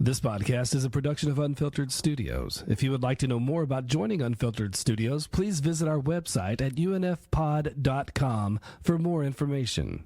This podcast is a production of Unfiltered Studios. If you would like to know more about joining Unfiltered Studios, please visit our website at unfpod.com for more information.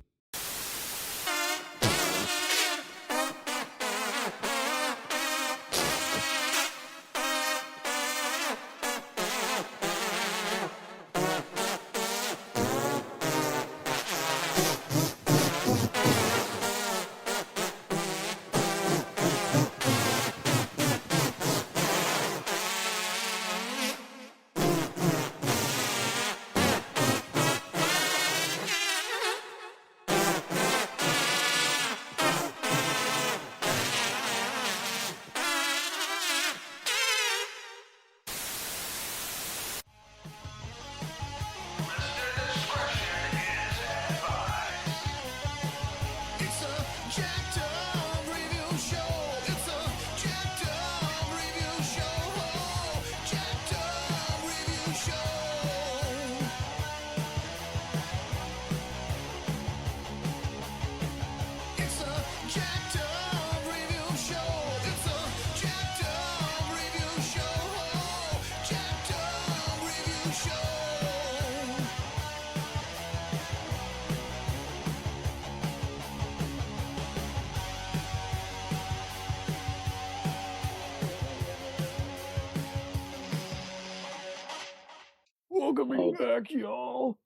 Welcome back, y'all.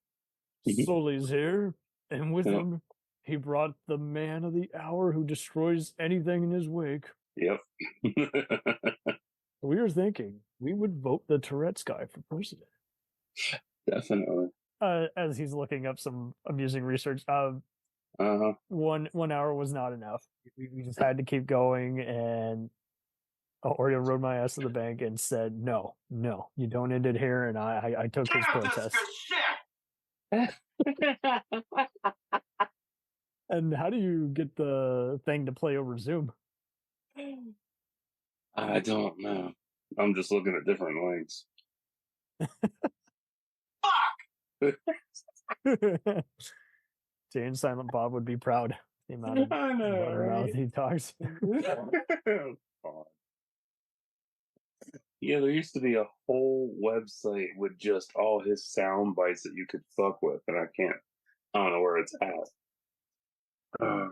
Sully's here, and with him, he brought the man of the hour who destroys anything in his wake. Yep. We were thinking we would vote the Tourette's guy for president. Definitely. As he's looking up some amusing research, 1 hour was not enough. We just had to keep going, and Oreo rode my ass to the bank and said, no, you don't end it here, and I took his protest. And how do you get the thing to play over Zoom? I don't know. I'm just looking at different links. Fuck! Jay and Silent Bob would be proud. The amount of mouth he talks. Yeah, there used to be a whole website with just all his sound bites that you could fuck with, and I don't know where it's at. But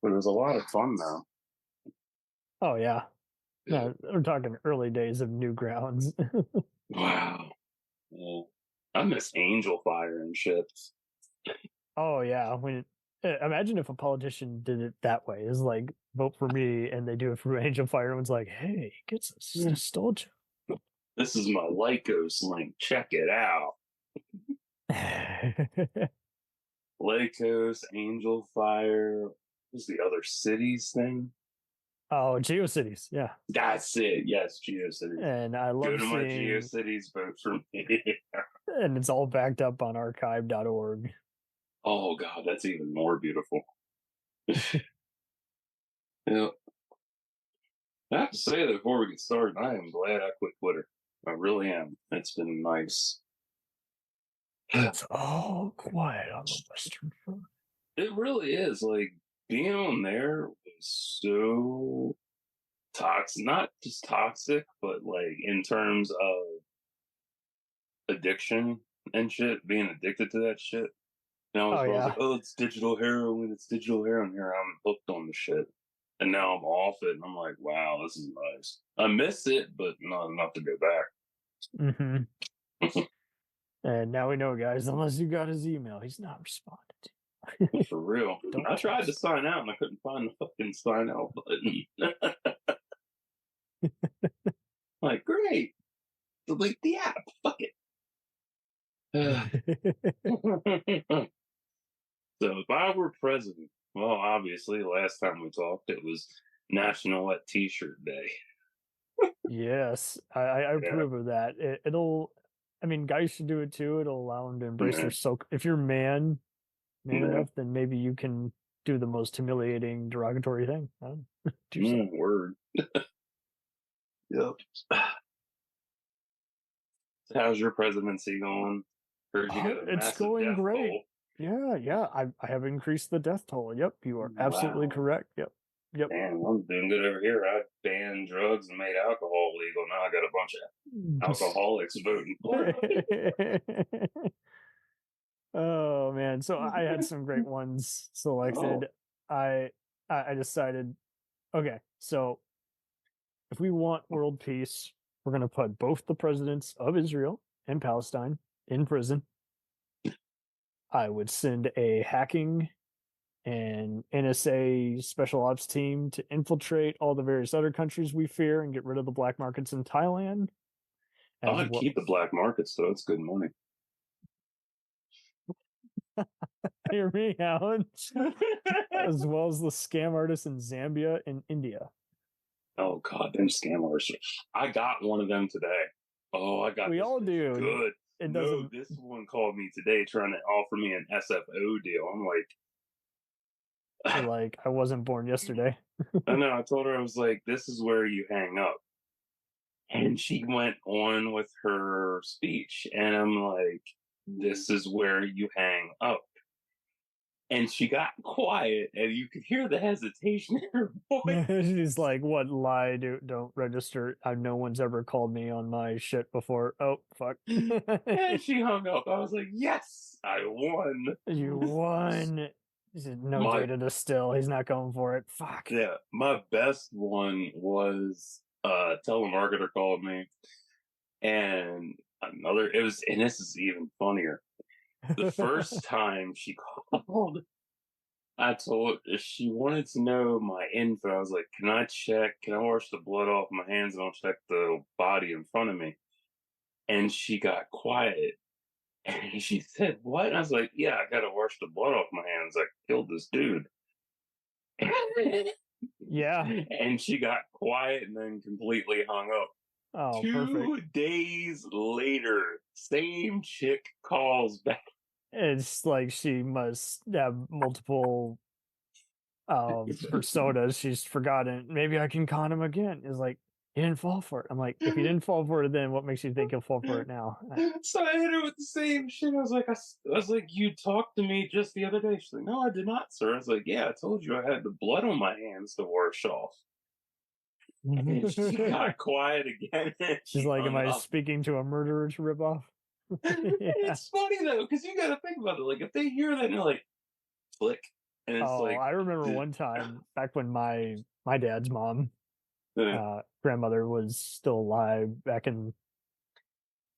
it was a lot of fun now. Oh, yeah. No, we're talking early days of Newgrounds. Wow. Yeah. I miss Angel Fire and shit. Oh, yeah. Imagine if a politician did it that way. It's like, vote for me, and they do it for Angel Fire. Everyone's like, hey, get some nostalgia. This is my Lycos link. Check it out. Lycos, Angel Fire. What's the other cities thing? Oh, GeoCities. Yeah. That's it. Yes, GeoCities. And I love Go to my GeoCities, vote for me. And it's all backed up on archive.org. Oh, God, that's even more beautiful. Yeah. I have to say that before we get started, I am glad I quit Twitter. I really am. It's been nice. It's all quiet on the Western Front. It really is. Like, being on there was so toxic. Not just toxic, but like in terms of addiction and shit, being addicted to that shit. And I was like, oh, it's digital heroin. It's digital heroin here. I'm hooked on the shit. And now I'm off it. And I'm like, wow, this is nice. I miss it, but not enough to go back. Mm-hmm. And now we know, guys, unless you got his email, he's not responded. For real. I tried to sign out and I couldn't find the fucking sign out button. Like, great. Delete the app. Fuck it. So if I were president, well, obviously, the last time we talked, it was National Wet T-Shirt Day. Yes, I approve of that. It'll, I mean, guys should do it too. It'll allow them to embrace their soak. If you're man enough, then maybe you can do the most humiliating, derogatory thing. Word. Yep. How's your presidency going? It's going great. Toll. Yeah. I have increased the death toll. Yep, you are absolutely correct. Yep. Yep. Damn, I'm doing good over here. I banned drugs and made alcohol legal. Now I got a bunch of alcoholics voting for it. Oh man, so I had some great ones selected. I decided, okay, so if we want world peace, we're going to put both the presidents of Israel and Palestine in prison. I would send a hacking and NSA special ops team to infiltrate all the various other countries we fear and get rid of the black markets in Thailand. I'd keep the black markets, though. It's good money. Hear me out. As well as the scam artists in Zambia and India. Oh God, them scam artists! I got one of them today. Oh, I got. We all do. Good. No, this one called me today trying to offer me an SFO deal. I'm like, I wasn't born yesterday. I know. I told her, I was like, this is where you hang up. And she went on with her speech, and I'm like, this is where you hang up. And she got quiet, and you could hear the hesitation in her voice. She's like, what lie don't register? No one's ever called me on my shit before. Oh, fuck. And she hung up. I was like, yes, I won. You won. No data to still. He's not going for it. Fuck. Yeah, my best one was a telemarketer called me, and and this is even funnier. The first time she called, she wanted to know my info. I was like, can I wash the blood off my hands and I'll check the body in front of me? And she got quiet. And she said, what? And I was like, yeah, I gotta wash the blood off my hands. I killed this dude. Yeah. And she got quiet and then completely hung up. Oh, 2 days later, same chick calls back. It's like she must have multiple personas. She's forgotten. Maybe I can con him again. It's like, he didn't fall for it. I'm like, if he didn't fall for it, then what makes you think he'll fall for it now? So I hit her with the same shit. I was like, you talked to me just the other day. She's like, no, I did not, sir. I was like, yeah, I told you I had the blood on my hands to wash off. And she got quiet again. She's like, am I speaking to a murderer to rip off? Yeah. It's funny though, because you got to think about it. Like, if they hear that, and they're like, click. And it's I remember one time back when my dad's mom, grandmother, was still alive back in, I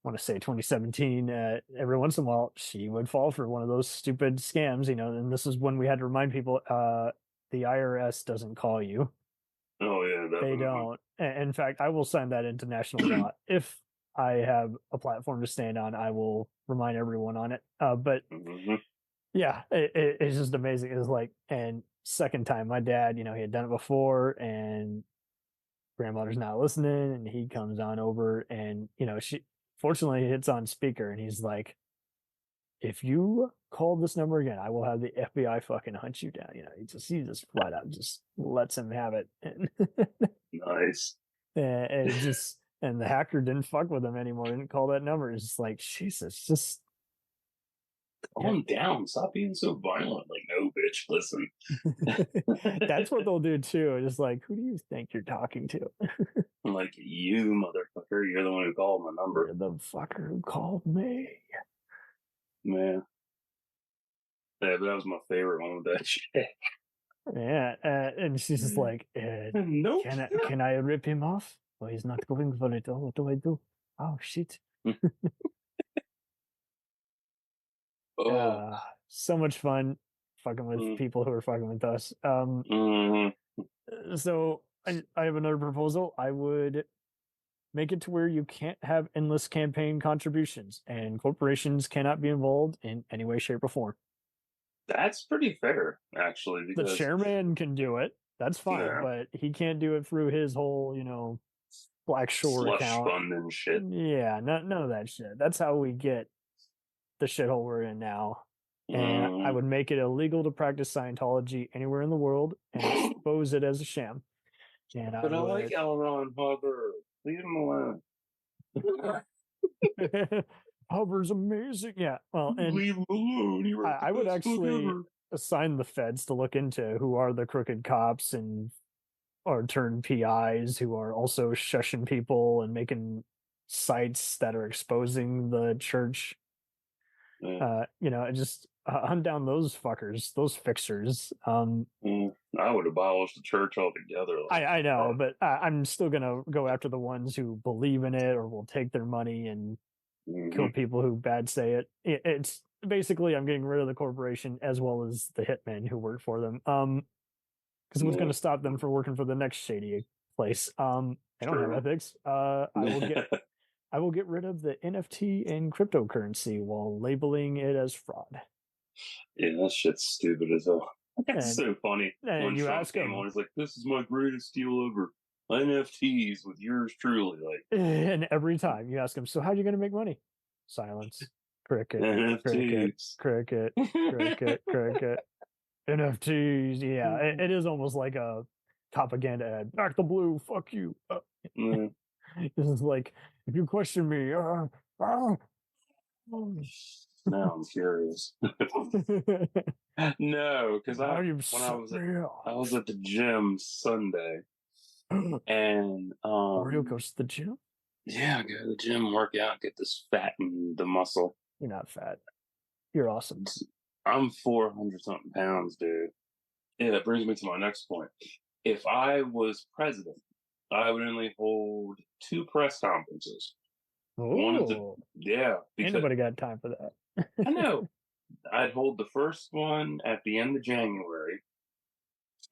want to say 2017. Every once in a while, she would fall for one of those stupid scams, and this is when we had to remind people, the IRS doesn't call you. Oh, yeah. They don't. In fact, I will sign that into national law. If I have a platform to stand on, I will remind everyone on it. But yeah, it's just amazing. It's like, and second time, my dad, he had done it before, and grandmother's not listening, and he comes on over, and she fortunately hits on speaker, and he's like, if you call this number again, I will have the FBI fucking hunt you down. He just flat out just lets him have it. Nice. And the hacker didn't fuck with him anymore. Didn't call that number. It's just like, Jesus, just calm down. Stop being so violent. Like, no, bitch, listen. That's what they'll do too. Just like, who do you think you're talking to? I'm like, you motherfucker, you're the one who called my number. You're the fucker who called me. Man. Yeah, but that was my favorite one with that shit. Yeah, and she's just like, nope. Can I rip him off? Well, he's not going for it. Oh, what do I do? Oh, shit. So much fun fucking with people who are fucking with us. So I have another proposal. I would make it to where you can't have endless campaign contributions, and corporations cannot be involved in any way, shape, or form. That's pretty fair, actually. Because the chairman can do it. That's fine, but he can't do it through his whole, Black Shore slush account. Fund and shit. Yeah, none of that shit. That's how we get the shithole we're in now. And I would make it illegal to practice Scientology anywhere in the world and expose it as a sham. And I like L. Ron Hubbard. Leave him alone. Hubbard's amazing. Yeah, well, and leave him alone. I would actually assign the feds to look into who are the crooked cops and or turned PIs who are also shushing people and making sites that are exposing the church. Just hunt down those fuckers, those fixers. I would abolish the church altogether. I know, but I'm still gonna go after the ones who believe in it or will take their money and kill people who bad say it. It's basically I'm getting rid of the corporation as well as the hitmen who work for them. Because what's going to stop them from working for the next shady place? They don't have ethics. I will get rid of the NFT and cryptocurrency while labeling it as fraud. Yeah, that shit's stupid as hell. That's so funny. And when you Trump ask came him, on, he's like, "This is my greatest deal ever. NFTs with yours truly." Like, and every time you ask him, so how are you going to make money? Silence. Cricket. NFTs. Cricket. Cricket. NFTs. Yeah, it is almost like a propaganda ad. Back the blue. Fuck you. This is like, if you question me, now I'm curious. No, because I was at the gym Sunday, and Oreo goes to the gym. Yeah, go to the gym, work out, get this fat and the muscle. You're not fat. You're awesome. I'm 400 something pounds, dude. Yeah, that brings me to my next point. If I was president, I would only hold 2 press conferences. Oh, because ain't nobody got time for that. I know. I'd hold the first one at the end of January,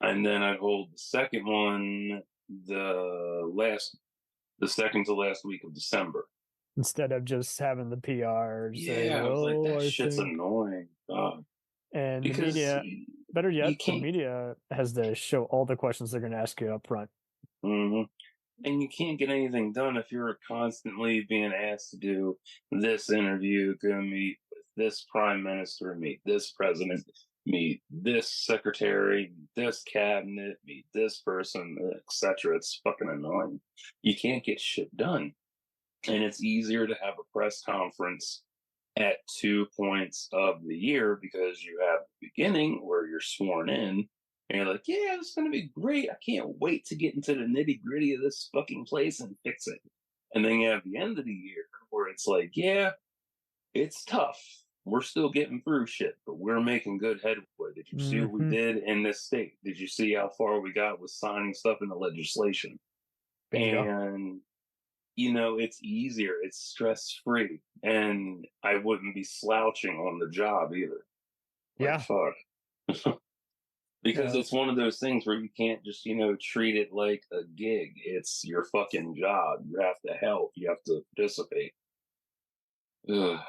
and then I'd hold the second one the second to last week of December. Instead of just having the PR say, I was like, that shit's annoying. And the media, better yet, the media has to show all the questions they're going to ask you up front. And you can't get anything done if you're constantly being asked to do this interview, go meet with this prime minister, meet this president, meet this secretary, this cabinet, meet this person, etc. It's fucking annoying. You can't get shit done. And it's easier to have a press conference at 2 points of the year because you have the beginning where you're sworn in and you're like, yeah, it's going to be great. I can't wait to get into the nitty gritty of this fucking place and fix it. And then you have the end of the year where it's like, yeah, it's tough. We're still getting through shit, but we're making good headway. Did you see what we did in this state? Did you see how far we got with signing stuff in the legislation? And it's easier. It's stress-free. And I wouldn't be slouching on the job either. Yeah. Fuck. Because it's one of those things where you can't just, treat it like a gig. It's your fucking job. You have to help. You have to participate. Ugh.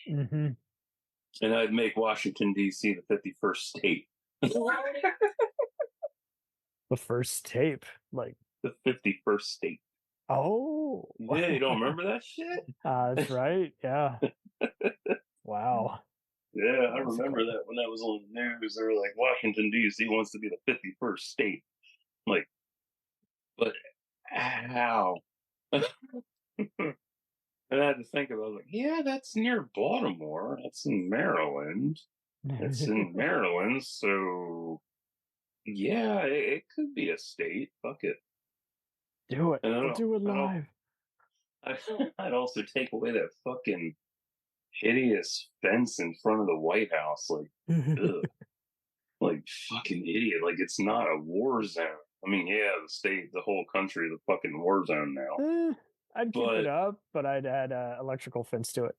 And I'd make Washington, D.C. the 51st state. The first tape? Like the 51st state. Oh. Yeah, you don't remember that shit? That's right. Yeah. Wow. Yeah, I remember that when that was on the news. They were like, Washington, D.C. wants to be the 51st state. Like, but how? And I had to think about it. I was like, yeah, that's near Baltimore. That's in Maryland. It's in Maryland. So, yeah, it could be a state. Fuck it. Do it. We'll do it live. I'd also take away that fucking hideous fence in front of the White House. Like, ugh. Like, fucking idiot. Like, it's not a war zone. I mean, yeah, the state, the whole country is a fucking war zone now. I'd keep it up, but I'd add electrical fence to it.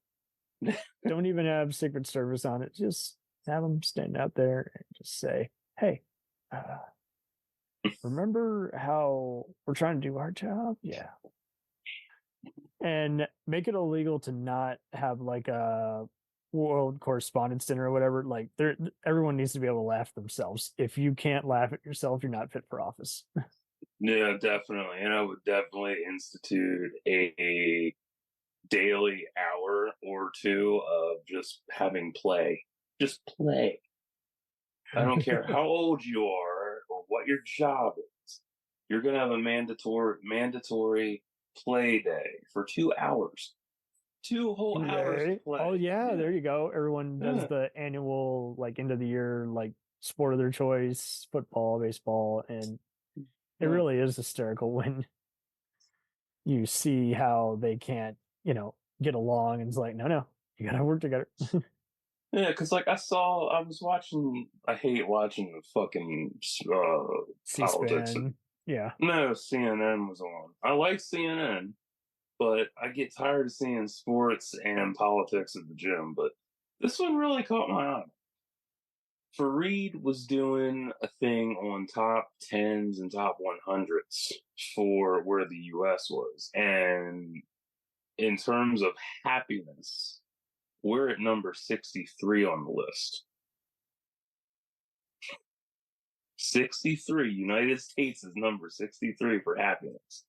Don't even have Secret Service on it. Just have them stand out there and just say, hey, remember how we're trying to do our job? Yeah. And make it illegal to not have like a World Correspondence Dinner or whatever. Like, everyone needs to be able to laugh at themselves. If you can't laugh at yourself, you're not fit for office. Yeah, definitely. And I would definitely institute a daily hour or two of just having play. Just play. I don't care how old you are or what your job is. You're going to have a mandatory play day for 2 hours. 2 whole hours of play. Oh, yeah, there you go. Everyone does the annual, like, end of the year, like, sport of their choice, football, baseball, and it really is hysterical when you see how they can't, get along, and it's like, no, you gotta work together. Yeah, because like I hate watching the fucking politics. C-SPAN, yeah. No, CNN was on. I like CNN, but I get tired of seeing sports and politics at the gym. But this one really caught my eye. Fareed was doing a thing on top 10s and top 100s for where the US was. And in terms of happiness, we're at number 63 on the list. 63. United States is number 63 for happiness.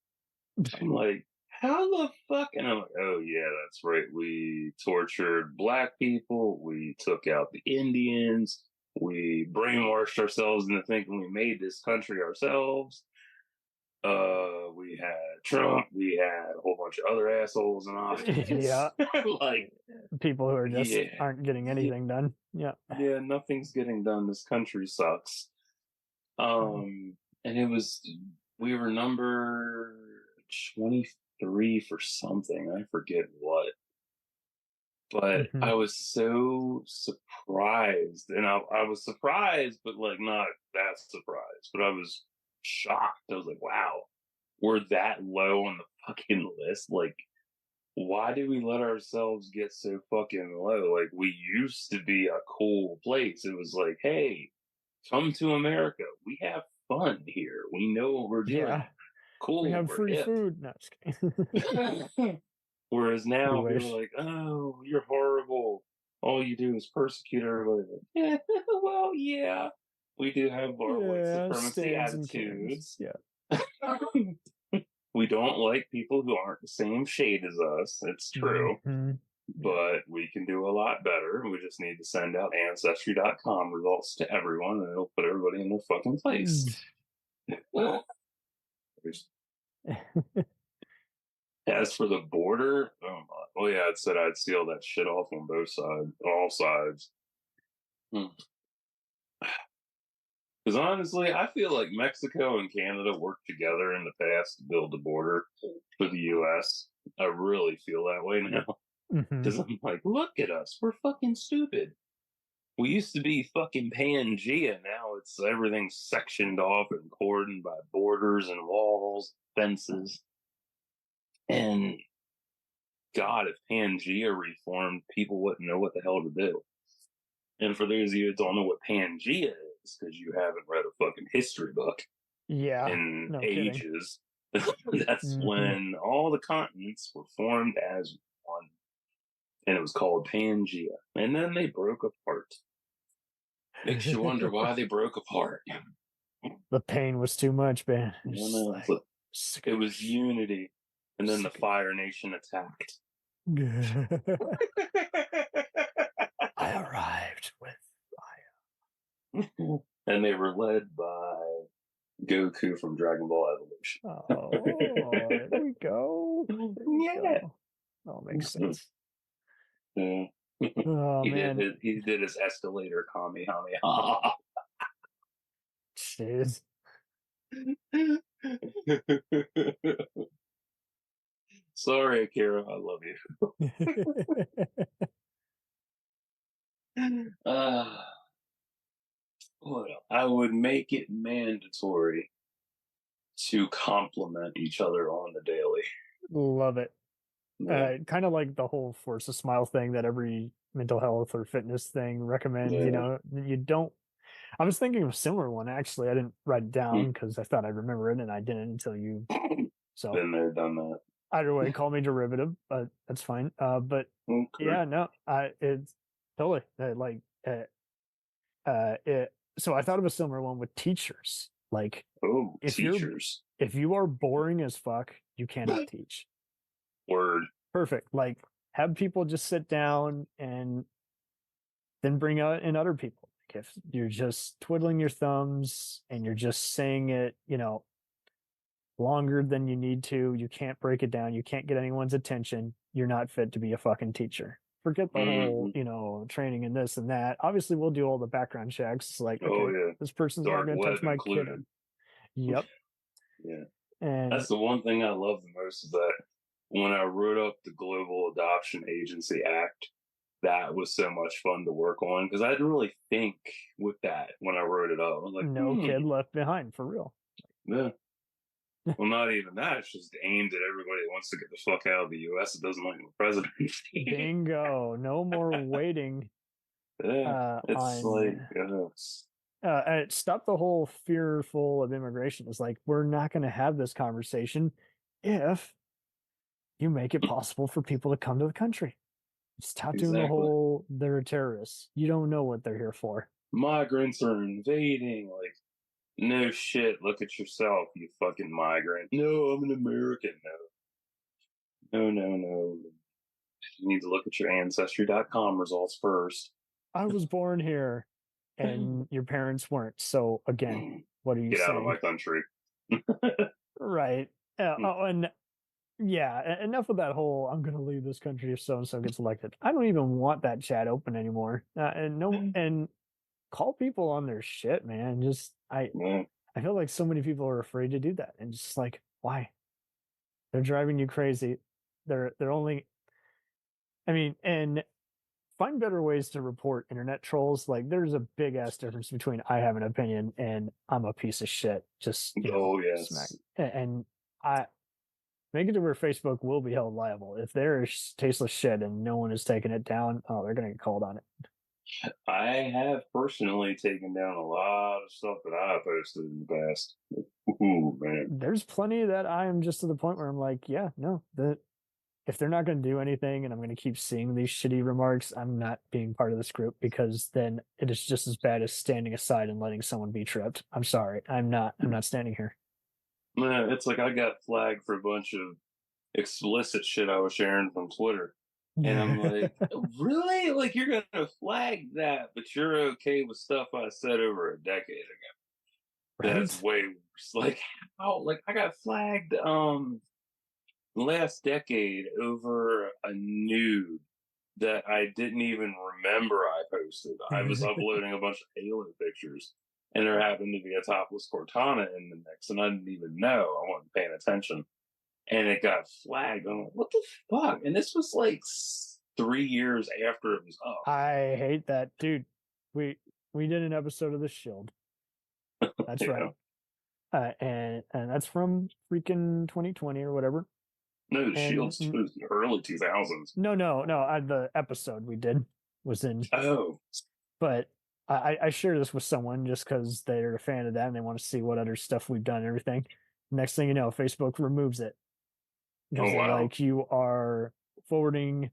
I'm like, how the fuck? And I'm like, oh yeah, that's right. We tortured black people. We took out the Indians. We brainwashed ourselves into thinking we made this country ourselves. We had Trump. We had a whole bunch of other assholes in office. Yeah. Like people who are just aren't getting anything done. Yeah. Yeah, nothing's getting done. This country sucks. And we were number 23 for something. I forget what. But I was so surprised. And I was surprised, but like not that surprised. But I was shocked. I was like, wow, we're that low on the fucking list. Like, why did we let ourselves get so fucking low? Like, we used to be a cool place. It was like, hey, come to America. We have fun here. We know what we're doing. Yeah. Cool. We have free food. No, just kidding. Whereas now we're like, oh, you're horrible. All you do is persecute everybody. Yeah, well, yeah. We do have our white supremacy attitudes. Yeah. We don't like people who aren't the same shade as us. It's true. But we can do a lot better. We just need to send out Ancestry.com results to everyone, and it'll put everybody in their fucking place. As for the border, oh yeah, it said I'd seal that shit off on all sides. Because honestly, I feel like Mexico and Canada worked together in the past to build the border for the U.S. I really feel that way now. Because I'm like, look at us. We're fucking stupid. We used to be fucking Pangea. Now it's everything's sectioned off and cordoned by borders and walls, fences. And God, if Pangea reformed, people wouldn't know what the hell to do. And for those of you that don't know what Pangea is, because you haven't read a fucking history book in ages, that's when all the continents were formed as one. And it was called Pangea. And then they broke apart. Makes you wonder why they broke apart. The pain was too much, man. It was unity. And then the Fire Nation attacked. I arrived with fire. And they were led by Goku from Dragon Ball Evolution. Oh, there we go. Go. Oh, makes sense. Yeah. Oh, man. He did his escalator Kamehameha. Jeez. Sorry, Akira. I love you. Well, I would make it mandatory to compliment each other on the daily. Love it. Yeah. Kind of like the whole Force a Smile thing that every mental health or fitness thing recommends. Yeah. You don't. I was thinking of a similar one, actually. I didn't write it down because I thought I'd remember it, and I didn't until you. So been there, done that. Either way, call me derivative, but that's fine. But yeah, no, it's totally so I thought of a similar one with teachers. Like, if you are boring as fuck, you cannot teach. Word. Perfect. Like, have people just sit down and then bring out in other people. Like, if you're just twiddling your thumbs and you're just saying it, longer than you need to, you can't break it down, you can't get anyone's attention, you're not fit to be a fucking teacher. Forget the whole, training and this and that. Obviously, we'll do all the background checks. Like, okay, this person's not going to touch my kid. Yep. Yeah. And that's the one thing I love the most is that when I wrote up the Global Adoption Agency Act, that was so much fun to work on because I didn't really think with that when I wrote it up. I was like, no kid left behind, for real. Yeah. Well, not even that. It's just aimed at everybody that wants to get the fuck out of the U.S. that doesn't like the president. Bingo. No more waiting. Yeah. Stop the whole fearful of immigration. It's like, we're not going to have this conversation if you make it possible for people to come to the country. Stop doing the whole, they're terrorists. You don't know what they're here for. Migrants are invading. Like, no shit. Look at yourself, you fucking migrant. No, I'm an American. No. You need to look at your Ancestry.com results first. I was born here, and your parents weren't. So, again, what are you saying? Get out of my country. Right. And yeah, enough of that whole, I'm going to leave this country if so-and-so gets elected. I don't even want that chat open anymore. And call people on their shit, man. I feel like so many people are afraid to do that. And just like, why? They're driving you crazy. They're only, and find better ways to report internet trolls. Like, there's a big ass difference between I have an opinion and I'm a piece of shit. Just, yes. smack. And I make it to where Facebook will be held liable. If they're tasteless shit and no one is taking it down, they're going to get called on it. I have personally taken down a lot of stuff that I posted in the past. Ooh, man. There's plenty that I am just to the point where I'm like, yeah, no, if they're not going to do anything and I'm going to keep seeing these shitty remarks, I'm not being part of this group, because then it is just as bad as standing aside and letting someone be tripped. I'm sorry. I'm not standing here. Man, it's like I got flagged for a bunch of explicit shit I was sharing from Twitter. And I'm like, really? Like, you're going to flag that, but you're okay with stuff I said over a decade ago. Right? That's way worse. Like, how? Like, I got flagged last decade over a nude that I didn't even remember I posted. I was uploading a bunch of Halo pictures, and there happened to be a topless Cortana in the mix, and I didn't even know. I wasn't paying attention. And it got flagged. I'm like, what the fuck? And this was like 3 years after it was up. I hate that. Dude, we did an episode of The Shield. That's right. And that's from freaking 2020 or whatever. No, The Shield's early 2000s. No. The episode we did was in. Oh. But I share this with someone just because they're a fan of that and they want to see what other stuff we've done and everything. Next thing you know, Facebook removes it. Because they're like, you are forwarding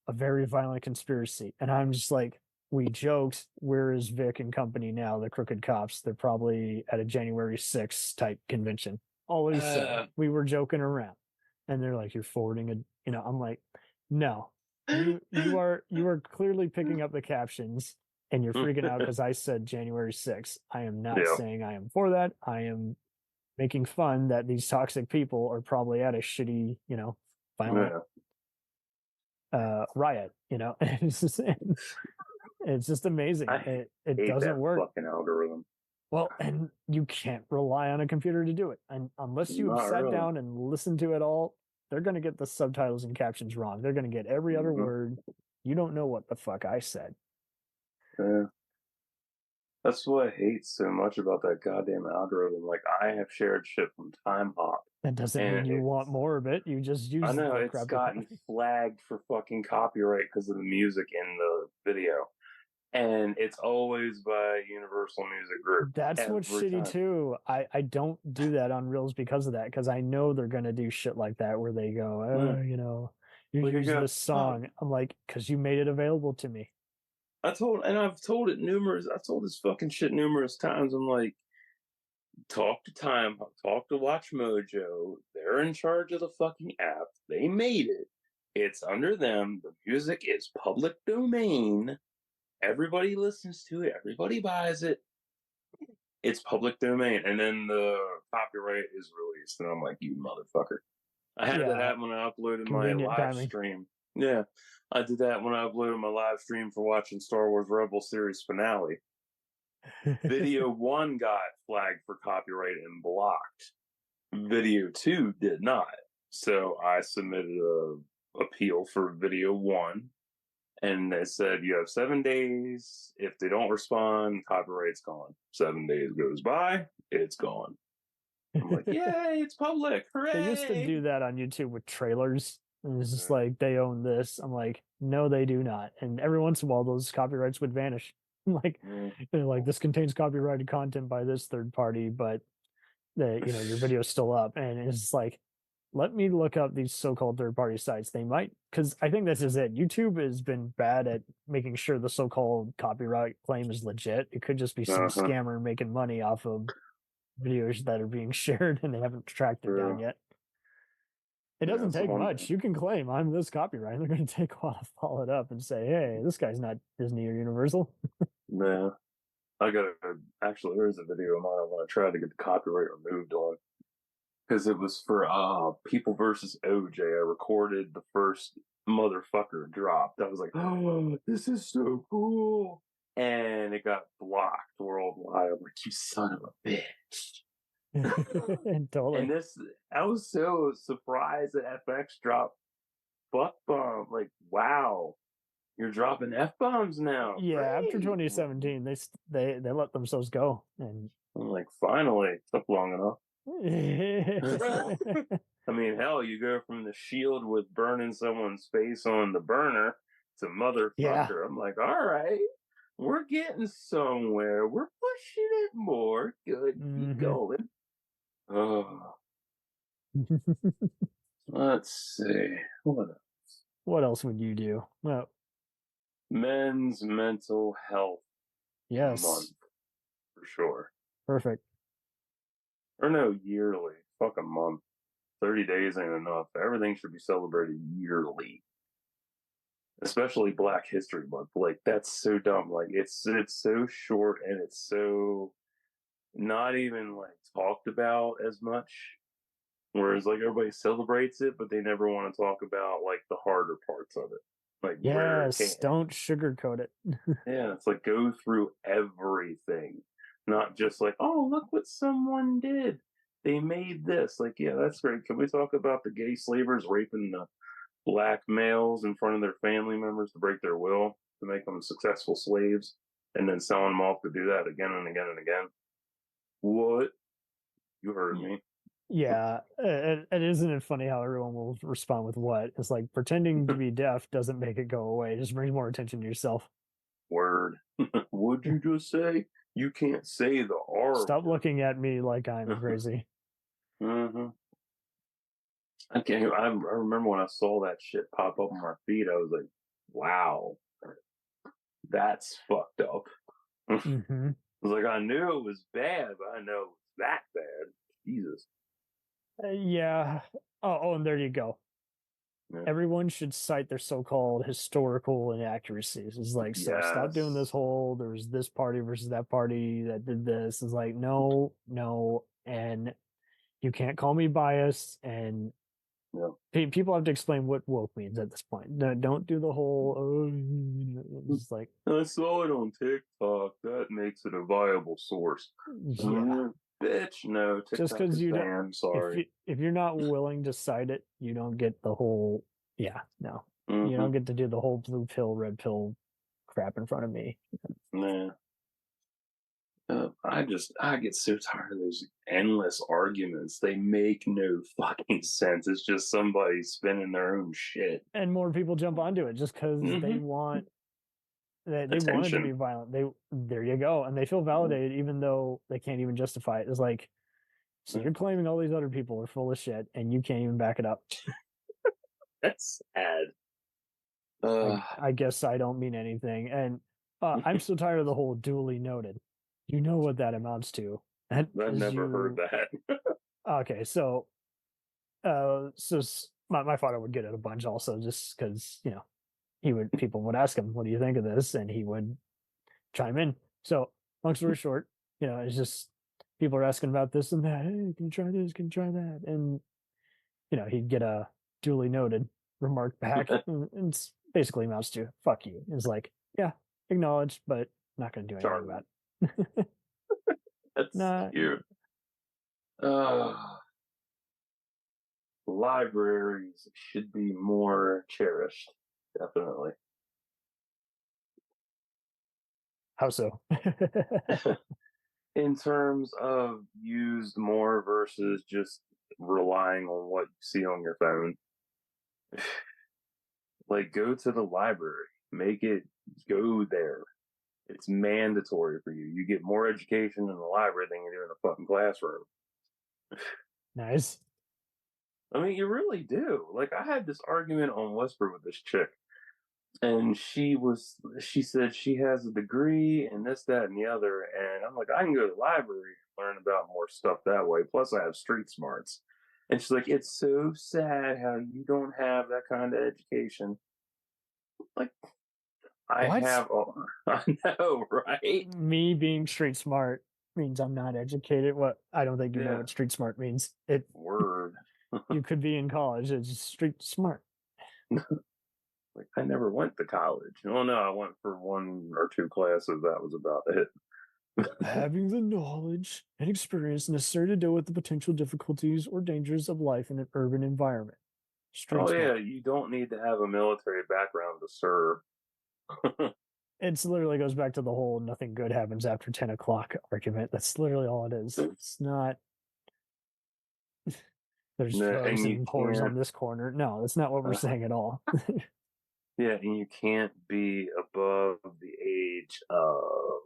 a very violent conspiracy. And I'm just like, we joked, where is Vic and company now, the crooked cops? They're probably at a January 6th type convention. Always said, we were joking around. And they're like, you're forwarding I'm like, no. You are clearly picking up the captions and you're freaking out because I said January 6th. I am not saying I am for that. I am making fun that these toxic people are probably at a shitty, violent riot, it's just amazing. It doesn't work. Fucking algorithm. Well, and you can't rely on a computer to do it. And unless you've sat down and listened to it all, they're going to get the subtitles and captions wrong. They're going to get every other word. You don't know what the fuck I said. Yeah. That's what I hate so much about that goddamn algorithm. Like, I have shared shit from Time Hop. That doesn't mean you want more of it. You just use it. I know, it's gotten flagged for fucking copyright because of the music in the video. And it's always by Universal Music Group. That's what's shitty too. I don't do that on Reels because of that, because I know they're going to do shit like that where they go, you use this song. I'm like, because you made it available to me. I've told this fucking shit numerous times. I'm like, talk to Time, talk to Watch Mojo. They're in charge of the fucking app. They made it. It's under them. The music is public domain. Everybody listens to it. Everybody buys it. It's public domain. And then the copyright is released. And I'm like, you motherfucker. I had that happen when I uploaded my live stream Yeah, I did that when I uploaded my live stream for watching Star Wars Rebel series finale. Video 1 got flagged for copyright and blocked. Video 2 did not. So I submitted a appeal for video 1, and they said you have 7 days. If they don't respond, copyright's gone. 7 days goes by, it's gone. I'm like, yay, it's public. Hooray! They used to do that on YouTube with trailers. And it's just like, they own this. I'm like, no, they do not. And every once in a while, those copyrights would vanish. Like, they're like, this contains copyrighted content by this third party, but your video's still up. And it's like, let me look up these so-called third-party sites. They might, because I think this is it. YouTube has been bad at making sure the so-called copyright claim is legit. It could just be some scammer making money off of videos that are being shared and they haven't tracked it down yet. It doesn't take much. You can claim I'm this copyright. They're going to take a while to follow it up and say, hey, this guy's not Disney or Universal. Yeah. Actually, there's a video of mine I want to try to get the copyright removed on. Because it was for People versus OJ. I recorded the first motherfucker dropped. I was like, oh, this is so cool. And it got blocked worldwide. I'm like, you son of a bitch. Totally. And I was so surprised that FX dropped fuck bomb. Like, wow, you're dropping F-bombs now. Yeah, great. After 2017, they let themselves go. And I'm like, finally, it took long enough. I mean, hell, you go from the shield with burning someone's face on the burner to motherfucker. Yeah. I'm like, all right, we're getting somewhere. We're pushing it more. Good, keep going. Oh. Let's see. What else? What else would you do? Well, Men's Mental Health Month, for sure. Perfect. Or no, yearly. Fuck a month. 30 days ain't enough. Everything should be celebrated yearly. Especially Black History Month. Like, that's so dumb. Like, it's so short and it's so not even like talked about as much. Whereas like everybody celebrates it, but they never want to talk about like the harder parts of it. Like, yes, don't sugarcoat it. Yeah, it's like go through everything. Not just like, oh, look what someone did. They made this. Like, yeah, that's great. Can we talk about the gay slavers raping the black males in front of their family members to break their will to make them successful slaves and then selling them off to do that again and again and again? What? You heard me. Yeah, it isn't it funny how everyone will respond with what? It's like pretending to be deaf doesn't make it go away. It just brings more attention to yourself. Word. What'd you just say? You can't say the R. Stop looking at me like I'm crazy. I remember when I saw that shit pop up on my feed, I was like, wow, that's fucked up. I was like, I knew it was bad, but I know it was that bad. Jesus. Yeah. Oh, and there you go. Yeah. Everyone should cite their so-called historical inaccuracies. It's like, so stop doing this whole, there was this party versus that party that did this. It's like, no, and you can't call me biased, and people have to explain what woke means at this point. Don't do the whole, it's like, I saw it on TikTok. That makes it a viable source. Yeah. Bitch, no. TikTok just because you don't, sorry. If you're not willing to cite it, you don't get the whole. Yeah, no, you don't get to do the whole blue pill, red pill crap in front of me. Nah. I get so tired of those endless arguments. They make no fucking sense. It's just somebody spinning their own shit, and more people jump onto it just because they want. They want it to be violent. There you go, and they feel validated even though they can't even justify it. It's like, so you're claiming all these other people are full of shit, and you can't even back it up. That's sad. I guess I don't mean anything, and I'm so tired of the whole duly noted. You know what that amounts to? I've never heard that. Okay, so my father would get it a bunch also, just because people would ask him, what do you think of this? And he would chime in. So long story short, it's just people are asking about this and that. Hey, can you try this? Can you try that? And, he'd get a duly noted. remark back. It's basically amounts to "fuck you." It's like, yeah, acknowledge, but not going to do anything about it. That's cute. Libraries should be more cherished. Definitely. How so? In terms of used more versus just relying on what you see on your phone. Like, go to the library. Make it go there. It's mandatory for you. You get more education in the library than you do in a fucking classroom. Nice. I mean, you really do. Like, I had this argument on Whisper with this chick, and she said she has a degree and this, that, and the other, and I'm like, I can go to the library and learn about more stuff that way. Plus, I have street smarts. And she's like, it's so sad how you don't have that kind of education. Like, I know, right? Me being street smart means I'm not educated. What? I don't think you know what street smart means. Word. You could be in college. It's street smart. Like, I never went to college. Oh no, I went for 1 or 2 classes. That was about it. Having the knowledge and experience necessary to deal with the potential difficulties or dangers of life in an urban environment. Street smart. You don't need to have a military background to serve. It literally goes back to the whole "nothing good happens after 10 o'clock" argument. That's literally all it is. It's not. There's drugs and whores on this corner. No, that's not what we're saying at all. Yeah, and you can't be above the age of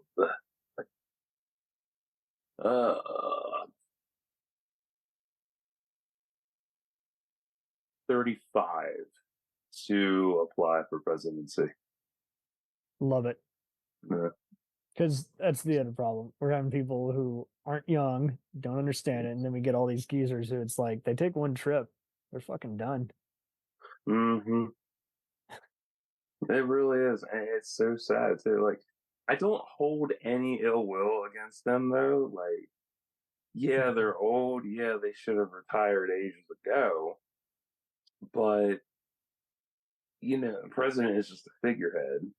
35 to apply for presidency. Love it. Yeah. Because that's the other problem. We're having people who aren't young, don't understand it, and then we get all these geezers who it's like they take one trip, they're fucking done. Mm-hmm. It really is. And it's so sad too. Like, I don't hold any ill will against them though. Like, yeah, they're old. Yeah, they should have retired ages ago. But, the president is just a figurehead.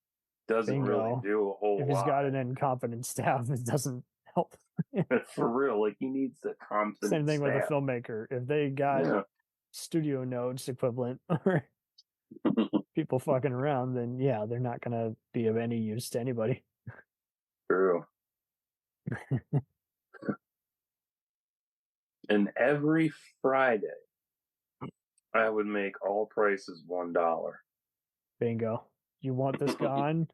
Doesn't really do a whole lot. If he's got an incompetent staff, it doesn't help. For real, like, he needs a competent Same thing staff. with a filmmaker. If they got studio notes equivalent or people fucking around, then yeah, they're not going to be of any use to anybody. True. And every Friday, I would make all prices $1. Bingo. You want this gone?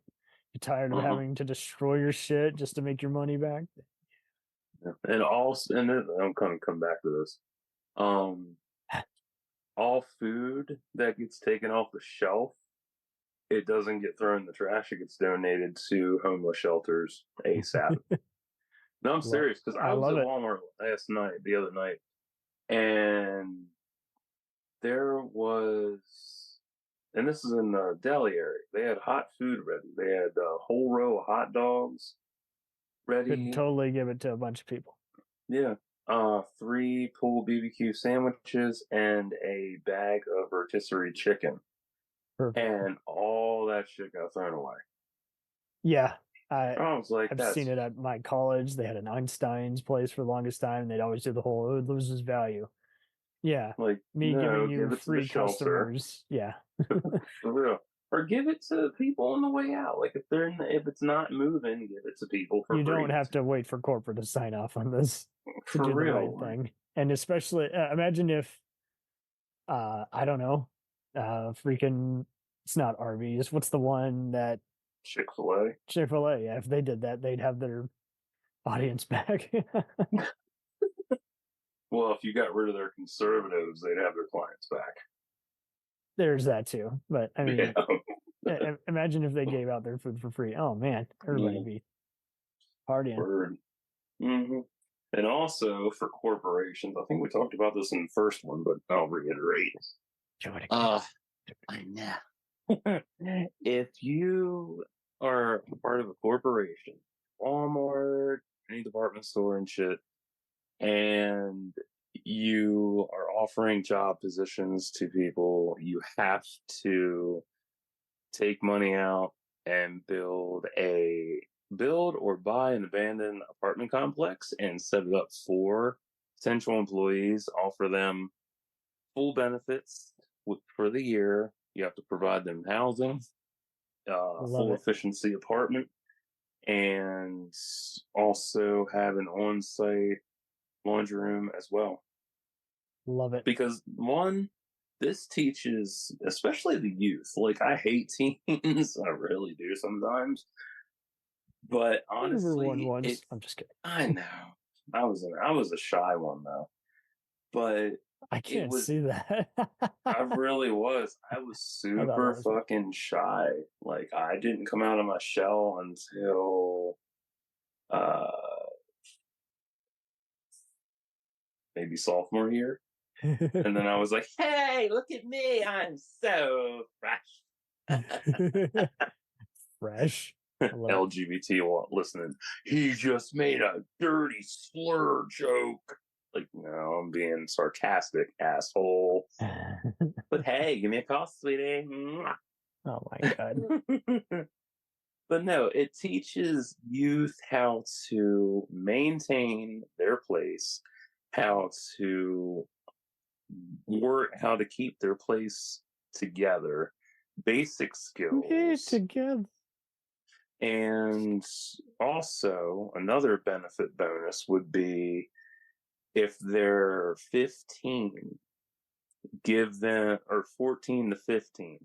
You're tired of having to destroy your shit just to make your money back? And also, and then I'm going to come back to this. All food that gets taken off the shelf, it doesn't get thrown in the trash. It gets donated to homeless shelters ASAP. No, I'm serious, because I was at Walmart the other night, and there was, and this is in the deli area, they had hot food ready. They had a whole row of hot dogs ready. Could totally give it to a bunch of people. Yeah. 3 pulled BBQ sandwiches and a bag of rotisserie chicken. Perfect. And all that shit got thrown away. Yeah. I was like, I've seen it at my college. They had an Einstein's place for the longest time, and they'd always do the whole, it loses value. Yeah. Like, giving you free customers. Yeah. For real. Or give it to people on the way out. Like, if it's not moving, give it to people for free. You don't have to wait for corporate to sign off on this to do the right thing. And especially, imagine if, I don't know, freaking, it's not Arby's. What's the one that Chick-fil-A? Chick-fil-A, yeah. If they did that, they'd have their audience back. Well, if you got rid of their conservatives, they'd have their clients back. There's that too. But I mean, imagine if they gave out their food for free. Oh man, everybody be partying. Word. Mm-hmm. And also for corporations, I think we talked about this in the first one, but I'll reiterate. I know. If you are part of a corporation, Walmart, any department store and shit, and you are offering job positions to people, you have to take money out and build or buy an abandoned apartment complex and set it up for potential employees, offer them full benefits for the year. You have to provide them housing, full efficiency apartment, and also have an on-site laundry room as well. Love it. Because this teaches, especially the youth. Like, I hate teens. I really do sometimes. But honestly, I'm just kidding. I know. I was a shy one though. But I can't see that. I really was. I was super fucking shy. Like, I didn't come out of my shell until maybe sophomore year. And then I was like, hey, look at me. I'm so fresh. Fresh. LGBT listening. He just made a dirty slur joke. Like, no, I'm being sarcastic, asshole. But hey, give me a call, sweetie. Oh my God. But no, it teaches youth how to maintain their place, how to work, how to keep their place together, basic skills. Together. And also, another benefit bonus would be if they're 15, give them, or 14 to 15,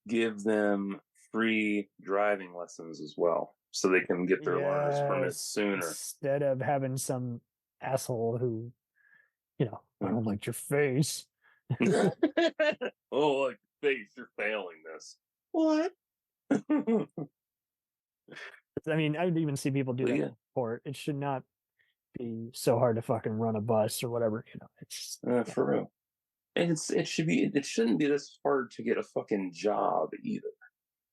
give them free driving lessons as well, so they can get their learner's permit sooner. Instead of having some asshole who, I don't like your face. Oh, like face, you're failing this. What? I mean, I would even see people do that for it. It should not be so hard to fucking run a bus or whatever. It's for real. And it shouldn't be this hard to get a fucking job either.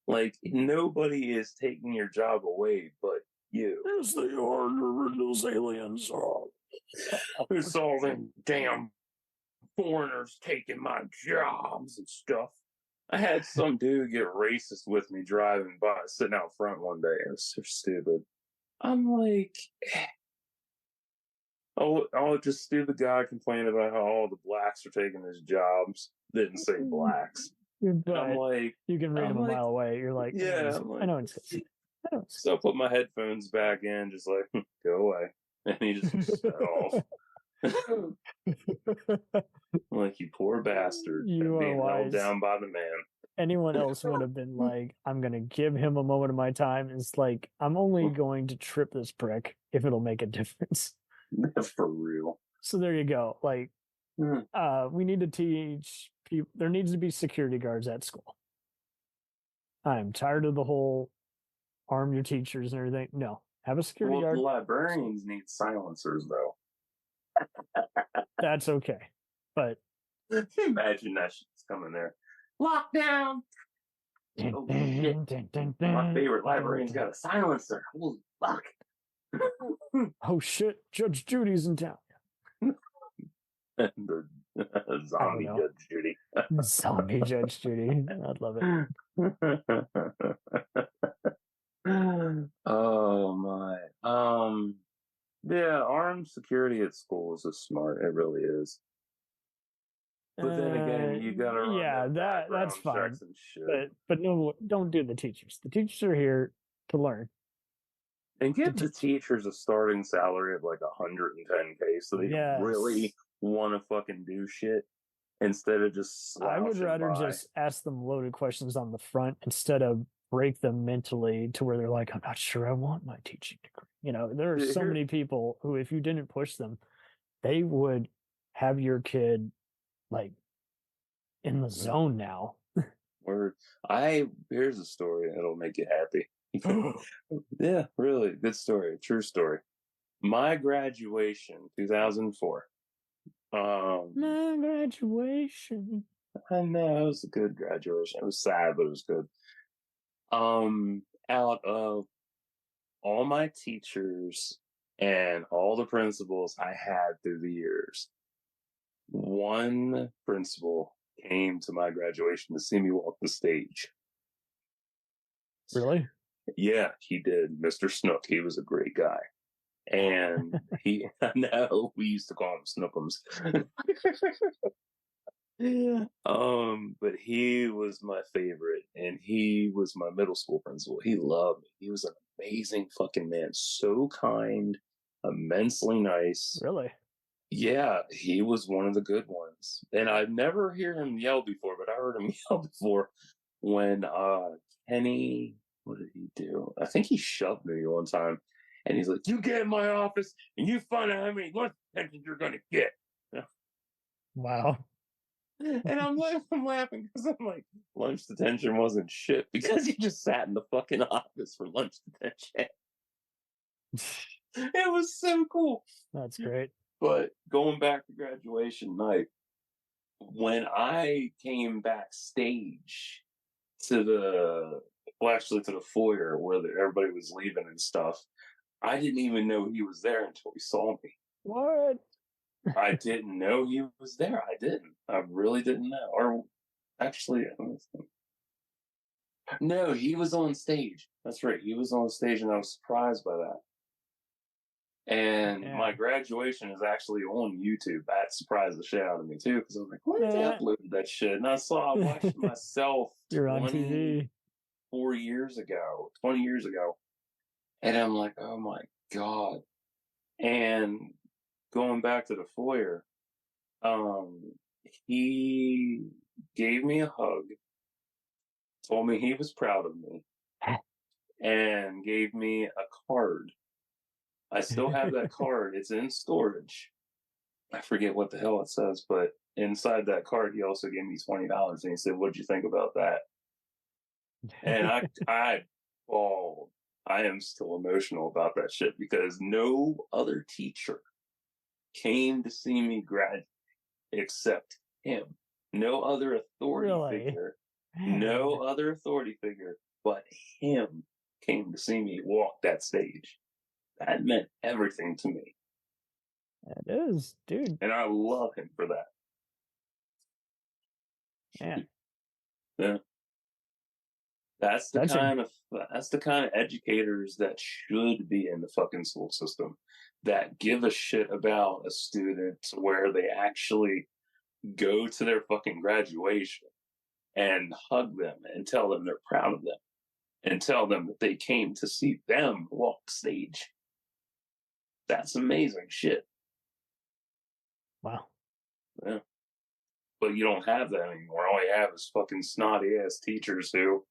Like, nobody is taking your job away but you. Yes, they are. Those aliens are. It's all them damn foreigners taking my jobs and stuff. I had some dude get racist with me driving by, sitting out front one day. It was so stupid. I'm like, just stupid guy complaining about how all the blacks are taking his jobs. Didn't say blacks. But I'm like, you can read him a mile away. You're like, yeah, I know it's. So I put my headphones back in, just like, go away. And he just set off. Like, you poor bastard. You being are held down by the man. Anyone else would have been like, I'm going to give him a moment of my time. It's like, I'm only going to trip this prick if it'll make a difference. For real. So there you go. Like, we need to teach people, there needs to be security guards at school. I'm tired of the whole arm your teachers and everything. No, have a security guard. The librarians need silencers, though. That's okay. But imagine that shit's coming there. Lockdown. Oh, shit. My favorite librarian's got a silencer. Holy fuck. Oh shit, Judge Judy's in town. The zombie Judge Judy. Zombie Judge Judy. I'd love it. Oh my. Yeah, armed security at schools is smart. It really is. But then again, you gotta run that's fine. checks and shit. But no, don't do the teachers. The teachers are here to learn. And give the teachers a starting salary of like $110K, so they really want to fucking do shit instead of just I would rather just ask them loaded questions on the front instead of break them mentally to where they're like, I'm not sure I want my teaching degree. There are so many people who, if you didn't push them, they would have your kid like in the zone now. Here's a story that'll make you happy. Yeah, really good story, true story. My graduation, 2004. My graduation. I know, it was a good graduation. It was sad, but it was good. Out of all my teachers And all the principals I had through the years, one principal came to my graduation to see me walk the stage. Really? Yeah, he did. Mr. Snook. He was a great guy. And no, we used to call him Snookums. But he was my favorite, and he was my middle school principal. He loved me. He was an amazing fucking man. So kind, immensely nice. Really? Yeah, he was one of the good ones. And I've never heard him yell before, but I heard him yell before when Kenny, what did he do? I think he shoved me one time. And he's like, "You get in my office and you find out how many lunch detentions you're gonna get." Wow. And I'm laughing because I'm like, lunch detention wasn't shit because he just sat in the fucking office for lunch detention. It was so cool. That's great. But going back to graduation night, when I came backstage to the foyer where everybody was leaving and stuff, I didn't even know he was there until he saw me. What? I didn't know he was there. I didn't. I really didn't know. Or actually, no, he was on stage. That's right. He was on stage, and I was surprised by that. And my graduation is actually on YouTube. That surprised the shit out of me too, because I was like, "Why did they upload that shit?" And I watched myself. You're on TV 20 years ago, and I'm like, "Oh my god!" And going back to the foyer, he gave me a hug, told me he was proud of me, and gave me a card. I still have that card. It's in storage. I forget what the hell it says, but inside that card, he also gave me $20, and he said, "What'd you think about that?" And I bawled. I am still emotional about that shit because no other teacher came to see me graduate except him. No other authority figure. No other authority figure but him came to see me walk that stage. That meant everything to me. It is, dude. And I love him for that. Yeah. That's the kind of educators that should be in the fucking school system, that give a shit about a student to where they actually go to their fucking graduation and hug them and tell them they're proud of them and tell them that they came to see them walk stage. That's amazing shit. Wow. Yeah. But you don't have that anymore. All you have is fucking snotty ass teachers who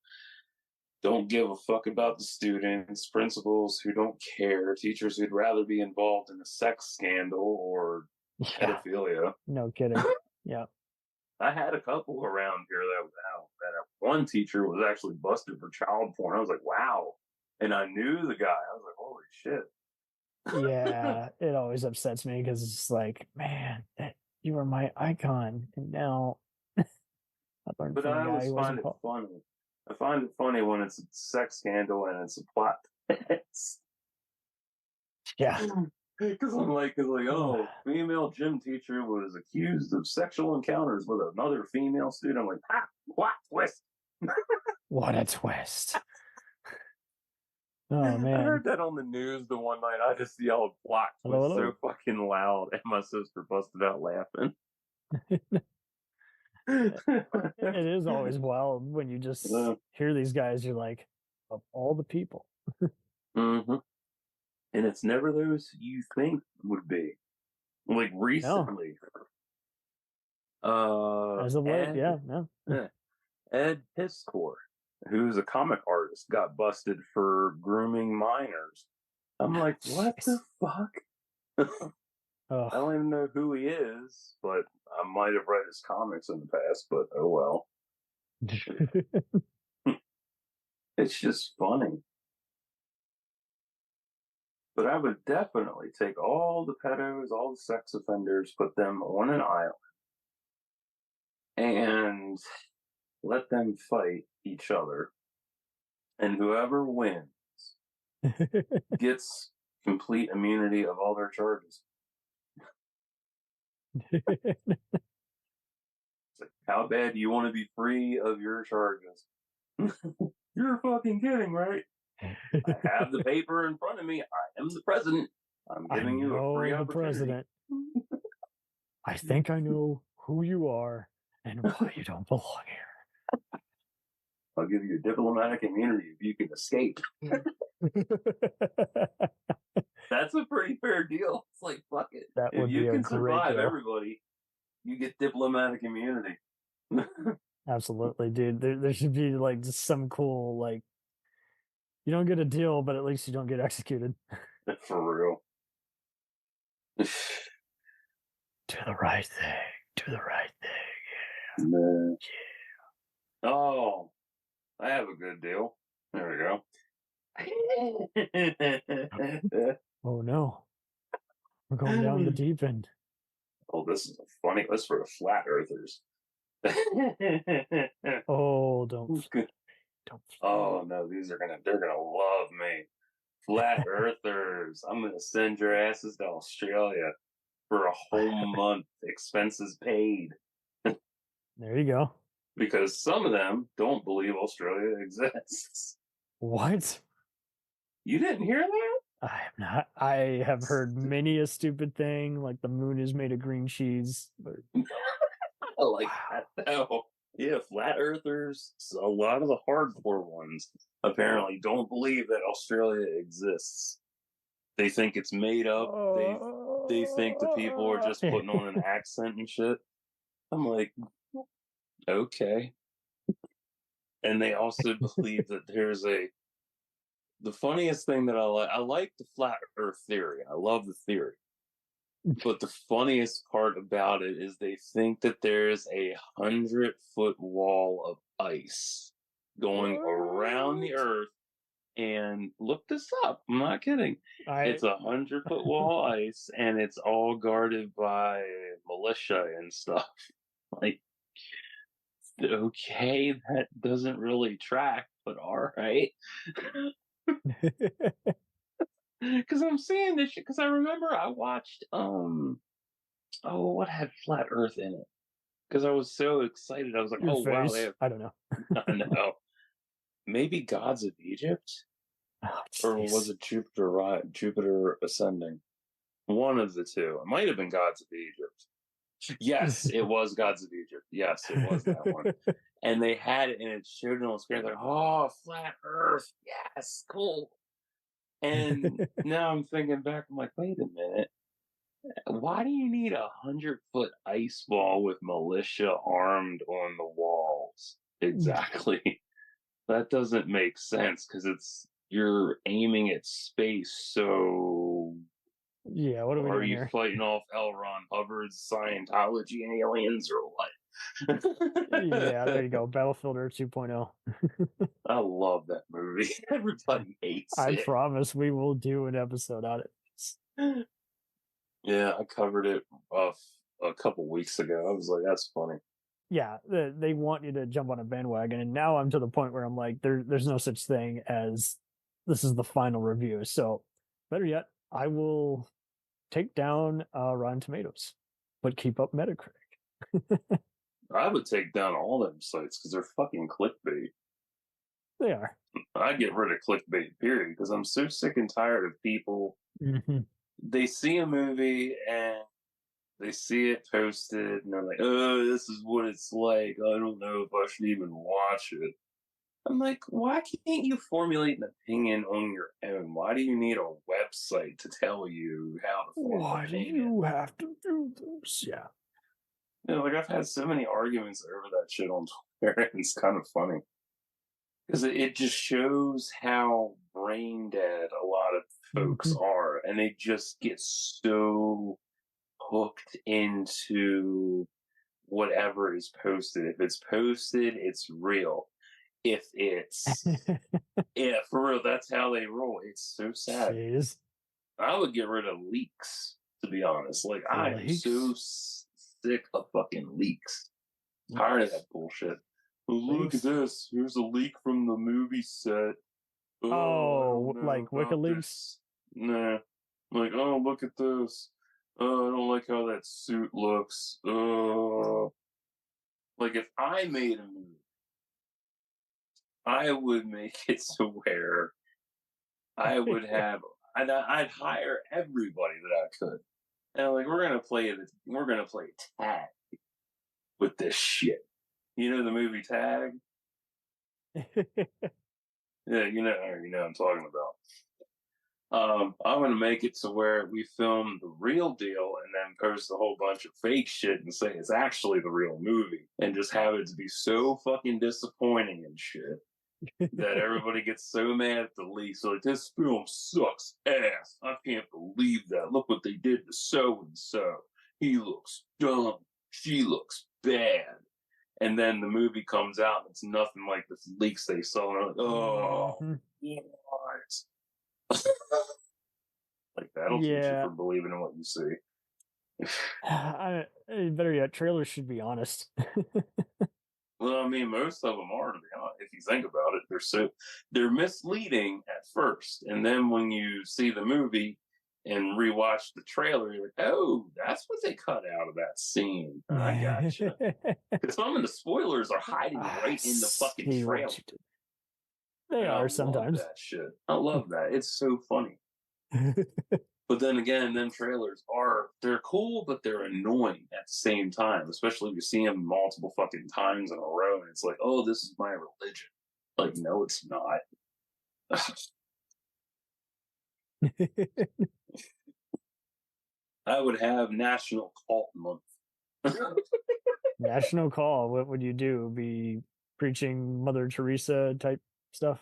don't give a fuck about the students, principals who don't care, teachers who'd rather be involved in a sex scandal or pedophilia. No kidding. Yeah. I had a couple around here that one teacher was actually busted for child porn. I was like, wow. And I knew the guy. I was like, holy shit. Yeah, it always upsets me because it's like, man, you were my icon, and now I learned but from I a guy always who find wasn't it funny. I find it funny when it's a sex scandal and it's a plot. Yeah. Because I'm like, oh, female gym teacher was accused of sexual encounters with another female student. I'm like, what twist? What a twist. Oh, man. I heard that on the news the one night. I just yelled plot twist so fucking loud, and my sister busted out laughing. It is always wild when you just hear these guys. You're like, of all the people. Mm-hmm. And it's never those you think would be. Like recently. As of late, Ed Piscor, who's a comic artist, got busted for grooming minors. I'm like, what the fuck? I don't even know who he is, but I might have read his comics in the past, but oh well. It's just funny. But I would definitely take all the pedos, all the sex offenders, put them on an island, and let them fight each other. And whoever wins gets complete immunity of all their charges. It's like, how bad do you want to be free of your charges? You're fucking kidding, right? I have the paper in front of me. I am the president. I'm giving you a free opportunity. President. I think I know who you are and why you don't belong here. I'll give you diplomatic immunity if you can escape. That's a pretty fair deal. It's like, fuck it. That would if you be can a great survive deal. everybody, you get diplomatic immunity. Absolutely, dude. There should be like just some cool, like, you don't get a deal, but at least you don't get executed. For real. Do the right thing. Do the right thing. Yeah. Man. Yeah. Oh, I have a good deal. There we go. Oh no. We're going down the deep end. Oh, this is funny. This for the flat earthers. Oh, don't. Oh no, they're gonna love me. Flat earthers. I'm gonna send your asses to Australia for a whole month, expenses paid. There you go. Because some of them don't believe Australia exists. What? You didn't hear that? I have not. I have heard many a stupid thing, like the moon is made of green cheese. But... I like that though. Yeah, flat earthers, a lot of the hardcore ones apparently don't believe that Australia exists. They think it's made up. They think the people are just putting on an accent and shit. I'm like, okay. And they also believe that there's the funniest thing that I like the flat earth theory. I love the theory. But the funniest part about it is they think that there's a 100-foot wall of ice going around the earth. And look this up. I'm not kidding. It's a 100-foot wall ice, and it's all guarded by militia and stuff. Like, okay, that doesn't really track, but all right. Because I'm seeing this shit. Because I remember I watched what had Flat Earth in it? Because I was so excited. I was like, Your oh wow, face. they have. I don't know. I know. Maybe Gods of Egypt, or was it Jupiter Ascending? One of the two. It might have been Gods of Egypt. Yes, it was Gods of Egypt. Yes, it was that one. And they had it, and it showed it on the screen. Like, oh, Flat Earth. Yes, cool. And now I'm thinking back. I'm like, wait a minute. Why do you need a 100-foot ice ball with militia armed on the walls? Exactly. That doesn't make sense because you're aiming at space. So yeah, what are we doing you here? Fighting off L. Ron Hubbard's Scientology aliens or what? Yeah, there you go. Battlefield Earth 2.0. I love that movie. Everybody hates it. I promise we will do an episode on it. Yeah, I covered it a couple weeks ago. I was like, that's funny. Yeah, they want you to jump on a bandwagon, and now I'm to the point where I'm like, there's no such thing as this is the final review. So, better yet, I will take down Rotten Tomatoes, but keep up Metacritic. I would take down all them sites because they're fucking clickbait. They are. I get rid of clickbait, period, because I'm so sick and tired of people. Mm-hmm. They see a movie and they see it posted, and they're like, oh, this is what it's like. I don't know if I should even watch it. I'm like, why can't you formulate an opinion on your own? Why do you need a website to tell you how to formulate an opinion? Why do you have to do this? Yeah. You know, like, I've had so many arguments over that shit on Twitter, and it's kind of funny. Because it just shows how brain dead a lot of folks are, and they just get so hooked into whatever is posted. If it's posted, it's real. If it's yeah, for real, that's how they roll. It's so sad. Jeez. I would get rid of leaks, to be honest. Like, I am so sick of fucking leaks. Tired of that bullshit. Look at this. Here's a leak from the movie set. Oh, like WikiLeaks? Nah. Like, oh, look at this. I don't like how that suit looks. Like, if I made a movie, I would make it to where I would have, I'd hire everybody that I could. And like, we're gonna play tag with this shit. You know the movie Tag? Yeah, you know what I'm talking about. I'm gonna make it to where we film the real deal and then post a whole bunch of fake shit and say it's actually the real movie, and just have it to be so fucking disappointing and shit that everybody gets so mad at the leaks. Like, this film sucks ass. I can't believe that. Look what they did to so and so. He looks dumb. She looks bad. And then the movie comes out and it's nothing like the leaks they saw. And they're like, oh, what? Like, that'll teach you for believing in what you see. Better yet, trailers should be honest. Well, I mean, most of them are, to be honest. If you think about it, they're misleading at first, and then when you see the movie and rewatch the trailer, you're like, oh, that's what they cut out of that scene. I gotcha. Because some of the spoilers are hiding right in the fucking trailer. They are sometimes. I love that shit. I love that. It's so funny. But then again, them trailers they're cool, but they're annoying at the same time, especially if you see them multiple fucking times in a row and it's like, oh, this is my religion. Like, no, it's not. I would have National Cult Month. National Call. What would you do? Be preaching Mother Teresa type stuff?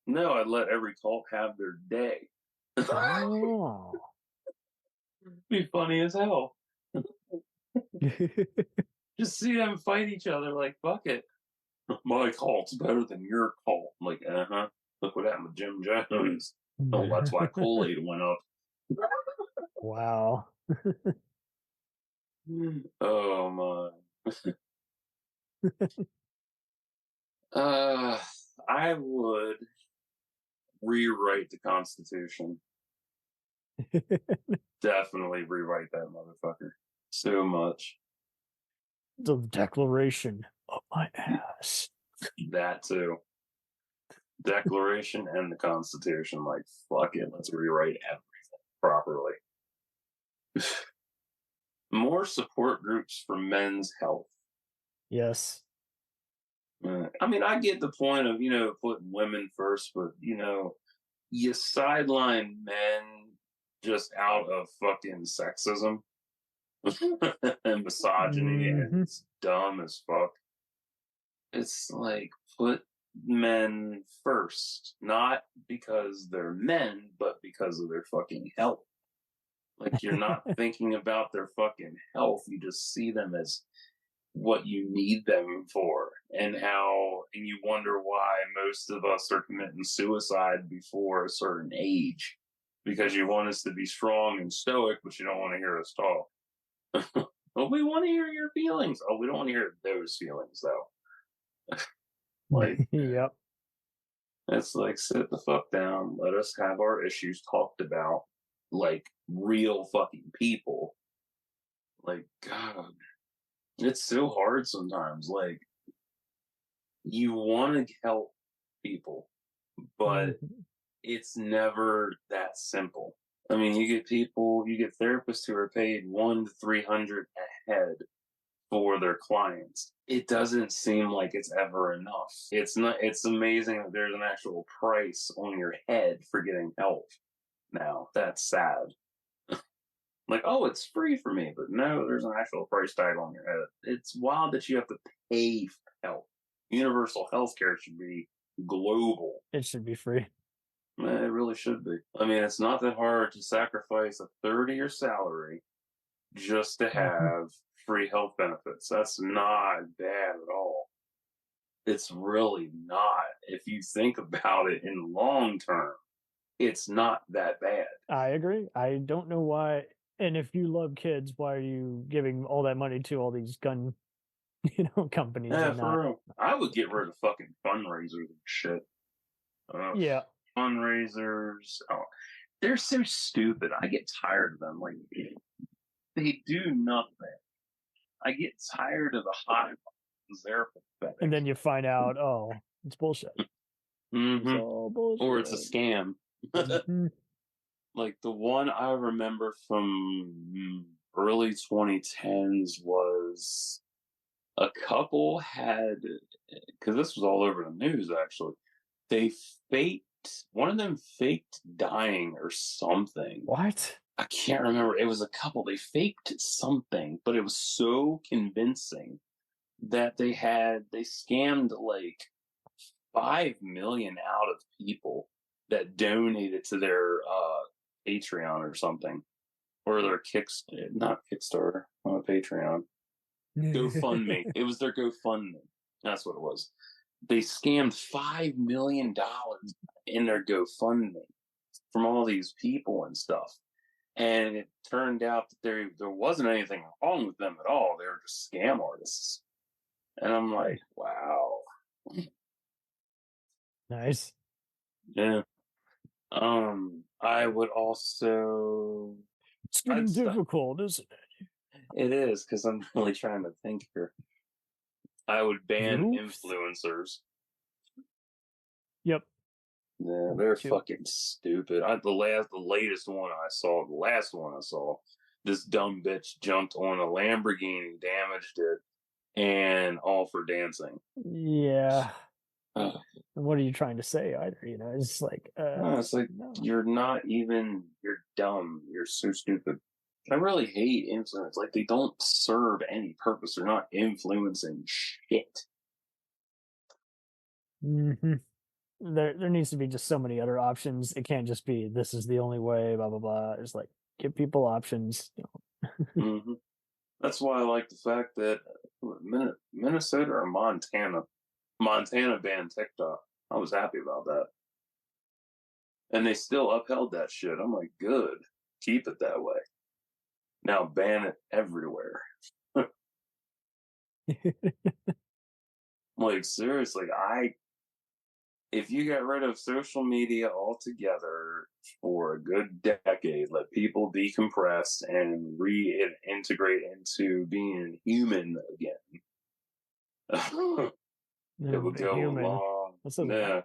No, I'd let every cult have their day. Oh. Be funny as hell. Just see them fight each other like, fuck it. My cult's better than your cult. I'm like, look what happened with Jim Jones. Oh, that's why Kool-Aid went up. Wow. Oh my. I would rewrite the Constitution. Definitely rewrite that motherfucker. So much. The Declaration of my ass. That too. Declaration and the Constitution. Like, fuck it. Let's rewrite everything properly. More support groups for men's health. Yes. I mean, I get the point of, putting women first, but, you sideline men just out of fucking sexism and misogyny, and it's dumb as fuck. It's like, put men first, not because they're men, but because of their fucking health. Like, you're not thinking about their fucking health. You just see them as what you need them for, and you wonder why most of us are committing suicide before a certain age, because you want us to be strong and stoic, but you don't want to hear us talk. But we want to hear your feelings. Oh, we don't want to hear those feelings though. Like, yep. It's like, sit the fuck down. Let us have our issues talked about like real fucking people. Like, God. It's so hard sometimes. Like, you want to help people, but it's never that simple. I mean, you get therapists who are paid $100 to $300 a head for their clients. It doesn't seem like it's ever enough. It's not. It's amazing that there's an actual price on your head for getting help. Now, that's sad. Like, oh, it's free for me, but no, there's an actual price tag on your head. It's wild that you have to pay for help. Universal health care should be global. It should be free. It really should be. I mean, it's not that hard to sacrifice a third of your salary just to have free health benefits. That's not bad at all. It's really not. If you think about it in long term, it's not that bad. I agree. I don't know why. And if you love kids, why are you giving all that money to all these gun, companies? Yeah, for real. I would get rid of fucking fundraisers and shit. Yeah. Fundraisers. Oh, they're so stupid. I get tired of them. Like, they do nothing. I get tired of the hot ones. They're pathetic. And then you find out, oh, it's bullshit. Mm-hmm. It's all bullshit. Or it's a scam. Mm-hmm. Like, the one I remember from early 2010s was a couple had, because this was all over the news, actually. One of them faked dying or something. What? I can't remember. It was a couple. They faked something, but it was so convincing that they scammed like 5 million out of people that donated to their Patreon or something. Or their not Kickstarter, on Patreon. GoFundMe. It was their GoFundMe. That's what it was. They scammed $5 million in their GoFundMe from all these people and stuff. And it turned out that there wasn't anything wrong with them at all. They were just scam artists. And I'm like, wow. Nice. Yeah. I would also... It's getting difficult, isn't it? It is, because I'm really trying to think here. I would ban influencers. Yep. Yeah, they're fucking stupid. The last one I saw, this dumb bitch jumped on a Lamborghini, damaged it, and all for dancing. Yeah. And what are you trying to say either? It's like... it's like, no. You're dumb. You're so stupid. I really hate influence. Like, they don't serve any purpose. They're not influencing shit. Mm-hmm. There needs to be just so many other options. It can't just be, this is the only way, blah, blah, blah. It's like, give people options. Mm-hmm. That's why I like the fact that Minnesota or Montana banned TikTok. I was happy about that. And they still upheld that shit. I'm like, good. Keep it that way. Now ban it everywhere. Like, seriously, if you get rid of social media altogether for a good decade, let people decompress and reintegrate into being human again, it would go long. Yeah,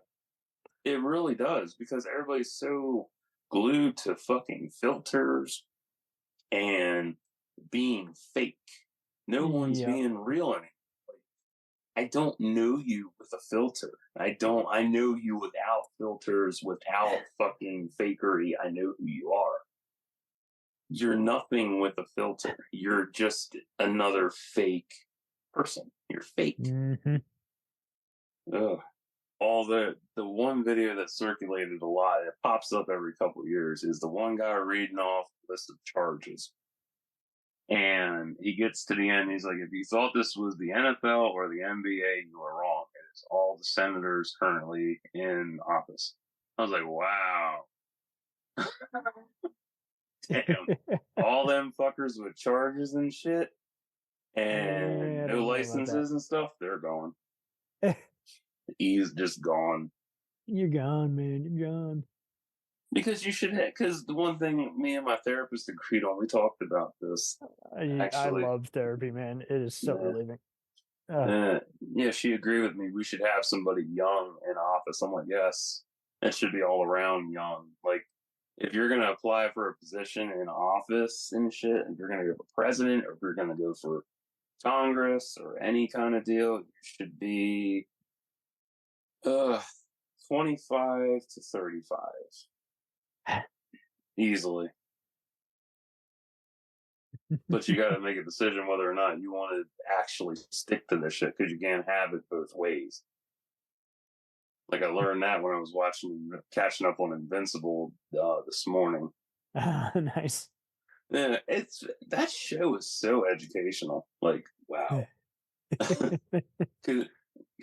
it really does, because everybody's so glued to fucking filters and being fake. No one's being real anymore. I don't know you with a filter. I know you without filters, without fucking fakery. I know who you are. You're nothing with a filter. You're just another fake person. You're fake. Mm-hmm. Ugh. All the one video that circulated a lot, it pops up every couple of years, is the one guy reading off a list of charges. And he gets to the end, he's like, if you thought this was the NFL or the NBA, you were wrong. It is all the senators currently in office. I was like, wow. Damn. All them fuckers with charges and shit and no licenses and stuff, they're gone. He's just gone. You're gone, man. You're gone. Because the one thing me and my therapist agreed on, we talked about this. I love therapy, man. It is so relieving. Yeah, she agreed with me. We should have somebody young in office. I'm like, yes, it should be all around young. Like, if you're going to apply for a position in office and shit, if you're going to go for president or if you're going to go for Congress or any kind of deal, you should be 25 to 35. Easily. But you got to make a decision whether or not you want to actually stick to this shit, because you can't have it both ways. Like, I learned that when I was catching up on Invincible this morning. Nice. Yeah, that show is so educational. Like, wow.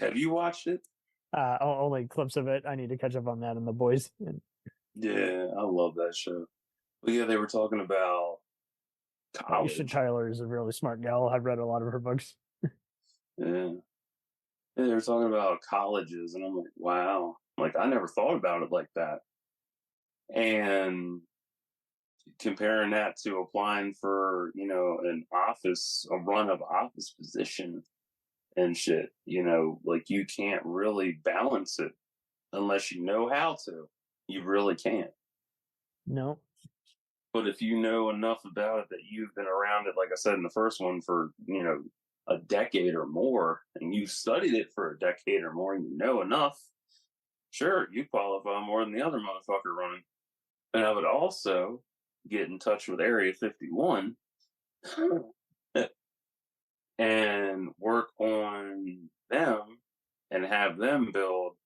Have you watched it? Only clips of it. I need to catch up on that and The Boys. Yeah, I love that show. But yeah, they were talking about college. Aisha Tyler is a really smart gal. I've read a lot of her books. Yeah, they were talking about colleges, and I'm like, wow. Like, I never thought about it like that. And comparing that to applying for, a run of office position and shit, like you can't really balance it unless you know how to. You really can't. No. But if you know enough about it that you've been around it, like I said in the first one, for, a decade or more, and you've studied it for a decade or more, and you know enough, sure, you qualify more than the other motherfucker running. And I would also get in touch with Area 51 and work on them and have them build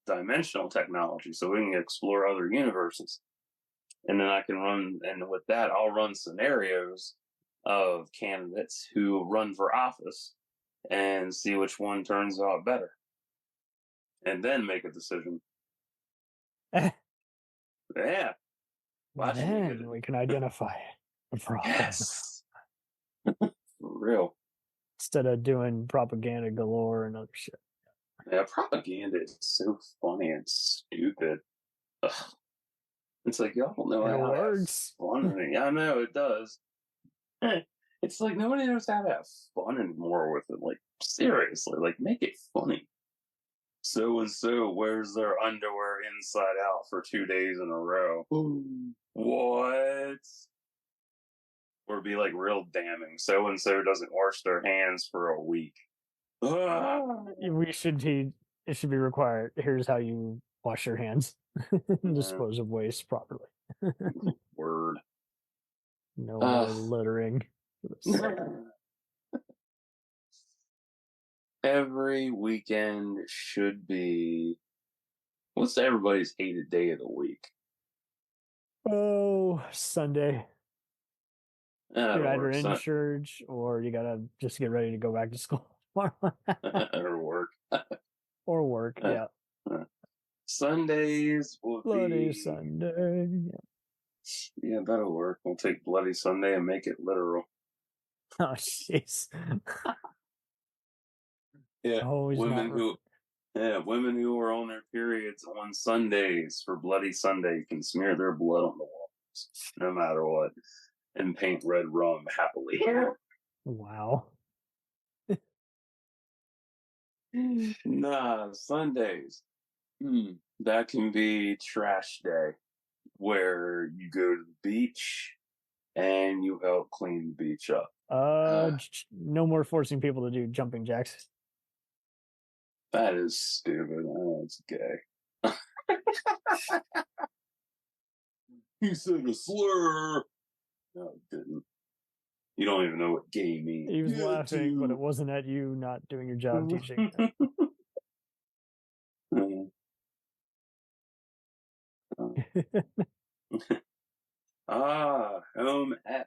dimensional technology so we can explore other universes. And then I can run, and with that, I'll run scenarios of candidates who run for office and see which one turns out better. And then make a decision. Yeah. Then we can identify the problem. Yes. For real. Instead of doing propaganda galore and other shit. Yeah, propaganda is so funny and stupid. Ugh. It's like, y'all don't know how to have fun. Yeah, I know, it does. It's like nobody knows how to have fun anymore with it. Like, seriously, like, make it funny. So and so wears their underwear inside out for 2 days in a row. Ooh. What? Or be like real damning. So and so doesn't wash their hands for a week. It should be required. Here's how you wash your hands and dispose of waste properly. Word. No more littering. Every weekend should be. What's everybody's hated day of the week? Oh, Sunday. You're either in work. church or you gotta just get ready to go back to school. Or work. Or work, yeah. Sundays will Bloody be... Sunday. Yeah, that'll work. We'll take Bloody Sunday and make it literal. Oh, jeez. Yeah, women who are on their periods on Sundays for Bloody Sunday can smear their blood on the walls, no matter what, and paint red rum happily. Wow. Nah, Sundays. That can be trash day, where you go to the beach and you help clean the beach up. No more forcing people to do jumping jacks. That is stupid. Oh, it's gay. He said a slur. No, it didn't. You don't even know what gay means. He was laughing, but it wasn't at you not doing your job teaching. Home ec.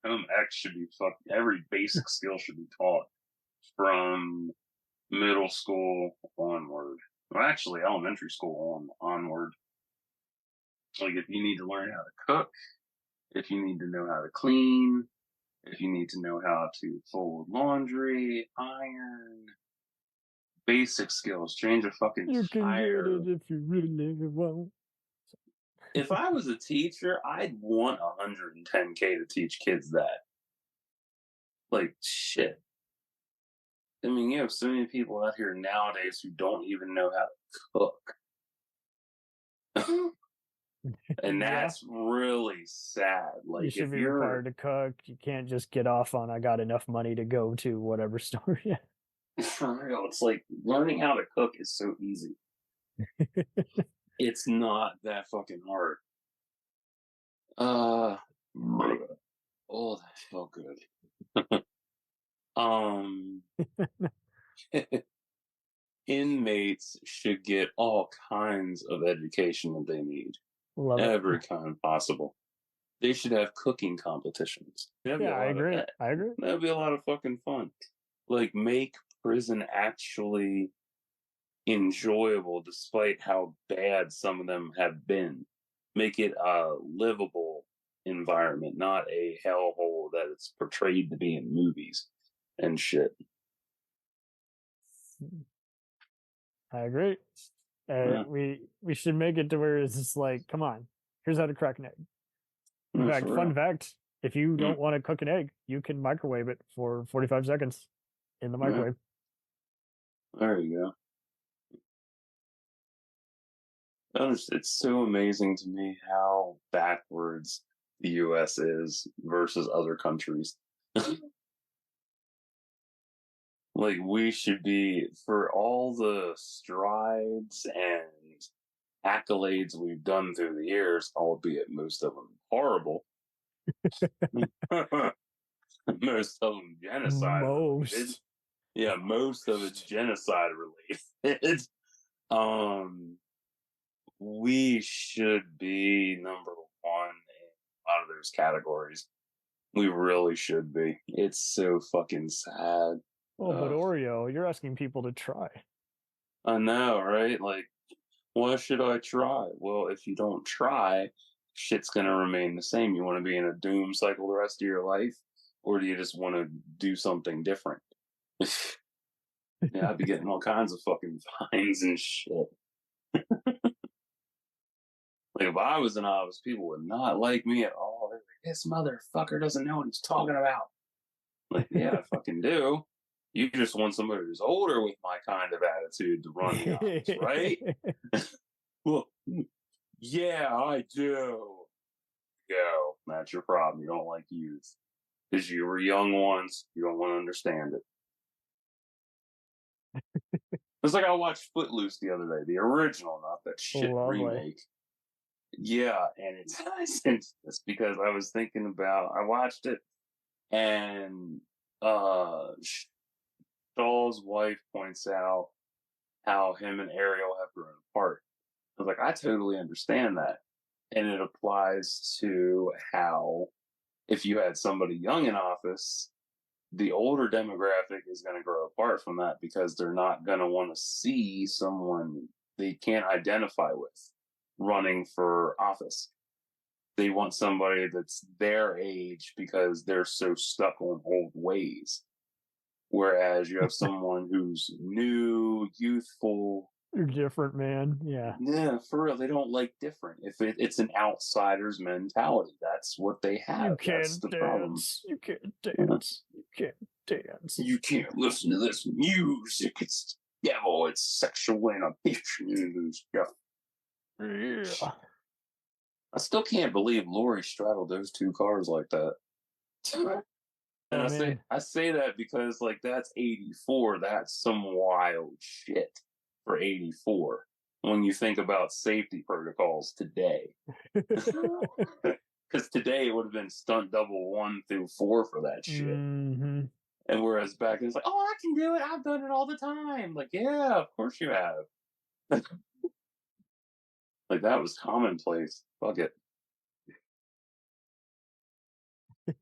Home ec should be fucking. Every basic skill should be taught from middle school onward. Well, actually, elementary school onward. Like, if you need to learn how to cook, if you need to know how to clean, if you need to know how to fold laundry, iron, basic skills, change a fucking you tire. You can get it if you really want. If I was a teacher, I'd want $110K to teach kids that. Like, shit. I mean, you have so many people out here nowadays who don't even know how to cook. And that's really sad. Like, you should be required to cook. You can't just get off on, I got enough money to go to whatever store. For real, it's like learning how to cook is so easy. It's not that fucking hard. Oh, that felt good. Inmates should get all kinds of education that they need. Every kind possible. They should have cooking competitions. I agree. That'd be a lot of fucking fun. Like, make prison actually enjoyable despite how bad some of them have been. Make it a livable environment, not a hellhole that it's portrayed to be in movies and shit. I agree. We should make it to where it's just like, come on, here's how to crack an egg. In fact, fun fact, if you don't want to cook an egg, you can microwave it for 45 seconds in the microwave. There you go. It's so amazing to me how backwards the U.S. is versus other countries. Like, we should be, for all the strides and accolades we've done through the years, albeit most of them horrible. Most of them genocide related. Yeah, most of it's genocide related. We should be number one in a lot of those categories. We really should be. It's so fucking sad. Oh, but Oreo, you're asking people to try. I know, right? Like, why should I try? Well, if you don't try, shit's gonna remain the same. You want to be in a doom cycle the rest of your life? Or do you just want to do something different? Yeah, I'd be getting all kinds of fucking fines and shit. Like, if I was in office, people would not like me at all. They're like, this motherfucker doesn't know what he's talking about. Like, yeah, I fucking do. You just want somebody who's older with my kind of attitude to run the office, right? Well, yeah, I do. Go. That's your problem. You don't like youth. Because you were young once. You don't want to understand it. It's like I watched Footloose the other day. The original, not that shit remake. Yeah, and it's because I was thinking about, I watched it, and Shaw's wife points out how him and Ariel have grown apart. I was like, I totally understand that. And it applies to how, if you had somebody young in office, the older demographic is going to grow apart from that because they're not going to want to see someone they can't identify with running for office. They want somebody that's their age because they're so stuck on old ways. Whereas you have someone who's new, youthful. You're different, man. Yeah. Yeah, for real. They don't like different. If it's an outsider's mentality, that's what they have. You can't dance. You can't dance. You can't dance. You can't listen to this music. It's devil. It's sexual inhibition and stuff. Yeah. I still can't believe Lori straddled those two cars like that. And I say that because, like, that's 84. That's some wild shit for 84 when you think about safety protocols today. Because today it would have been stunt double 1 through 4 for that shit. Mm-hmm. And whereas back then it's like, oh, I can do it. I've done it all the time. Like, yeah, of course you have. Like, that was commonplace. Fuck it.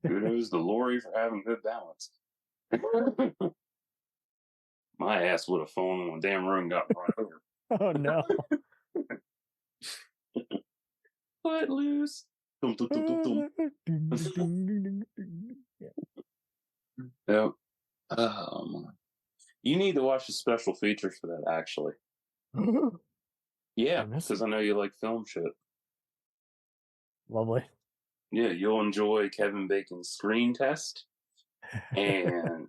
Kudos to Lori for having good balance. My ass would have fallen when the damn room got run over. Oh, no. Let loose. Yep. You need to watch the special features for that, actually. Yeah, because I know you like film shit. Lovely. Yeah, you'll enjoy Kevin Bacon's screen test. And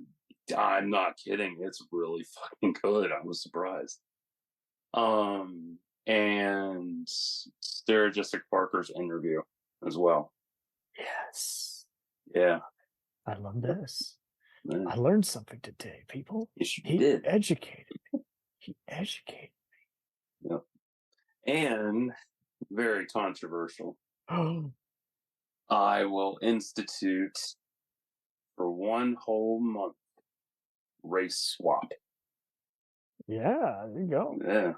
I'm not kidding. It's really fucking good. I was surprised. And Sarah Jessica Parker's interview as well. Yes. Yeah. I love this. Man. I learned something today, people. Yes, you he did. Educated me. He educated me. Yep. And very controversial. I will institute for 1 whole month race swap. Yeah, there you go. Yeah.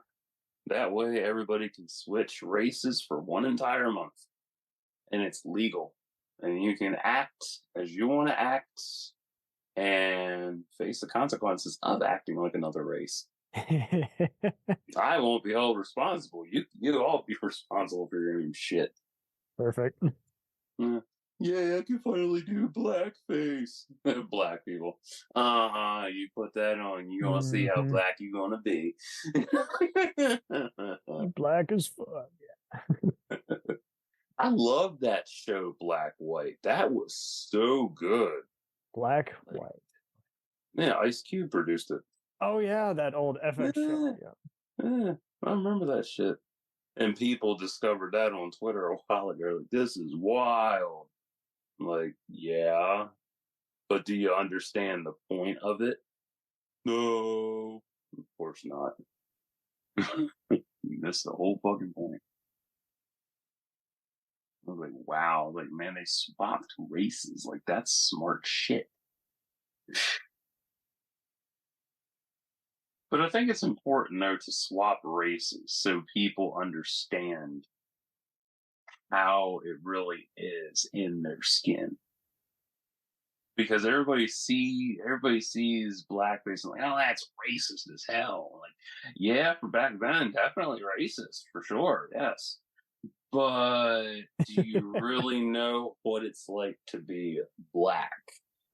That way everybody can switch races for 1 entire month. And it's legal. And you can act as you want to act and face the consequences of acting like another race. I won't be held responsible. You all be responsible for your own shit. Perfect. Yeah. Yeah, I can finally do blackface. Black people. You put that on, you're gonna see how black you're gonna be. Black as fuck. I love that show, Black White. That was so good. Black White. Yeah, Ice Cube produced it. Oh yeah, that old FX show. Yeah, I remember that shit. And people discovered that on Twitter a while ago. Like, this is wild. I'm like, yeah, but do you understand the point of it? No, of course not. You missed the whole fucking point. I was like, wow, like, man, they swapped races. Like, that's smart shit. But I think it's important, though, to swap races so people understand how it really is in their skin. Because everybody sees blackface and like, oh, that's racist as hell. Like, yeah, for back then, definitely racist for sure, yes. But do you really know what it's like to be black?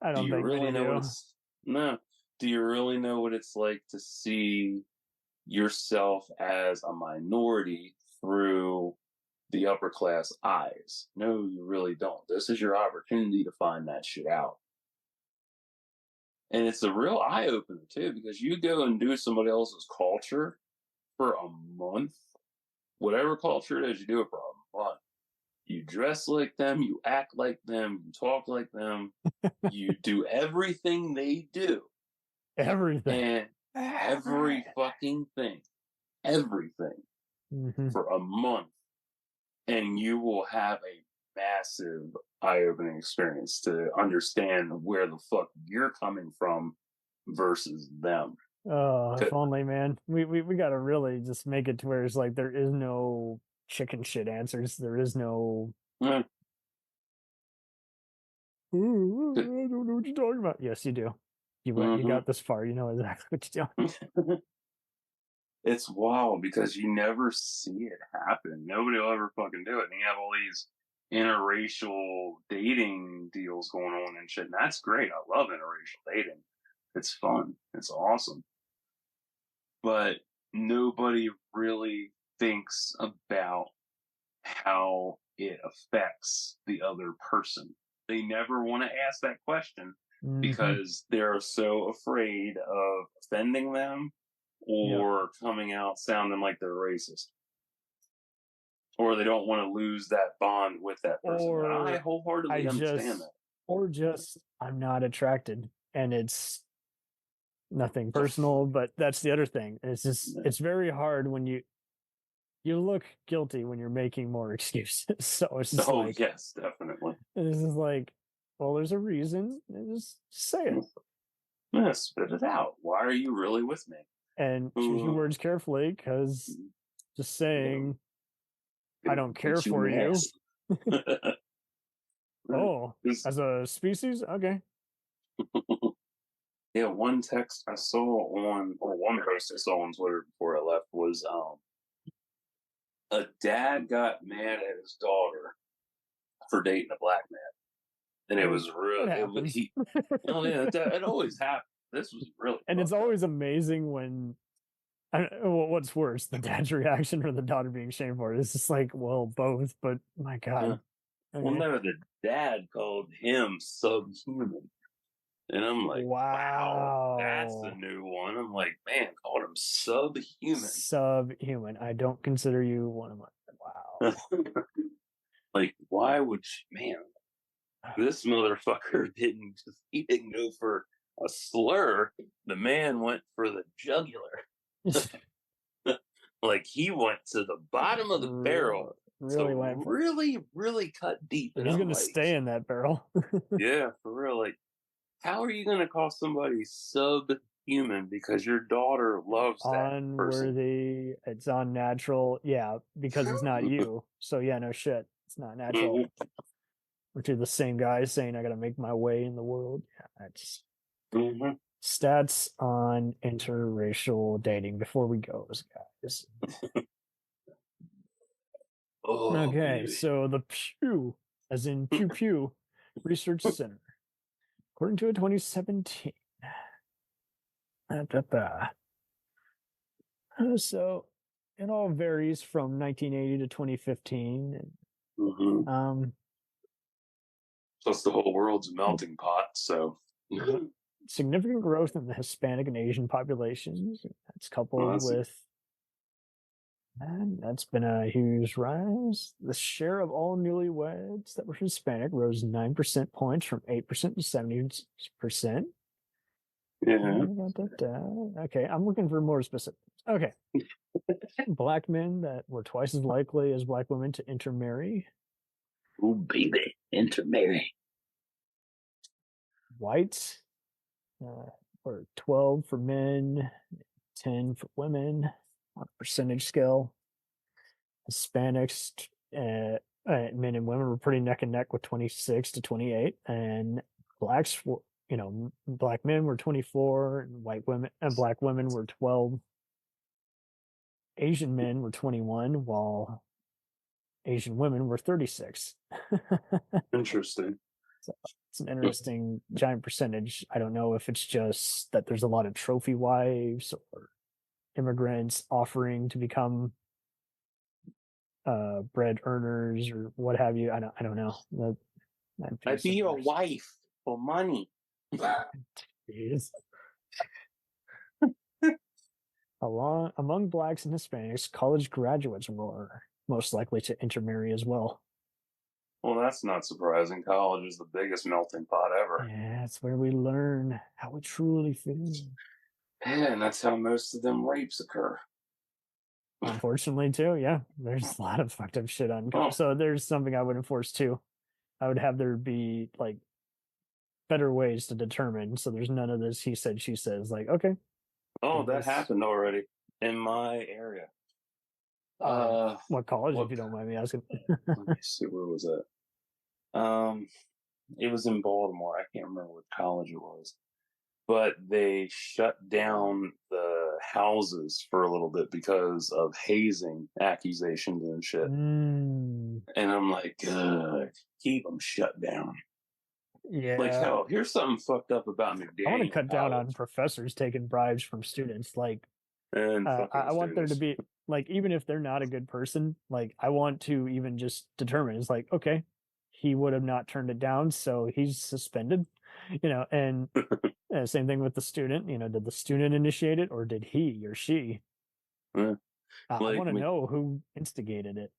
I don't think really many know do. what it's no? Do you really know what it's like to see yourself as a minority through the upper class eyes? No, you really don't. This is your opportunity to find that shit out. And it's a real eye opener too, because you go and do somebody else's culture for a month, whatever culture it is, you do it for a month. You dress like them, you act like them, you talk like them, you do everything they do. Everything. And every fucking thing. Everything. For a month. And you will have a massive eye-opening experience to understand where the fuck you're coming from versus them. Oh, if only, man. We gotta really just make it to where it's like there is no chicken shit answers. There is no I don't know what you're talking about. Yes, you do. You got this far. You know exactly what you're doing. It's wild because you never see it happen. Nobody will ever fucking do it. And you have all these interracial dating deals going on and shit. And that's great. I love interracial dating. It's fun. It's awesome. But nobody really thinks about how it affects the other person. They never want to ask that question because they're so afraid of offending them or coming out sounding like they're racist. Or they don't want to lose that bond with that person. Or and I wholeheartedly understand that. Or just, I'm not attracted. And it's nothing personal, but that's the other thing. It's just, it's very hard when you look guilty when you're making more excuses. So it's just like, yes, definitely. This is like, well, there's a reason. Just say it. Yeah, spit it out. Why are you really with me? And choose your words carefully, because just saying, I don't care for you. Oh, as a species? Okay. Yeah, one text I saw on, or one post I saw on Twitter before I left was, a dad got mad at his daughter for dating a black man. And it was really, it always happens. This was really, and it's always amazing when, what's worse, the dad's reaction or the daughter being shamed for it? It's just like, well, both, but my God. Well, no, the dad called him subhuman. And I'm like, wow, that's a new one. I'm like, man, called him subhuman. Subhuman. I don't consider you one of my, wow. Like, why would you, man, this motherfucker didn't go for a slur. The man went for the jugular. Like, he went to the bottom of the barrel. Really went for really cut deep. And he's going to stay in that barrel. Yeah, for real. Like, how are you going to call somebody subhuman because your daughter loves that unworthy person? It's unnatural. Yeah, because it's not you. So yeah, no shit. It's not natural. Or to the same guy saying I got to make my way in the world. Yeah, that's stats on interracial dating before we go, guys. Okay, baby. So the Pew as in Pew Pew Research Center, according to a 2017. So it all varies from 1980 to 2015. Mm-hmm. Plus, the whole world's a melting pot, so. Significant growth in the Hispanic and Asian populations. That's coupled with. And that's been a huge rise. The share of all newlyweds that were Hispanic rose 9% points from 8% to 70%. Yeah. Okay, I'm looking for more specifics. Okay. Black men that were twice as likely as black women to intermarry. Oh, baby, intermarry. Whites were 12 for men, 10 for women on a percentage scale. Hispanics, men and women were pretty neck and neck with 26 to 28, and blacks, black men were 24, and white women and black women were 12. Asian men were 21, while Asian women were 36. Interesting. So it's an interesting giant percentage. I don't know if it's just that there's a lot of trophy wives or immigrants offering to become bread earners or what have you. I don't know. I'd be your wife for money. Jeez. Among blacks and Hispanics, college graduates were most likely to intermarry as well. Well, that's not surprising. College is the biggest melting pot ever. Yeah, it's where we learn how we truly feel. Yeah, and that's how most of them rapes occur. Unfortunately, too, yeah. There's a lot of fucked up shit on college. So there's something I would enforce, too. I would have there be, like, better ways to determine. So there's none of this he said, she says. Like, okay. Oh, that happened already in my area. What college, if you don't mind me asking? Let me see, where was that? It was in Baltimore. I can't remember what college it was, but they shut down the houses for a little bit because of hazing accusations and shit. And I'm like, keep them shut down. Yeah. Like, hell, here's something fucked up about me. I want to cut down on professors taking bribes from students. Like, I want there to be, like, even if they're not a good person, like, I want to even just determine, it's like, okay, he would have not turned it down, so he's suspended, and same thing with the student, did the student initiate it or did he or she? I want to know who instigated it.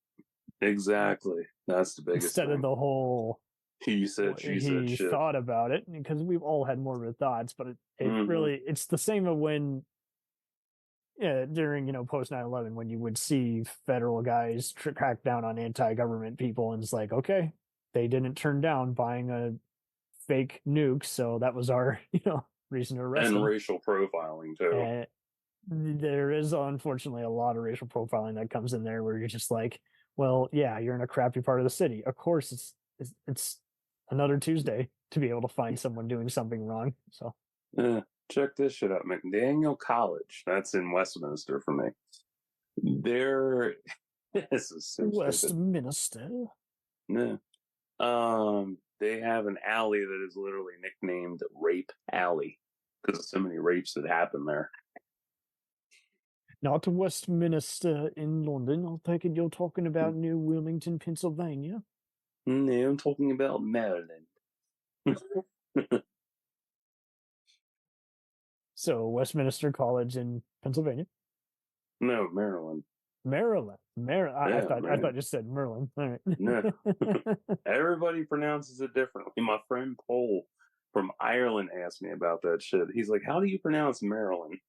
Exactly. That's the biggest Instead thing. of the whole he said, she said shit. Thought about it, because we've all had morbid thoughts, but it really, it's the same of when during post 9/11, when you would see federal guys crack down on anti-government people, and it's like, okay, they didn't turn down buying a fake nuke, so that was our reason to arrest them. And racial profiling too. There is unfortunately a lot of racial profiling that comes in there, where you're just like, well, yeah, you're in a crappy part of the city, of course it's another Tuesday to be able to find someone doing something wrong. So check this shit out. McDaniel College, that's in Westminster for me. This is so Westminster. Yeah. They have an alley that is literally nicknamed Rape Alley because of so many rapes that happen there. Not Westminster in London. I'll take it you're talking about New Wilmington, Pennsylvania. No, I'm talking about Maryland. So Westminster College in Pennsylvania? No, Maryland. Maryland. I thought you said Merlin. All right. No. Everybody pronounces it differently. My friend Paul from Ireland asked me about that shit. He's like, how do you pronounce Maryland?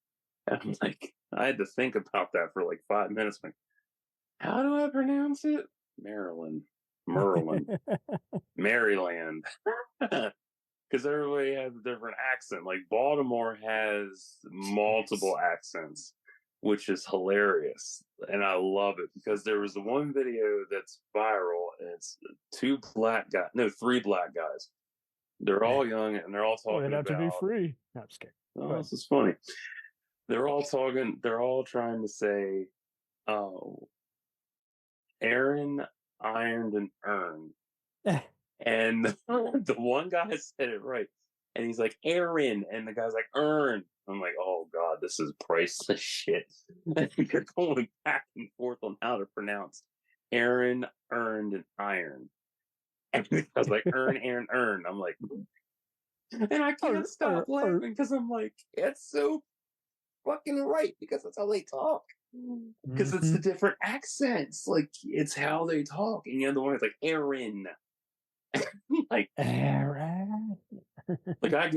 And I'm like, I had to think about that for like 5 minutes. I'm like, how do I pronounce it? Maryland. Merlin. Maryland. Because everybody has a different accent. Like Baltimore has multiple accents, which is hilarious. And I love it because there was the one video that's viral, and it's three black guys. They're all young and they're all talking about... to be free. No, I'm just kidding. Oh, this is funny. They're all trying to say, oh, Aaron ironed an urn And the one guy said it right. And he's like, Aaron. And the guy's like, Earn. I'm like, oh, God, this is priceless shit. And you're going back and forth on how to pronounce Aaron, earned, and iron. And I was like, Earn, Aaron, earn. I'm like, and I can't stop laughing because I'm like, it's so fucking right because that's how they talk. Because it's the different accents. Like, it's how they talk. And the other one is like, Aaron. Like, Aaron. Like I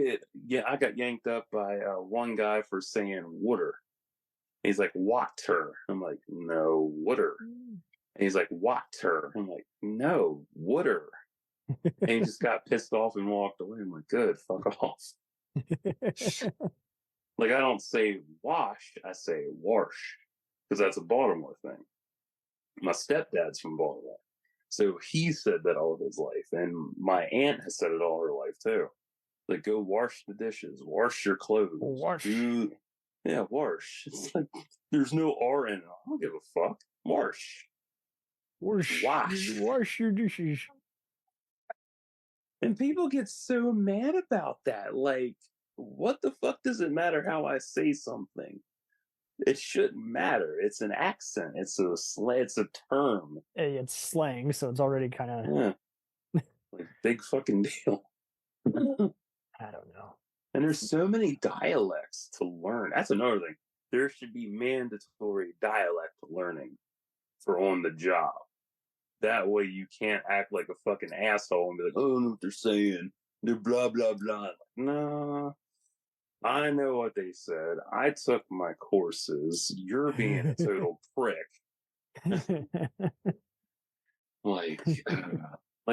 got yanked up by one guy for saying water. He's like, water. I'm like, no, water. And he's like, water. I'm like, no, water. And he just got pissed off and walked away. I'm like, good, fuck off. Like, I don't say wash, I say wash. Because that's a Baltimore thing. My stepdad's from Baltimore. So he said that all of his life. And my aunt has said it all her life, too. Like, go wash the dishes, wash your clothes. Wash. Yeah, wash. It's like, there's no R in it. I don't give a fuck. Wash. Wash your dishes. And people get so mad about that. Like, what the fuck does it matter how I say something? It shouldn't matter. It's an accent. It's a term. Hey, it's slang, so it's already kind of... Yeah. Like, big fucking deal. I don't know. And there's so many dialects to learn. That's another thing. There should be mandatory dialect learning for on the job. That way you can't act like a fucking asshole and be like, oh, I don't know what they're saying. They're blah, blah, blah. Like, nah, I know what they said. I took my courses. You're being a total prick. Like,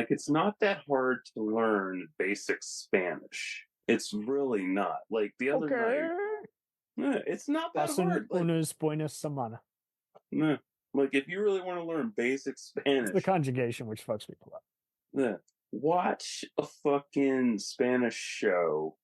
it's not that hard to learn basic Spanish. It's really not. Like, the other night, it's not that hard. Like, unas buenas semana. Nah. Like, if you really want to learn basic Spanish... It's the conjugation which fucks people up. Yeah. Watch a fucking Spanish show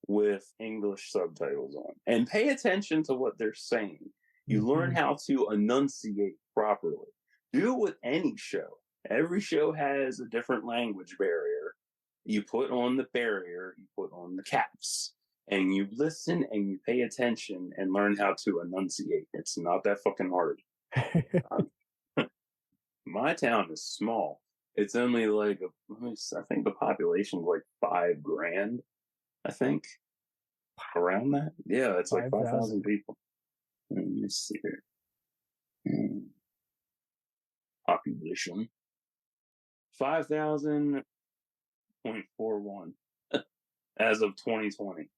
with English subtitles on. And pay attention to what they're saying. You learn how to enunciate properly. Do it with any show. Every show has a different language barrier. You put on the barrier, you put on the caps. And you listen and you pay attention and learn how to enunciate. It's not that fucking hard. My town is small. It's only like, I think the population is like 5 grand, I think. Around that? Yeah, it's like 5,000 people. Let me see here. Population. 5,000.41 as of 2020.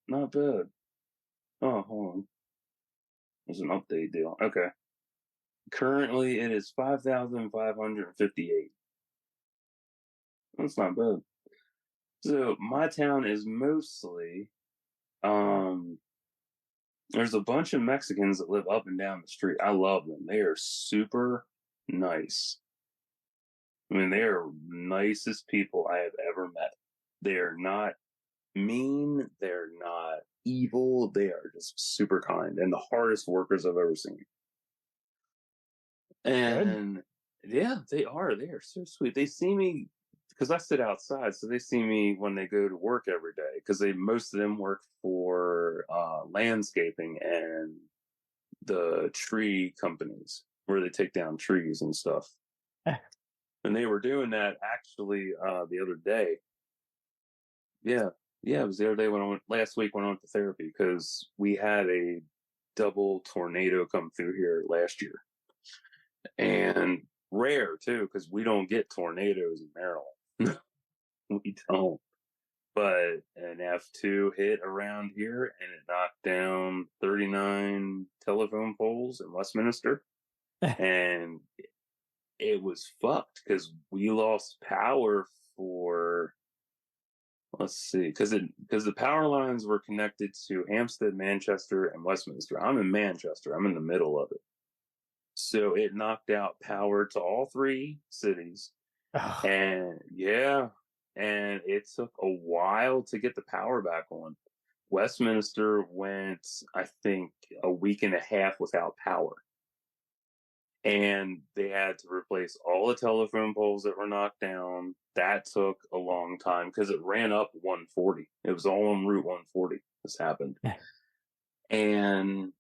Not bad. Oh, hold on. There's an update deal. Okay. Currently, it is 5,558. That's not bad. So, my town is mostly, there's a bunch of Mexicans that live up and down the street. I love them. They are super nice. I mean, they are nicest people I have ever met. They are not mean. They're not evil. They are just super kind and the hardest workers I've ever seen. And yeah, they are. They are so sweet. They see me because I sit outside, so they see me when they go to work every day. Because most of them work for landscaping and the tree companies where they take down trees and stuff. And they were doing that actually the other day. Yeah, it was the other day last week when I went to therapy because we had a double tornado come through here last year. And rare too, because we don't get tornadoes in Maryland. We don't. But an F2 hit around here and it knocked down 39 telephone poles in Westminster. And it was fucked because we lost power for, let's see, because the power lines were connected to Hampstead, Manchester, and Westminster. I'm in Manchester. I'm in the middle of it. So it knocked out power to all 3 cities. And it took a while to get the power back on. Westminster went, I think, a week and a half without power. And they had to replace all the telephone poles that were knocked down. That took a long time because it ran up 140. It was all on Route 140. This happened. And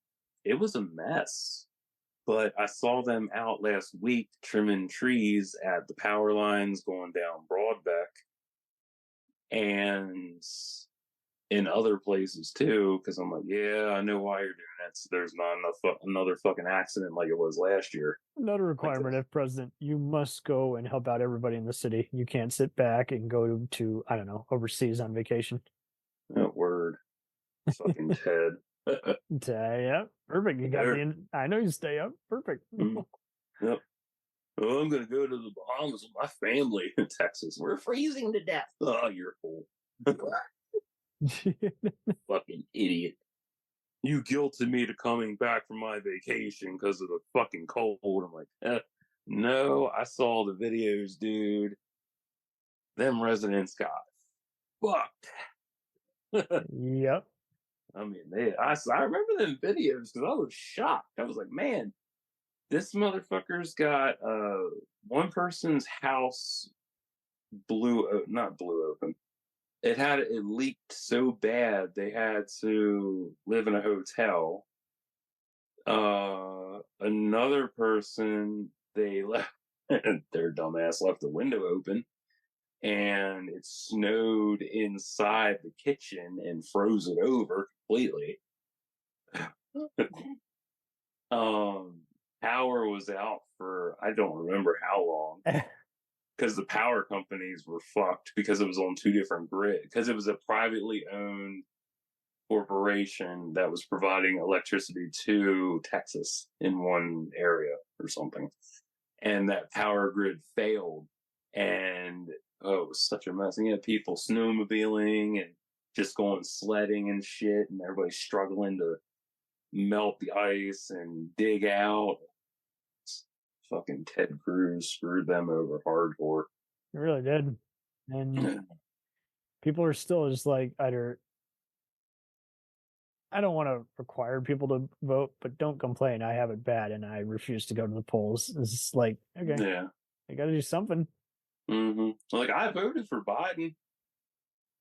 it was a mess. But I saw them out last week trimming trees at the power lines going down Broadbeck and in other places too. Because I'm like, yeah, I know why you're doing that. So there's not another fucking accident like it was last year. Another requirement if president, you must go and help out everybody in the city. You can't sit back and go to I don't know, overseas on vacation. That word. Fucking Ted. Yeah, perfect. You got I know you stay up. Perfect. Yep. Oh, I'm gonna go to the Bahamas with my family in Texas. We're freezing to death. Oh, you're cool. Fucking idiot. You guilted me to coming back from my vacation because of the fucking cold. I'm like, no, I saw the videos, dude. Them residents got fucked. Yep. I mean, I remember them videos because I was shocked. I was like, man, this motherfucker's got one person's house not blew open. It leaked so bad they had to live in a hotel. Another person, they left their dumbass left the window open. And it snowed inside the kitchen and froze it over completely. Power was out for I don't remember how long because the power companies were fucked because it was on two different grids because it was a privately owned corporation that was providing electricity to Texas in one area or something, and that power grid failed and it was such a mess. And you had people snowmobiling and just going sledding and shit, and everybody struggling to melt the ice and dig out. Fucking Ted Cruz screwed them over hardcore. It really did. And people are still just like either I don't want to require people to vote, but don't complain. I have it bad and I refuse to go to the polls. It's like, okay, yeah, I got to do something. Mm-hmm. Like I voted for Biden,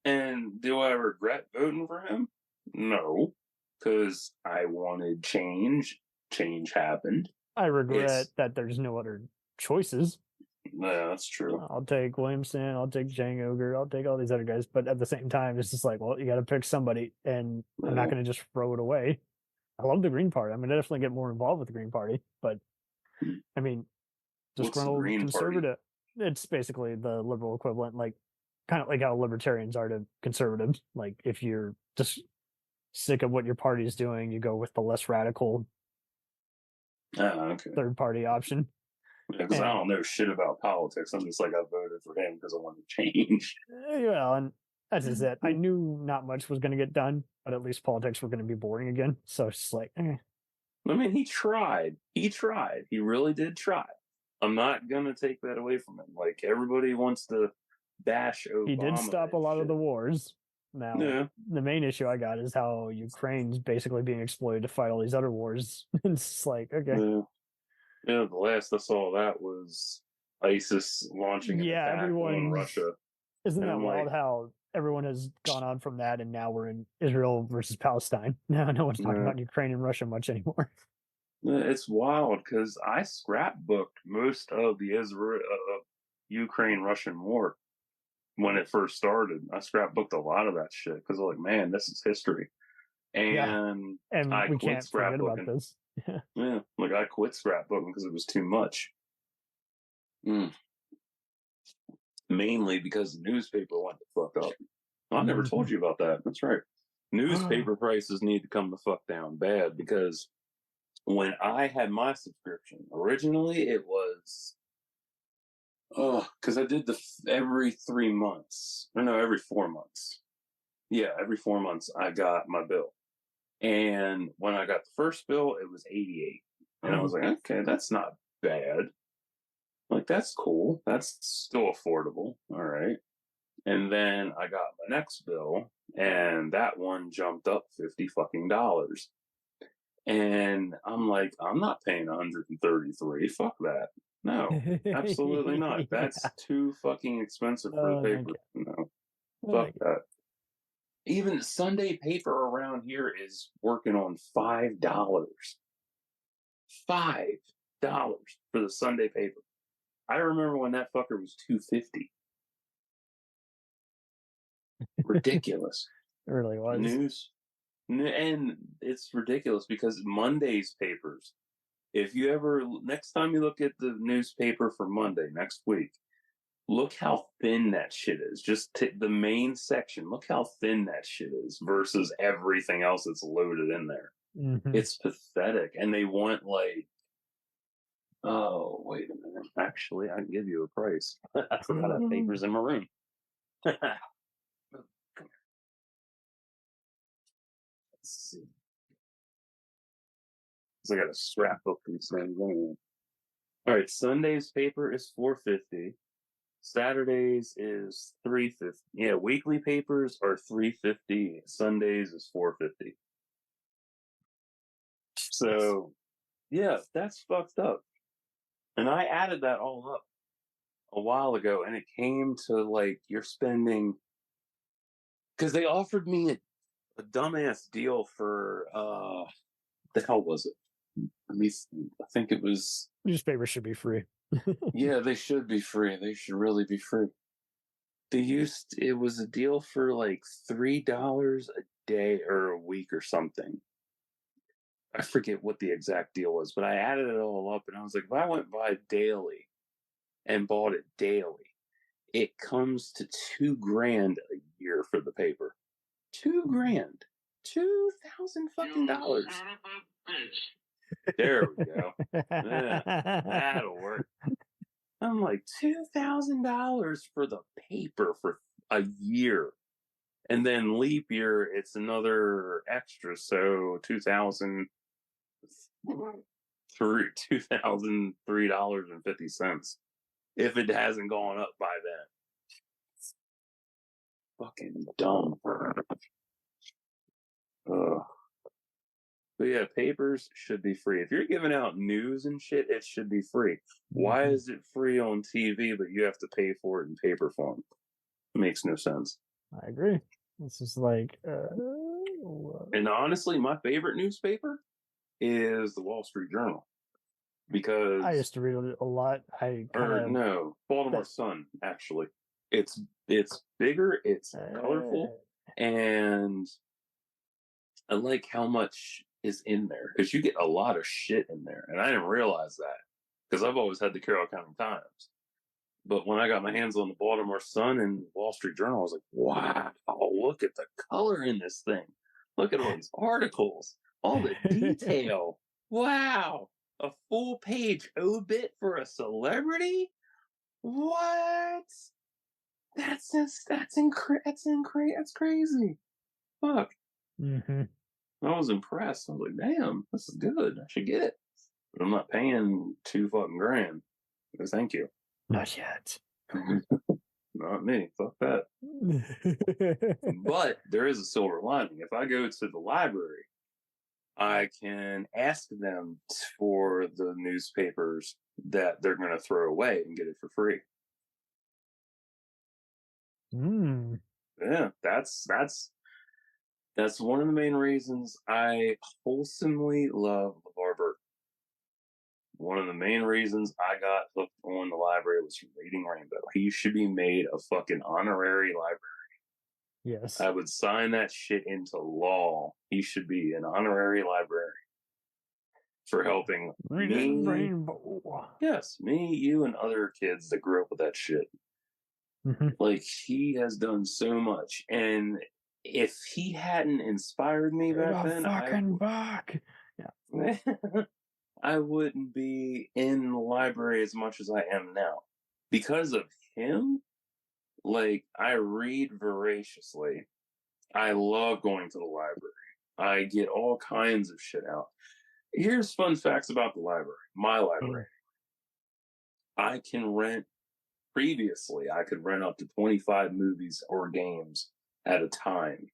and do I regret voting for him? No, because I wanted change. Change happened. I regret that there's no other choices. Yeah, that's true. I'll take Williamson, I'll take Jang Ogre, I'll take all these other guys, but at the same time, it's just like, well, you got to pick somebody, and I'm not going to just throw it away. I love the Green Party. I'm going to definitely get more involved with the Green Party, but I mean, disgruntled conservative. It's basically the liberal equivalent, like kind of like how libertarians are to conservatives. Like if you're just sick of what your party is doing, you go with the less radical third party option. Yeah, because I don't know shit about politics. I'm just like, I voted for him because I want to change. Well, and that's just it. I knew not much was going to get done, but at least politics were going to be boring again. So it's just like, I mean, he tried. He tried. He really did try. I'm not going to take that away from him. Like, everybody wants to bash Obama. He did stop a lot of the wars. Now, the main issue I got is how Ukraine's basically being exploited to fight all these other wars. It's like, okay. Yeah, the last I saw that was ISIS launching an attack on Russia. Isn't that wild how everyone has gone on from that and now we're in Israel versus Palestine? Now no one's talking about Ukraine and Russia much anymore. It's wild because I scrapbooked most of the Ukraine-Russian war when it first started. I scrapbooked a lot of that shit because I'm like, man, this is history. And I we can't forget about this. Yeah, like I quit scrapbooking because it was too much. Mainly because the newspaper went the fuck up. I never told you about that. That's right. Newspaper prices need to come the fuck down bad because when I had my subscription, originally it was because I did every 3 months. Or no, every 4 months. Yeah, every 4 months I got my bill. And when I got the first bill, it was $88. And I was like, okay, that's not bad. Like, that's cool. That's still affordable. All right. And then I got my next bill, and that one jumped up $50 fucking dollars. And I'm like, I'm not paying 133. Fuck that. No, absolutely not. That's too fucking expensive for the paper. No, fuck that. Even Sunday paper around here is working on $5. $5 for the Sunday paper. I remember when that fucker was $2.50. Ridiculous. It really was. News. And it's ridiculous because Monday's papers, if you ever, next time you look at the newspaper for Monday, next week, look how thin that shit is. Just the main section, look how thin that shit is versus everything else that's loaded in there. Mm-hmm. It's pathetic. And they want like, oh, wait a minute. Actually, I can give you a price. I forgot I have papers in my room. Come here. Let's see. So I got a scrapbook and things. All right, Sunday's paper is $4.50. Saturdays is $3.50. Yeah, weekly papers are $3.50. Sundays is $4.50. So, yeah, that's fucked up. And I added that all up a while ago, and it came to like you're spending because they offered me a dumbass deal for the hell was it? Let me think. I think it was newspapers should be free. Yeah, they should be free. They should really be free. It was a deal for like $3 a day or a week or something. I forget what the exact deal was, but I added it all up and I was like, if I went by daily and bought it daily, it comes to $2,000 a year for the paper. $2,000. $2,000 fucking dollars. There we go. Yeah, that'll work. I'm like, $2,000 for the paper for a year. And then leap year, it's another extra. So $2,003.50 if it hasn't gone up by then. Fucking dumb. But yeah, papers should be free. If you're giving out news and shit, it should be free. Why is it free on TV, but you have to pay for it in paper form? It makes no sense. I agree. This is like... And honestly, my favorite newspaper is the Wall Street Journal. Because... I used to read it a lot. No, Baltimore Sun, actually. It's bigger, it's colorful, and I like how much is in there because you get a lot of shit in there, and I didn't realize that because I've always had the Carroll County Times. But when I got my hands on the Baltimore Sun and Wall Street Journal, I was like, wow, look at the color in this thing. Look at all these articles, all the detail. Wow, a full page obit for a celebrity? What? That's crazy. Fuck. Mm-hmm. I was impressed. I was like, damn, this is good. I should get it. But I'm not paying $2,000. No, thank you. Not yet. Not me. Fuck that. But there is a silver lining. If I go to the library, I can ask them for the newspapers that they're going to throw away and get it for free. Yeah, that's one of the main reasons I wholesomely love LeVar Burton. One of the main reasons I got hooked on the library was from reading Rainbow. He should be made a fucking honorary library. Yes. I would sign that shit into law. He should be an honorary library for helping reading Rainbow. Yes, me, you, and other kids that grew up with that shit. Mm-hmm. Like, he has done so much. And if he hadn't inspired me back then, I wouldn't be in the library as much as I am now. Because of him, like, I read voraciously. I love going to the library. I get all kinds of shit out. Here's fun facts about the library. My library. I could rent up to 25 movies or games at a time.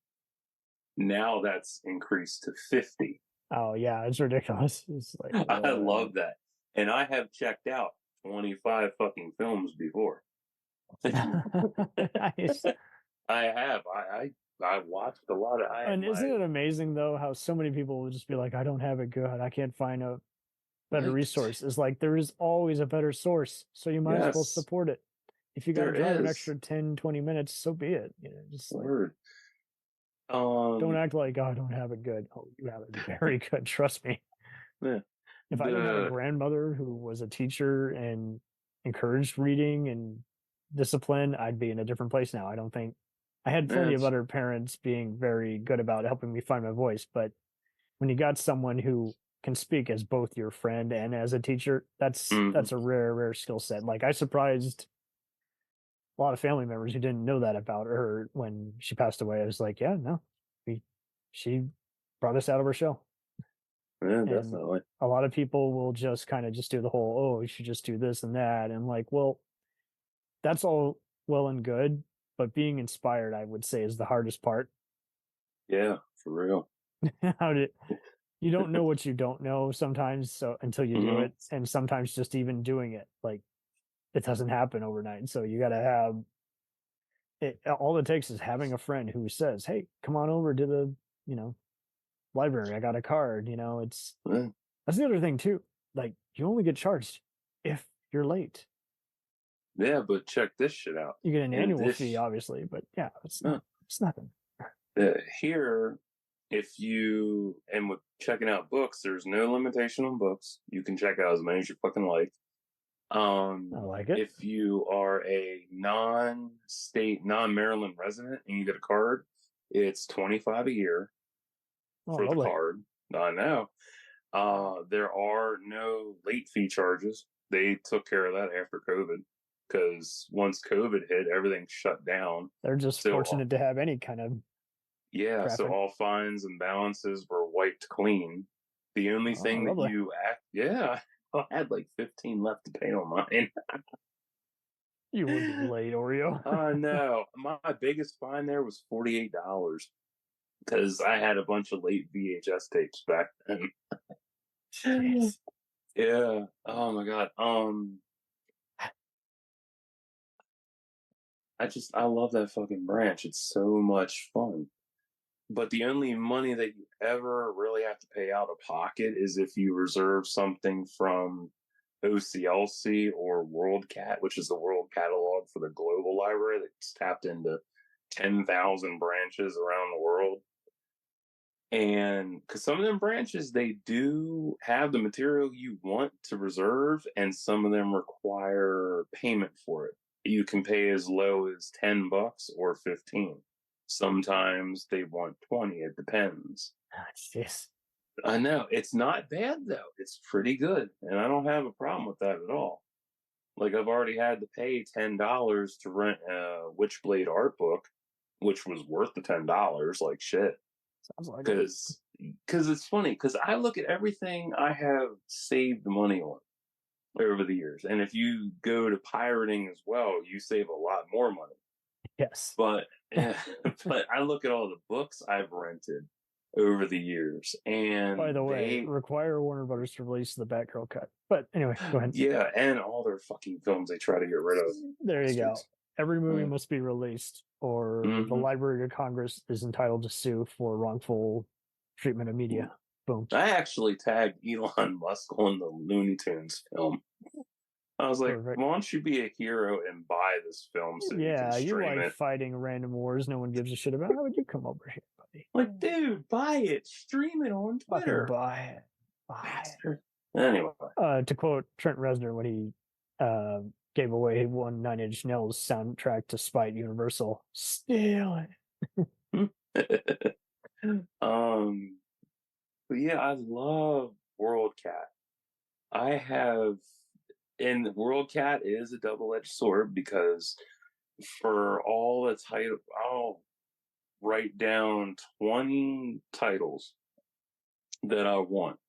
Now that's increased to 50. Oh yeah, it's ridiculous. It's like I love that, and I have checked out 25 fucking films before. Nice. I have. I watched a lot of. And isn't it amazing though how so many people will just be like, I don't have it good. I can't find a better resource. It's like there is always a better source, so you might as well support it. If you got to drive an extra 10, 20 minutes, so be it. You know, just Word. Don't act like, oh, I don't have it good. Oh, you have it very good. Trust me. Yeah. If I didn't have a grandmother who was a teacher and encouraged reading and discipline, I'd be in a different place now. I don't think I had plenty of other parents being very good about helping me find my voice. But when you got someone who can speak as both your friend and as a teacher, that's a rare skill set. Like I surprised a lot of family members who didn't know that about her when she passed away. I was like, yeah, no, she brought us out of her shell. Yeah, definitely. A lot of people will just kind of just do the whole, oh, you should just do this and that. And like, well, that's all well and good, but being inspired, I would say, is the hardest part. Yeah, for real. You don't know what you don't know sometimes, so until you do it, and sometimes just even doing it, like it doesn't happen overnight. So you got to have it. All it takes is having a friend who says, "Hey, come on over to the, library. I got a card." It's that's the other thing too. Like you only get charged if you're late. Yeah, but check this shit out. You get an annual fee, obviously, but yeah, it's nothing. Here, if you and with checking out books, there's no limitation on books. You can check out as many as you fucking like. I like it. If you are a non-state, non-Maryland resident and you get a card, it's $25 a year for the card. I know. There are no late fee charges. They took care of that after COVID because once COVID hit, everything shut down. They're just fortunate to have any kind of traffic. So all fines and balances were wiped clean. The only thing that I had like 15 left to pay on mine. You would be late, Oreo. No, my biggest fine there was $48 because I had a bunch of late VHS tapes back then. Jeez. Yeah. Oh my god. I love that fucking branch. It's so much fun. But the only money that you ever really have to pay out of pocket is if you reserve something from OCLC or WorldCat, which is the World Catalog for the Global Library that's tapped into 10,000 branches around the world. And because some of them branches, they do have the material you want to reserve, and some of them require payment for it. You can pay as low as $10 or 15. Sometimes they want 20. It depends. Jeez. I know. It's not bad, though. It's pretty good. And I don't have a problem with that at all. Like, I've already had to pay $10 to rent a Witchblade art book, which was worth the $10, like shit. Sounds like Because it's funny, because I look at everything I have saved money on over the years. And if you go to pirating as well, you save a lot more money. Yes. But I look at all the books I've rented over the years, and by the way, require Warner Brothers to release the Batgirl cut. But anyway, go ahead. Yeah, and all their fucking films they try to get rid of. There you go. Every movie must be released, or the Library of Congress is entitled to sue for wrongful treatment of media. Boom. I actually tagged Elon Musk on the Looney Tunes film. I was like, why don't you be a hero and buy this film so you can stream you're like it? fighting random wars no one gives a shit about. How would you come over here, buddy? Like, dude, buy it. Stream it on Twitter. Buy it. Buy it. Anyway. To quote Trent Reznor when he gave away one Nine Inch Nails soundtrack to spite Universal, steal it. But yeah, I love WorldCat. I have, and WorldCat is a double-edged sword because for all its height, I'll write down 20 titles that I want.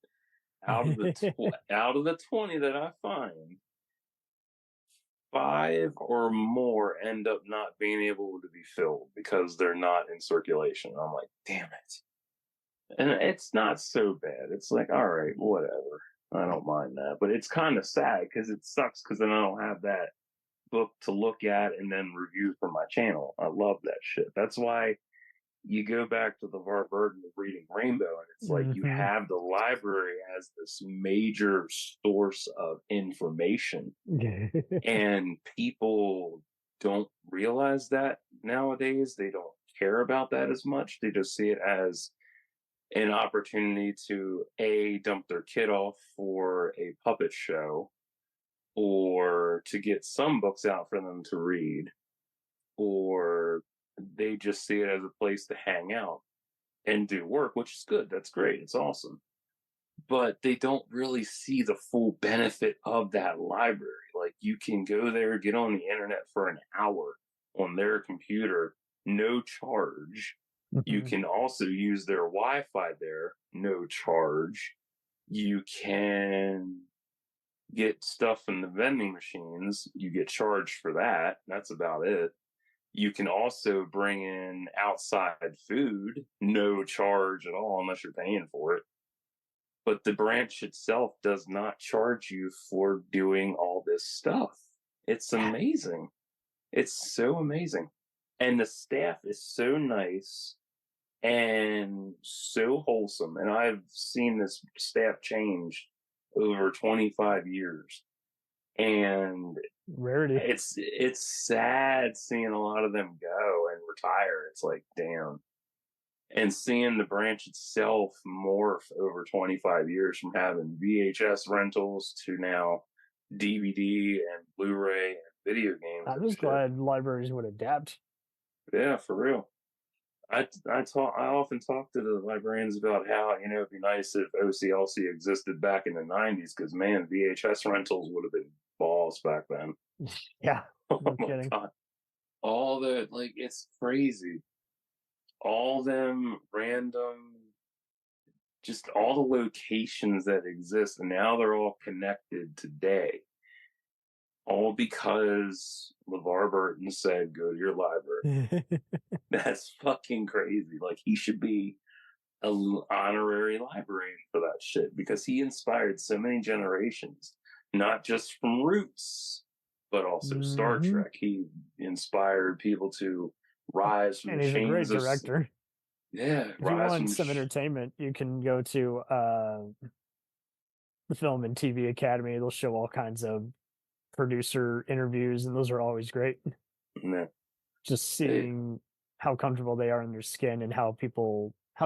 Out of the 20 that I find, 5 or more end up not being able to be filled because they're not in circulation. I'm like, damn it. And it's not so bad. It's like, all right, whatever. I don't mind that. But it's kind of sad because it sucks because then I don't have that book to look at and then review for my channel. I love that shit. That's why you go back to the burden of reading Rainbow, and it's like you have the library as this major source of information. And people don't realize that nowadays. They don't care about that as much. They just see it as an opportunity to dump their kid off for a puppet show, or to get some books out for them to read, or they just see it as a place to hang out and do work, which is good. That's great. It's awesome. But they don't really see the full benefit of that library. Like, you can go there, get on the internet for an hour on their computer, no charge. You can also use their Wi-Fi there, no charge. You can get stuff in the vending machines. You get charged for that. That's about it. You can also bring in outside food, no charge at all unless you're paying for it. But the branch itself does not charge you for doing all this stuff. It's amazing. It's so amazing. And the staff is so nice and so wholesome. And I've seen this staff change over 25 years. And rarity. It's sad seeing a lot of them go and retire. It's like, damn. And seeing the branch itself morph over 25 years from having VHS rentals to now DVD and Blu-ray and video games. I'm just glad libraries would adapt. Yeah, for real. I often talk to the librarians about how, it'd be nice if OCLC existed back in the 90s, because man, VHS rentals would have been balls back then. Yeah. Oh no my God. All the, it's crazy. All them random, just all the locations that exist, and now they're all connected today. All because LeVar Burton said, go to your library. That's fucking crazy. Like, he should be an honorary librarian for that shit, because he inspired so many generations, not just from Roots, but also Star Trek. He inspired people to rise from the chains. And he's a great director. Yeah. If you want some entertainment, you can go to the Film and TV Academy. They'll show all kinds of producer interviews, and those are always great. Yeah. Just seeing how comfortable they are in their skin and how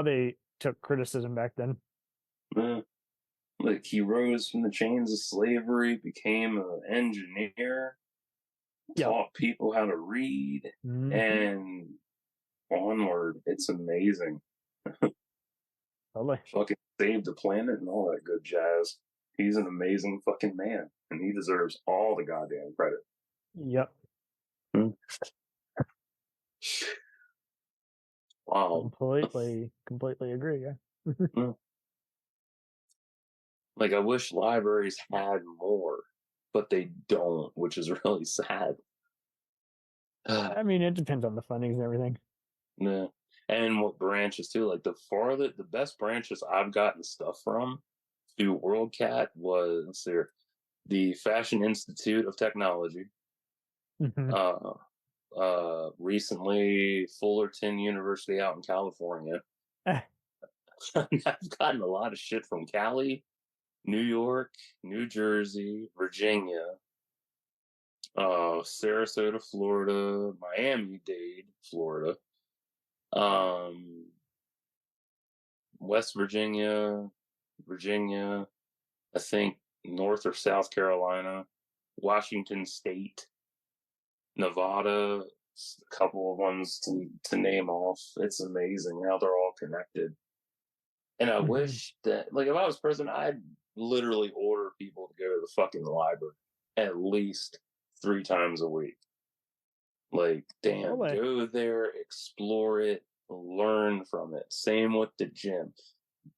they took criticism back then. Yeah. Like, he rose from the chains of slavery, became an engineer, taught people how to read, and onward. It's amazing. Fucking saved the planet and all that good jazz. He's an amazing fucking man, and he deserves all the goddamn credit. Yep. Wow. Completely agree, yeah. Like, I wish libraries had more, but they don't, which is really sad. I mean, it depends on the fundings and everything. Yeah. And what branches too. Like, the best branches I've gotten stuff from through WorldCat was the Fashion Institute of Technology. Recently Fullerton University out in California. I've gotten a lot of shit from Cali, New York, New Jersey, Virginia, Sarasota, Florida, Miami-Dade, Florida, West Virginia, I think North or South Carolina, Washington State, Nevada, a couple of ones to name off. It's amazing how they're all connected. And I wish that, if I was president, I'd literally order people to go to the fucking library at least 3 times a week. Like, damn, go there, explore it, learn from it. Same with the gym.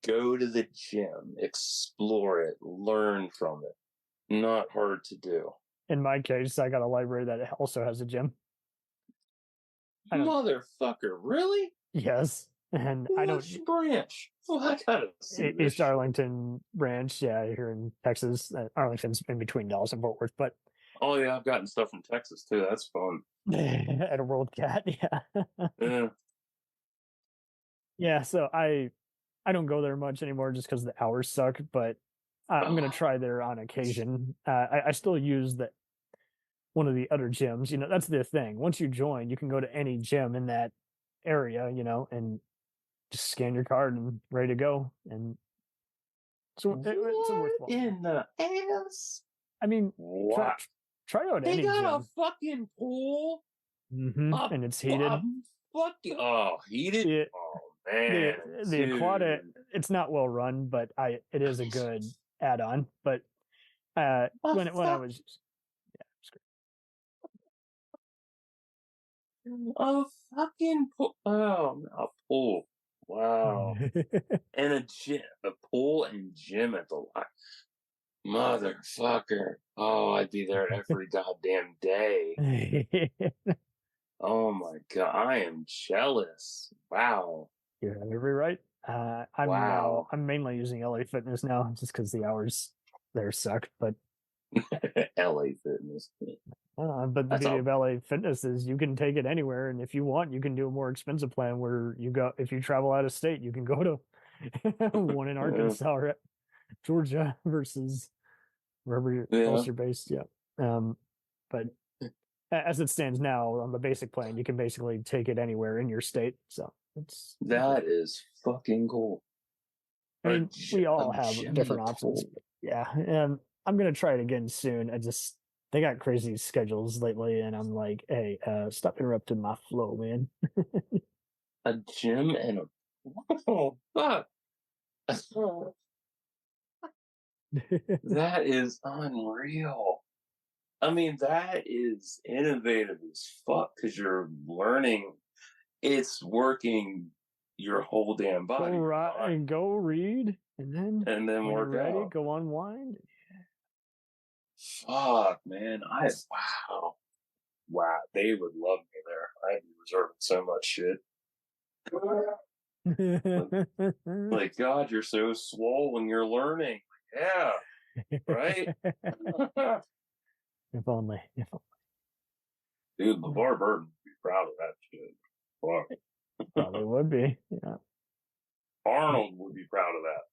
Go to the gym, explore it, learn from it. Not hard to do. In my case, I got a library that also has a gym. Motherfucker, really? Yes. And I don't branch. Well, I gotta see East Arlington branch, yeah, here in Texas. Arlington's in between Dallas and Fort Worth, but oh yeah, I've gotten stuff from Texas too. That's fun. At a World Cat, Yeah. Yeah, so I don't go there much anymore just because the hours suck, but I'm gonna try there on occasion. I still use one of the other gyms. You know, that's the thing. Once you join, you can go to any gym in that area, you know, and just scan your card and ready to go. And so it's a worthwhile. In the ass. I mean, what? Try out any gym. They got a fucking pool. And it's heated. Heated. Yeah. Oh man, the aquatic. It's not well run, but it is a good add-on. But when I was, a fucking pool. Oh, a pool. Wow. And a gym, a pool and gym at the lot. Motherfucker. Oh, I'd be there every goddamn day. Oh my god, I am jealous. Wow. You're every right. I'm mainly using LA Fitness now just because the hours there suck, but LA Fitness. But the beauty of LA Fitness is you can take it anywhere, and if you want, you can do a more expensive plan where if you travel out of state, you can go to one in Arkansas or Georgia versus wherever else you're based. Yeah. But as it stands now on the basic plan, you can basically take it anywhere in your state. So that is fucking cool. I mean, we all have different options. Yeah. And I'm going to try it again soon. They got crazy schedules lately, and I'm like, hey, stop interrupting my flow, man. A gym and oh fuck. That is unreal. I mean, that is innovative as fuck because you're learning. It's working your whole damn body. Go read, and then work ready, out. Go unwind. Fuck, man! Wow, they would love me there. I'd be reserving so much shit. Like, God, you're so swollen. You're learning. Yeah, right. If only. Dude, LeVar Burton would be proud of that shit. Fuck. Probably would be. Yeah. Arnold would be proud of that.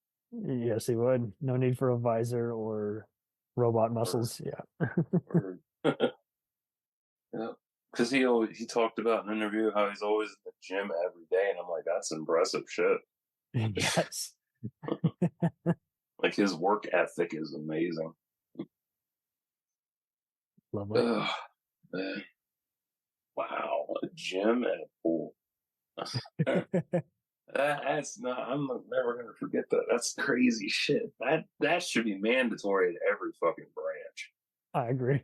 Yes, he would. No need for a visor or robot muscles. Yeah. Yeah. Because he talked about in an interview how he's always in the gym every day, and I'm like, that's impressive shit. Yes. Like his work ethic is amazing. Lovely. Man. Wow, a gym and a pool. That's not. I'm never gonna forget that. That's crazy shit. That should be mandatory at every fucking branch. I agree.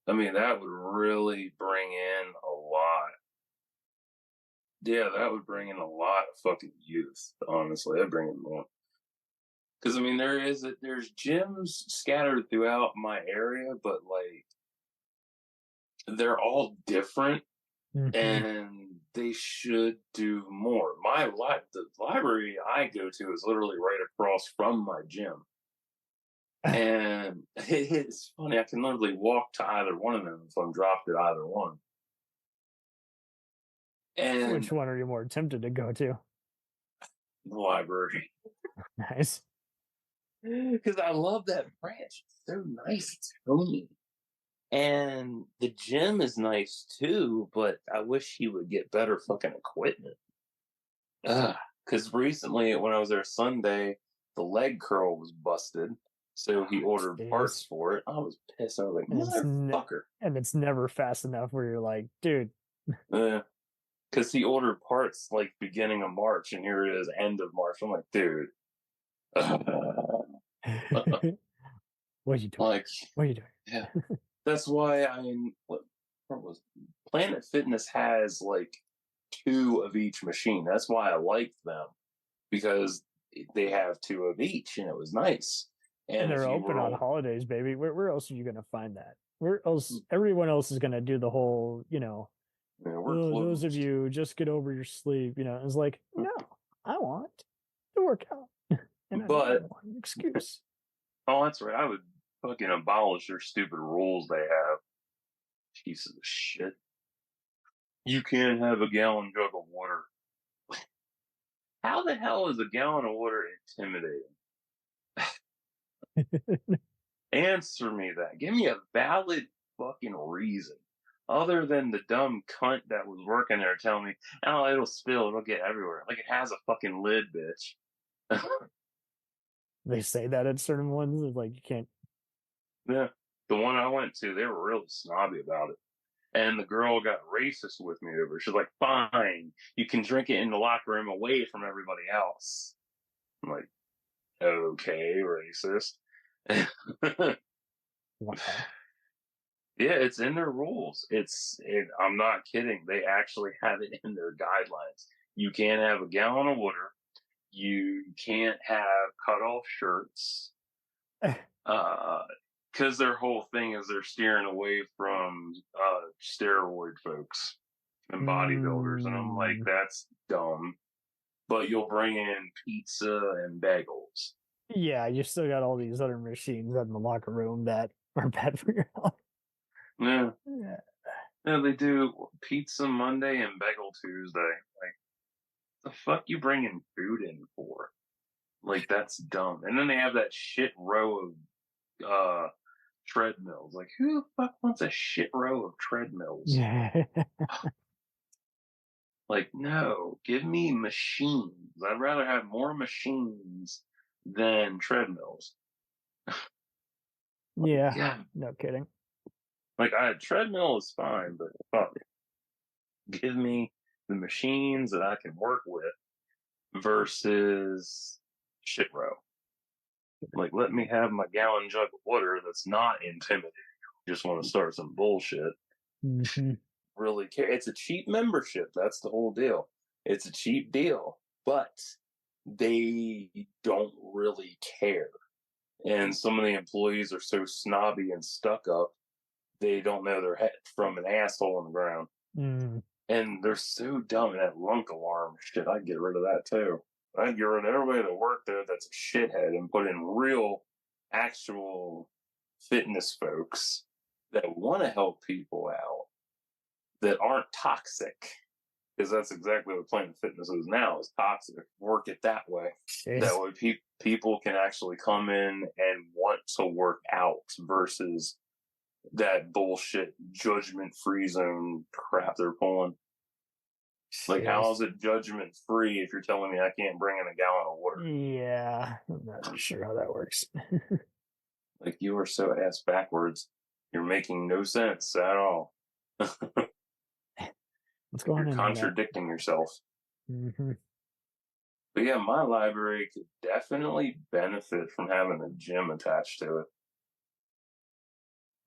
I mean, that would really bring in a lot. Yeah, that would bring in a lot of fucking youth. Honestly, that'd bring in more. Because I mean, there's gyms scattered throughout my area, but like they're all different, and they should do more. The library I go to is literally right across from my gym. And it's funny, I can literally walk to either one of them if I'm dropped at either one. And which one are you more tempted to go to? The library. Nice. Because I love that branch. It's so nice. It's homey. And the gym is nice too, but I wish he would get better fucking equipment. Because recently, when I was there Sunday, the leg curl was busted. So he ordered parts for it. I was pissed. I was like, motherfucker. And it's never fast enough where you're like, dude. Because he ordered parts like beginning of March, and here it is, end of March. I'm like, dude. What are you doing? Like, what are you doing? Yeah. That's why Planet Fitness has like 2 of each machine. That's why I liked them, because they have 2 of each, and it was nice. And they're open on holidays, baby. Where else are you going to find that? Where else? Everyone else is going to do the whole, Yeah, we're those of you just get over your sleep. It's like, no, I want to work out, and I don't want an excuse. Oh, that's right. I would fucking abolish their stupid rules they have. Pieces of shit. You can't have a gallon jug of water. How the hell is a gallon of water intimidating? Answer me that. Give me a valid fucking reason. Other than the dumb cunt that was working there telling me, oh, it'll spill, it'll get everywhere. Like it has a fucking lid, bitch. They say that at certain ones. It's like you can't. Yeah. The one I went to, they were really snobby about it. And the girl got racist with me over. She's like, fine, you can drink it in the locker room away from everybody else. I'm like, okay, racist. Wow. Yeah, it's in their rules. I'm not kidding. They actually have it in their guidelines. You can't have a gallon of water. You can't have cut off shirts. Because their whole thing is they're steering away from steroid folks and bodybuilders. And I'm like, that's dumb. But you'll bring in pizza and bagels. Yeah, you still got all these other machines in the locker room that are bad for your health. Yeah. Yeah, they do pizza Monday and bagel Tuesday. Like, the fuck you bringing food in for? Like, that's dumb. And then they have that shit row of treadmills. Like, who the fuck wants a shit row of treadmills? Yeah. Like, no, give me machines. I'd rather have more machines than treadmills. Yeah, no kidding. Like, a treadmill is fine, but fuck, give me the machines that I can work with versus shit row. Like, let me have my gallon jug of water that's not intimidating. Just want to start some bullshit. Mm-hmm. Really care. It's a cheap membership. That's the whole deal. It's a cheap deal, but they don't really care. And some of the employees are so snobby and stuck up, they don't know their head from an asshole on the ground. Mm. And they're so dumb. And that lunk alarm shit, I'd get rid of that too. I'd get rid of everybody that worked there that's a shithead and put in real, actual fitness folks that want to help people out, that aren't toxic. Because that's exactly what Planet Fitness is now, is toxic. Work it that way. Jeez. That way people can actually come in and want to work out versus that bullshit judgment-free zone crap they're pulling. Like, how is it judgment-free if you're telling me I can't bring in a gallon of water? Yeah, I'm not sure how that works. Like, you are so ass backwards. You're making no sense at all. What's going on? You're contradicting yourself. Mm-hmm. But yeah, my library could definitely benefit from having a gym attached to it.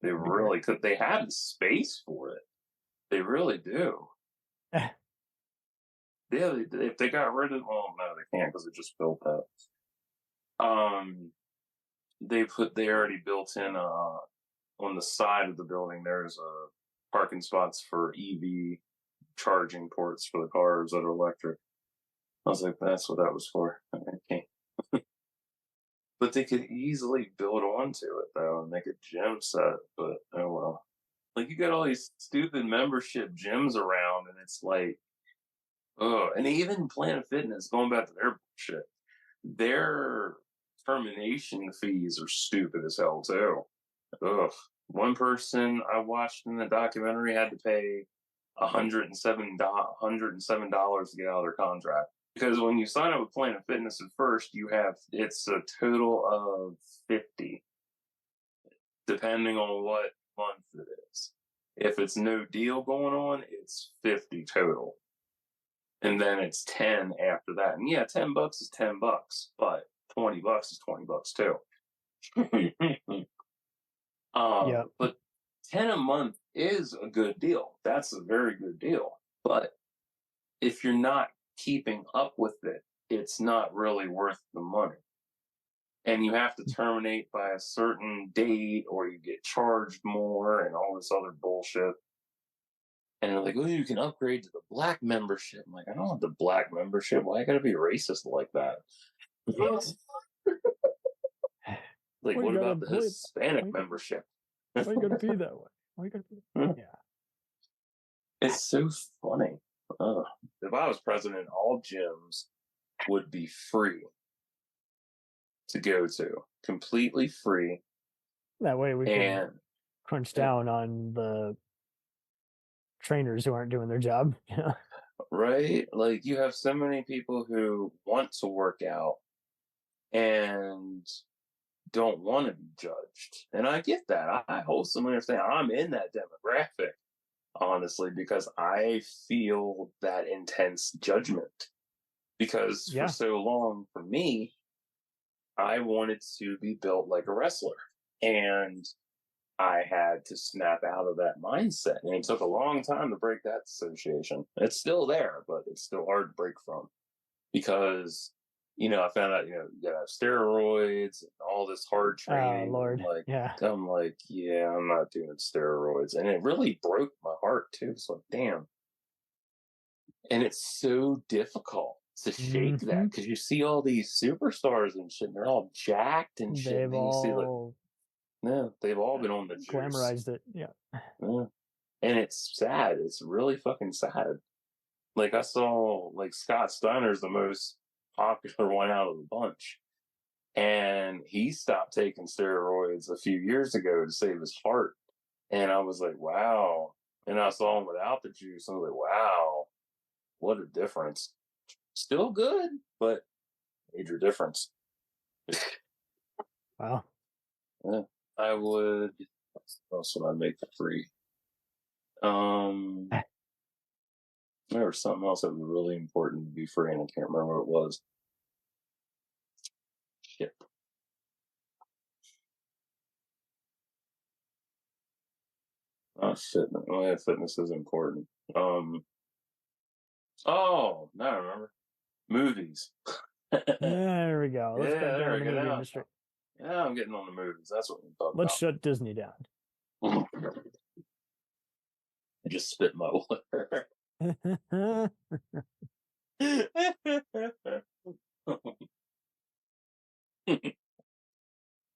They really could. They have the space for it. They really do. Yeah, if they got rid of, well, no, they can't because they just built that. They already built in on the side of the building. There's parking spots for EV charging ports for the cars that are electric. I was like, that's what that was for. Okay. But they could easily build onto it though and make a gym set. But oh well. Like, you got all these stupid membership gyms around, and it's like, oh, and even Planet Fitness, going back to their bullshit, their termination fees are stupid as hell too. Ugh. One person I watched in the documentary had to pay $107 to get out of their contract. Because when you sign up with Planet Fitness at first, it's a total of 50, depending on what month it is. If it's no deal going on, it's 50 total. And then it's 10 after that. And yeah, $10 is $10, but $20 is $20 too. Yeah. But 10 a month is a good deal. That's a very good deal. But if you're not keeping up with it, it's not really worth the money. And you have to terminate by a certain date or you get charged more and all this other bullshit. And they're like, oh, you can upgrade to the black membership. I'm like, I don't want the black membership. Why I gotta be racist like that? Like, what about the Hispanic membership? Why you gotta be that way? Why you gotta be that way? Yeah. It's so funny. If I was president, all gyms would be free to go to. Completely free. That way we can crunch down on the trainers who aren't doing their job. Yeah. Right? Like, you have so many people who want to work out and don't want to be judged. And I get that. I wholesomely understand. I'm in that demographic, honestly, because I feel that intense judgment. Because for so long, for me, I wanted to be built like a wrestler. And I had to snap out of that mindset. And it took a long time to break that association. It's still there, but it's still hard to break from. Because, I found out, you gotta have steroids and all this hard training. Oh, Lord. I'm like, I'm not doing steroids. And it really broke my heart, too. It's like, damn. And it's so difficult to shake that because you see all these superstars and shit, and they're all jacked and shit. They've all been on the juice. Glamorized it, yeah. And it's sad. It's really fucking sad. Like, I saw, Scott Steiner's the most popular one out of the bunch. And he stopped taking steroids a few years ago to save his heart. And I was like, wow. And I saw him without the juice. I was like, wow, what a difference. Still good, but major difference. Wow. Yeah, I would. What else would I make for free? There was something else that was really important to be free, and I can't remember what it was. Shit. Fitness. Oh, yeah, fitness is important. Oh, now I remember. Movies. There we go. Let's get down to the movie industry. Yeah, I'm getting on the movies. That's what we're talking Let's shut Disney down. I just spit my water.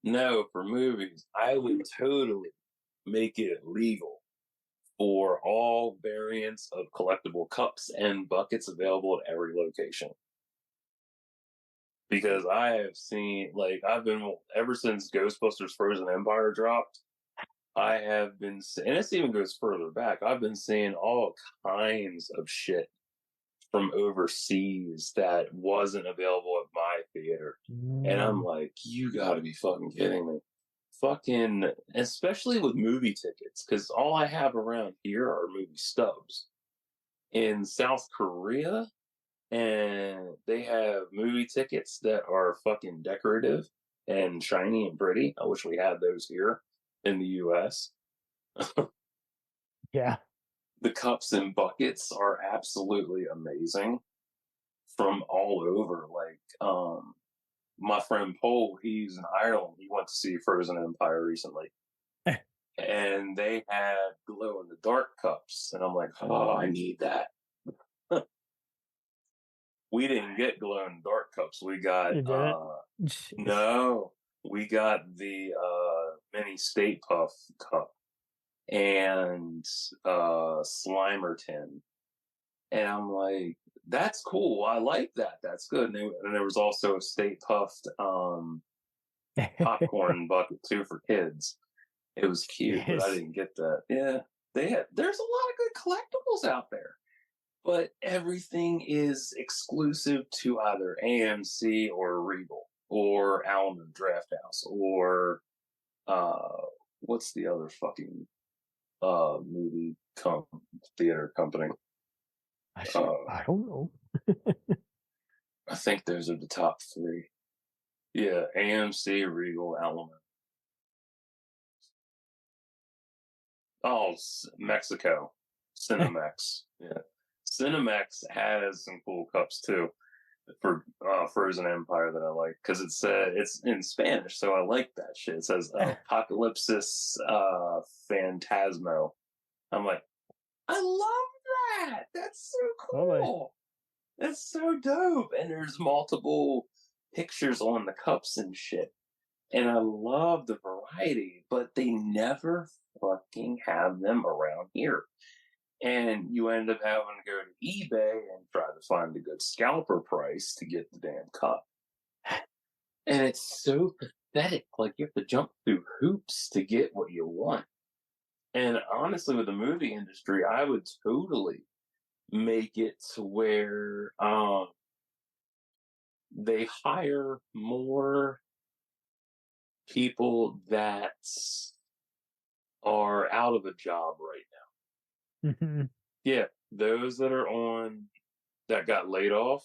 No, for movies, I would totally make it legal for all variants of collectible cups and buckets available at every location. Because I have seen, I've been, ever since Ghostbusters Frozen Empire dropped, I have been, and this even goes further back, I've been seeing all kinds of shit from overseas that wasn't available at my theater. And I'm like, you gotta be fucking kidding me. Fucking, especially with movie tickets, because all I have around here are movie stubs. In South Korea, and they have movie tickets that are fucking decorative and shiny and pretty. I wish we had those here in the US. Yeah. The cups and buckets are absolutely amazing from all over. My friend Paul, he's in Ireland. He went to see Frozen Empire recently. And they had glow in the dark cups. And I'm like, oh, I need that. We didn't get glow in the dark cups. We got, no, we got the mini Stay Puff cup and Slimer tin. And I'm like, that's cool. I like that. That's good. And there was also a Stay Puffed popcorn bucket too for kids. It was cute, but I didn't get that. Yeah, there's a lot of good collectibles out there, but everything is exclusive to either AMC or Regal or Alamo Drafthouse or what's the other fucking movie theater company? I don't know. I think those are the top three. Yeah, AMC, Regal, Alamo. Oh, Mexico. Cinemex. Yeah. Cinemex has some cool cups too for Frozen Empire that I like because it's in Spanish, so I like that shit. It says Apocalypsis Phantasmo. I'm like, I love that. That's so cool. Totally. That's so dope. And there's multiple pictures on the cups and shit. And I love the variety, but they never fucking have them around here. And you end up having to go to eBay and try to find a good scalper price to get the damn cup. And it's so pathetic. Like, you have to jump through hoops to get what you want. And honestly, with the movie industry, I would totally make it to where they hire more people that are out of a job right now. Mm-hmm. Yeah, those that got laid off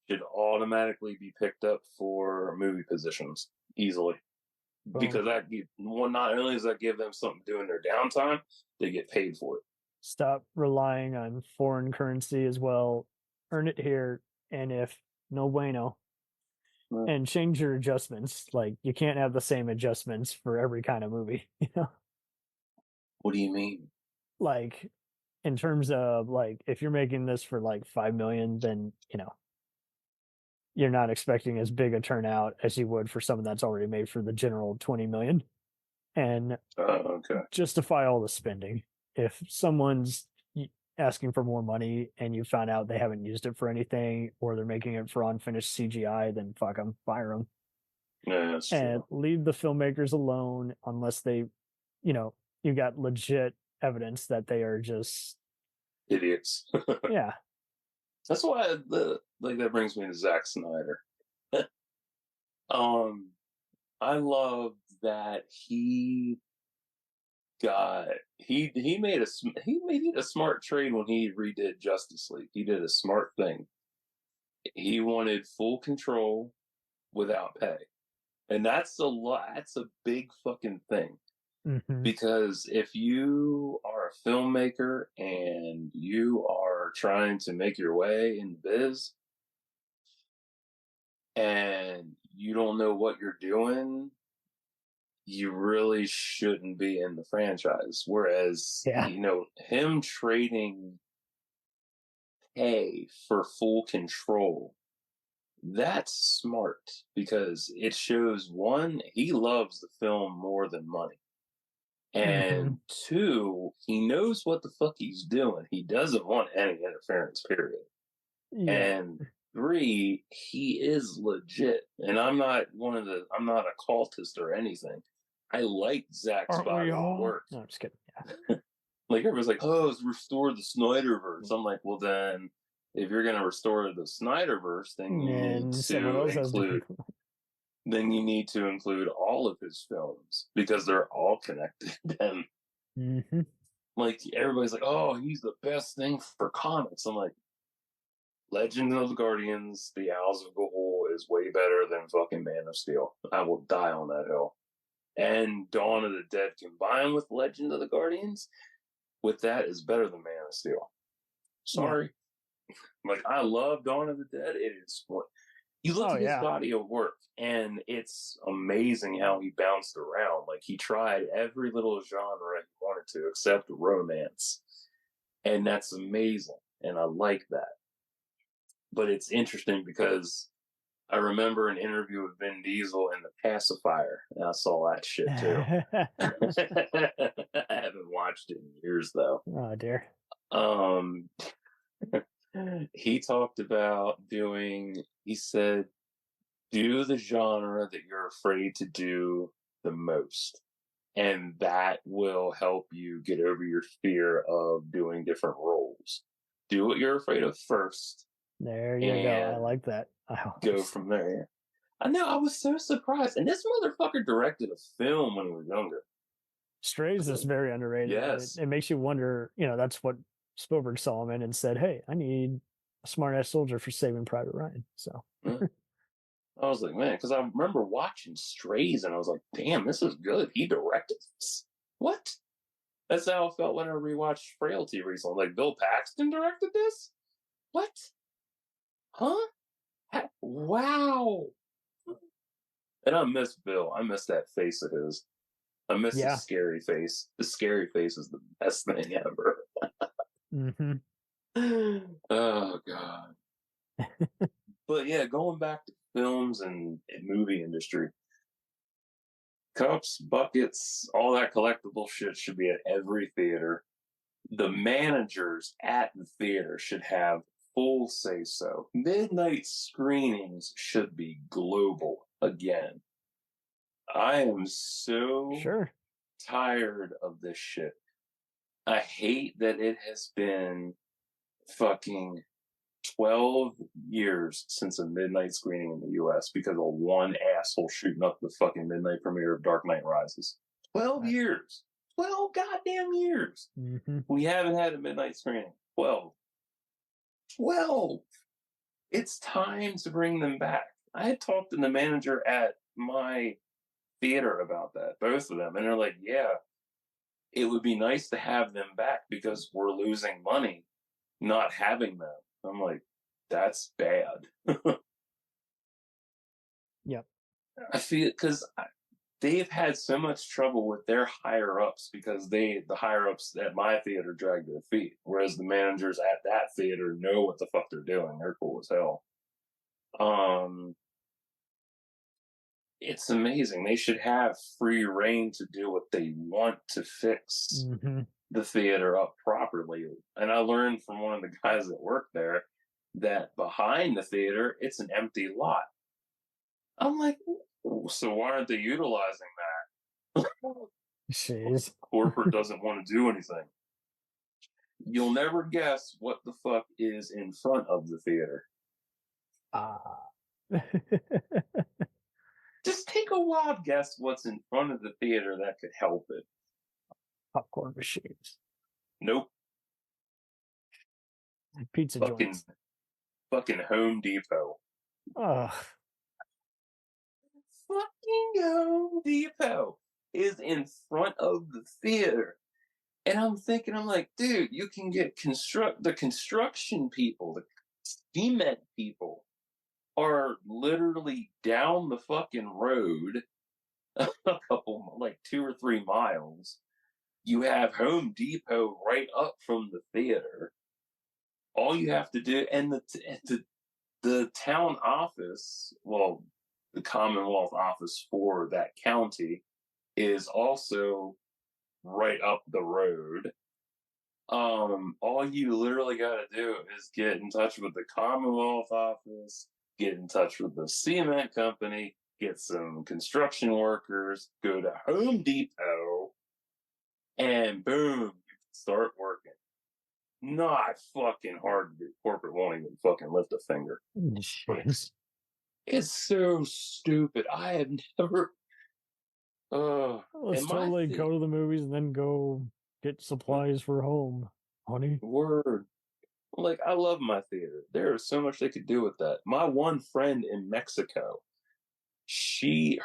should automatically be picked up for movie positions easily. Boom. Because not only does that give them something to do in their downtime, they get paid for it. Stop relying on foreign currency as well. Earn it here, and if no bueno. And change your adjustments. Like, you can't have the same adjustments for every kind of movie, you know? What do you mean? Like, in terms of, like, if you're making this for like $5 million, then, you know, you're not expecting as big a turnout as you would for someone that's already made for the general 20 million. And justify all the spending. If someone's asking for more money and you found out they haven't used it for anything, or they're making it for unfinished CGI, then fuck them, fire them. Yeah, that's and true. Leave the filmmakers alone unless they, you know, you got legit evidence that they are just idiots. Yeah. That's why that brings me to Zack Snyder. I love that he made a smart trade when he redid Justice League. He did a smart thing. He wanted full control without pay, and that's a big fucking thing. Mm-hmm. Because if you are a filmmaker and you are trying to make your way in the biz and you don't know what you're doing, you really shouldn't be in the franchise. Whereas, you know, him trading pay for full control, that's smart because it shows, one, he loves the film more than money. And two, he knows what the fuck he's doing. He doesn't want any interference, period. Yeah. And three, he is legit. And I'm not a cultist or anything. I like Zack's body of work. No, I'm just kidding. Yeah. Like, everybody's like, oh, it's restore the Snyderverse. I'm like, well, then, if you're going to restore the Snyderverse, then you need to include all of his films because they're all connected. And like, everybody's like, oh, he's the best thing for comics. I'm like, Legend of the Guardians, The Owls of Ga'Hoole is way better than fucking Man of Steel. I will die on that hill. And Dawn of the Dead combined with Legend of the Guardians, with that, is better than Man of Steel. Sorry. Yeah. Like, I love Dawn of the Dead. It is what you look at his body of work, and it's amazing how he bounced around. Like, he tried every little genre he wanted to, except romance. And that's amazing. And I like that. But it's interesting because I remember an interview with Vin Diesel in The Pacifier, and I saw that shit too. I haven't watched it in years, though. Oh, dear. He talked about he said, do the genre that you're afraid to do the most. And that will help you get over your fear of doing different roles. Do what you're afraid of first. There you go. I like that. Go from there. I know, I was so surprised. And this motherfucker directed a film when he was younger. Strays is very underrated. Yes. It makes you wonder, you know, that's what Spielberg saw him in and said, hey, I need a smart-ass soldier for Saving Private Ryan. So I was like, man, because I remember watching Strays and I was like, damn, this is good. He directed this. What? That's how I felt when I rewatched Frailty recently. Like, Bill Paxton directed this? What? Huh? Wow. And I miss Bill. I miss that face of his. I miss his scary face. His scary face is the best thing ever. Mm-hmm. Oh God. But yeah, going back to films and movie industry, cups, buckets, all that collectible shit should be at every theater. The managers at the theater should have full say so. Midnight screenings should be global again. I am so tired of this shit. I hate that it has been fucking 12 years since a midnight screening in the US because of one asshole shooting up the fucking midnight premiere of Dark Knight Rises. 12 years. 12 goddamn years. Mm-hmm. We haven't had a midnight screening. 12. 12. It's time to bring them back. I had talked to the manager at my theater about that, both of them, and they're like, yeah, it would be nice to have them back because we're losing money not having them. I'm like, that's bad. Yep. I feel because they've had so much trouble with their higher ups because the higher ups at my theater drag their feet, whereas the managers at that theater know what the fuck they're doing. They're cool as hell. It's amazing. They should have free reign to do what they want to fix the theater up properly. And I learned from one of the guys that work there that behind the theater, it's an empty lot. I'm like, so why aren't they utilizing that? Jeez. Corporate doesn't want to do anything. You'll never guess what the fuck is in front of the theater. Just take a wild guess what's in front of the theater that could help it. Popcorn machines. Nope. Pizza joints. Fucking Home Depot. Ugh. Fucking Home Depot is in front of the theater. And I'm thinking, I'm like, dude, you can get the construction people, the cement people are literally down the fucking road a couple, like 2 or 3 miles. You have Home Depot right up from the theater. All you have to do, and the town office, well, the Commonwealth office for that county is also right up the road. All you literally got to do is get in touch with the Commonwealth office, get in touch with the cement company, get some construction workers, go to Home Depot, and boom, you can start working. Not fucking hard to do. Corporate won't even fucking lift a finger. It's so stupid. I have never. Let's totally go to the movies and then go get supplies for home, honey. Word. Like, I love my theater. There is so much they could do with that. My one friend in Mexico,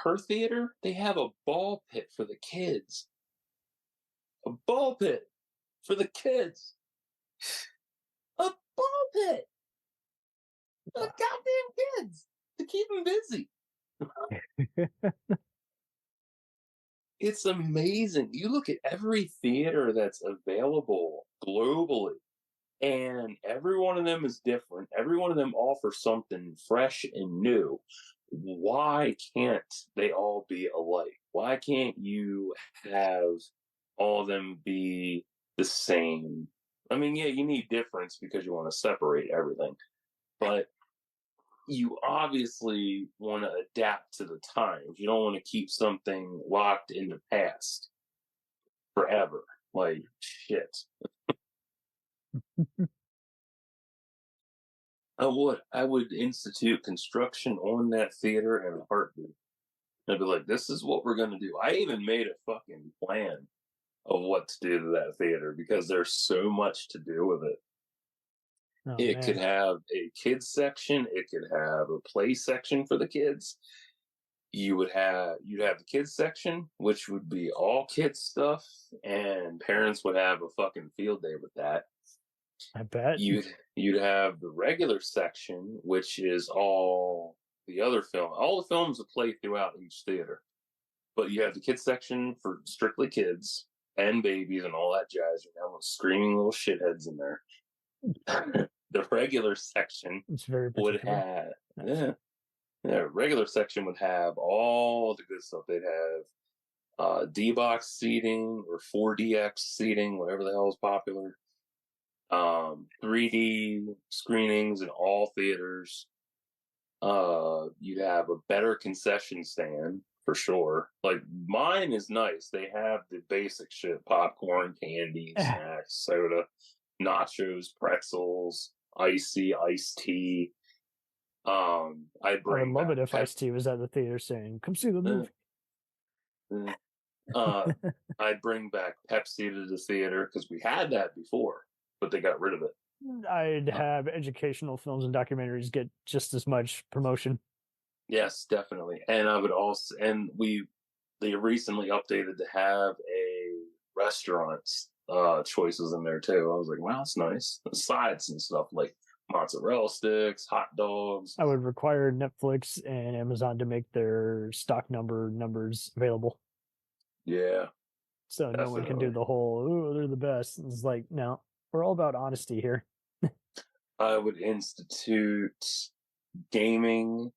her theater, they have a ball pit for the kids. A ball pit for the kids. A ball pit. The goddamn kids to keep them busy. It's amazing. You look at every theater that's available globally, and every one of them is different. Every one of them offers something fresh and new. Why can't they all be alike? Why can't you have all of them be the same? I mean, yeah, you need difference because you want to separate everything, but you obviously want to adapt to the times. You don't want to keep something locked in the past forever. Like, shit. I would institute construction on that theater in a heartbeat. I'd be like, this is what we're going to do. I even made a fucking plan of what to do to that theater because there's so much to do with it. It could have a kids section. It could have a play section for the kids. You'd have the kids section, which would be all kids stuff, and parents would have a fucking field day with that. I bet. You'd have the regular section, which is all the other film. All the films that play throughout each theater. But you have the kids section for strictly kids. and babies and all that jazz. You know, screaming little shitheads in there. The regular section it's very would particular. have, Nice. regular section would have all the good stuff. They'd have D-box seating or 4DX seating, whatever the hell is popular. 3D screenings in all theaters. You'd have a better concession stand for sure. Like mine is nice. They have the basic shit: popcorn, candy, snacks, soda, nachos, pretzels, icy, iced tea. I would love it if Ice-T was at the theater saying, "Come see the movie." I'd bring back Pepsi to the theater because we had that before, but they got rid of it. I'd have educational films and documentaries get just as much promotion. Yes, definitely. And I would also, they recently updated to have a restaurants choices in there too. I was like, wow, that's nice. The sides and stuff like mozzarella sticks, hot dogs. I would require Netflix and Amazon to make their stock numbers available. Yeah. So definitely. No one can do the whole, "Ooh, they're the best." It's like, no, we're all about honesty here. I would institute gaming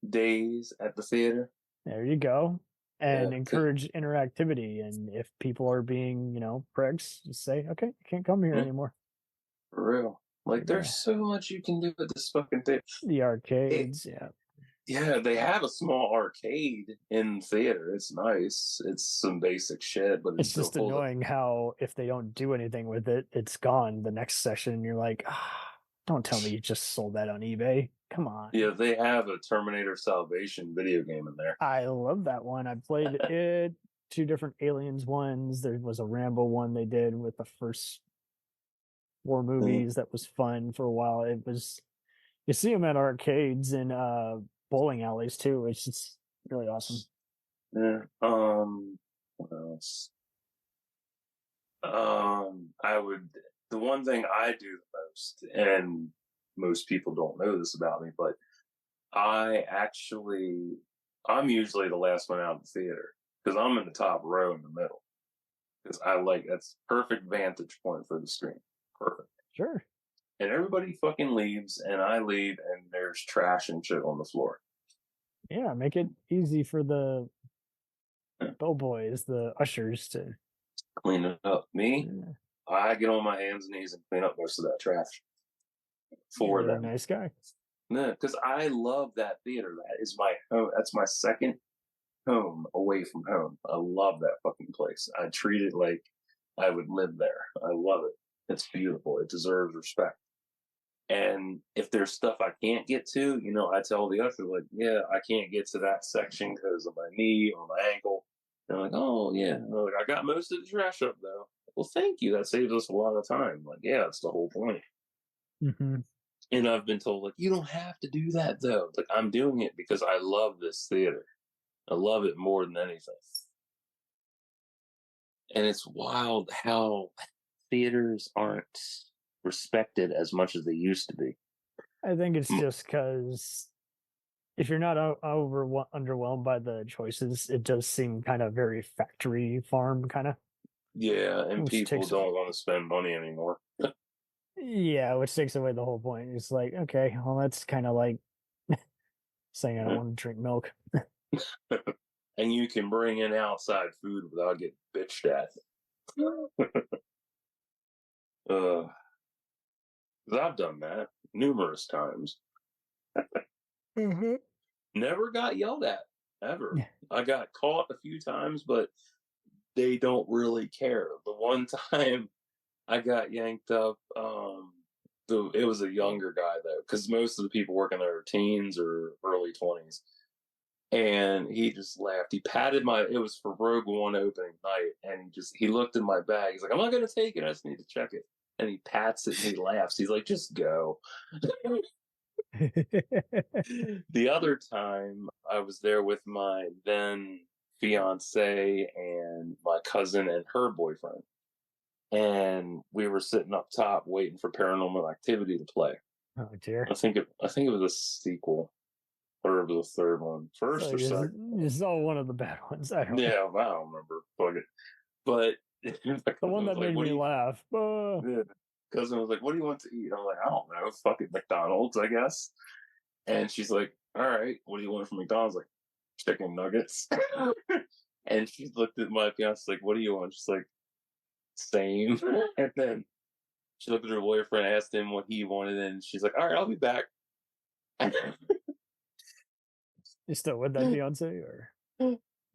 days at the theater. There you go. And encourage interactivity. And if people are being, pricks, just say, okay, you can't come here anymore. For real. Like, there's so much you can do with this fucking thing. The arcades, Yeah, they have a small arcade in theater. It's nice. It's some basic shit, but it's just annoying how if they don't do anything with it, it's gone the next session. You're like, don't tell me you just sold that on eBay. Come on. Yeah, they have a Terminator Salvation video game in there. I love that one. I played it. 2 different Aliens ones. There was a Rambo one they did with the first 4 movies. That was fun for a while. It was, you see them at arcades and bowling alleys too. It's just really awesome. Yeah. What else? The one thing I do the most, and most people don't know this about me, but I'm usually the last one out of the theater because I'm in the top row in the middle. Because that's perfect vantage point for the screen. Perfect. Sure. And everybody fucking leaves, and I leave, and there's trash and shit on the floor. Yeah, make it easy for the bellboys, the ushers to clean it up. Me, I get on my hands and knees and clean up most of that trash for them. Nice guy. No, because I love that theater. That is my home. That's my second home away from home. I love that fucking place. I treat it like I would live there. I love it. It's beautiful. It deserves respect. And if there's stuff I can't get to, I tell the usher, like, yeah, I can't get to that section because of my knee or my ankle. They're like, oh, yeah. Like, I got most of the trash up, though. Well, thank you. That saves us a lot of time. Like, yeah, that's the whole point. Mm-hmm. And I've been told, like, you don't have to do that, though. Like, I'm doing it because I love this theater. I love it more than anything. And it's wild how theaters aren't respected as much as they used to be. I think it's just because if you're not underwhelmed by the choices, it does seem kind of very factory farm kind of. Yeah, and people don't want to spend money anymore. Yeah, which takes away the whole point. It's like, okay, well, that's kind of like saying I don't want to drink milk. And you can bring in outside food without getting bitched at. I've done that numerous times. Mm-hmm. Never got yelled at, ever. I got caught a few times, but they don't really care. The one time I got yanked up, it was a younger guy, though, because most of the people working there are teens or early 20s. And he just laughed. He patted it was for Rogue One opening night, and he looked in my bag. He's like, I'm not going to take it. I just need to check it. And he pats it and he laughs. He's like, just go. The other time I was there with my then fiance and my cousin and her boyfriend. And we were sitting up top waiting for Paranormal Activity to play. Oh dear. I think it was a sequel. Or it was the third one. First or second. You saw one of the bad ones. I don't remember. Fuck it. But The one that made me laugh. Yeah. Cousin was like, "What do you want to eat?" I'm like, "I don't know, fucking McDonald's, I guess." And she's like, "All right, what do you want from McDonald's?" Like, chicken nuggets. And she looked at my fiance like, "What do you want?" She's like, "Same." And then she looked at her boyfriend, asked him what he wanted, and she's like, "All right, I'll be back." You still with that fiance, or?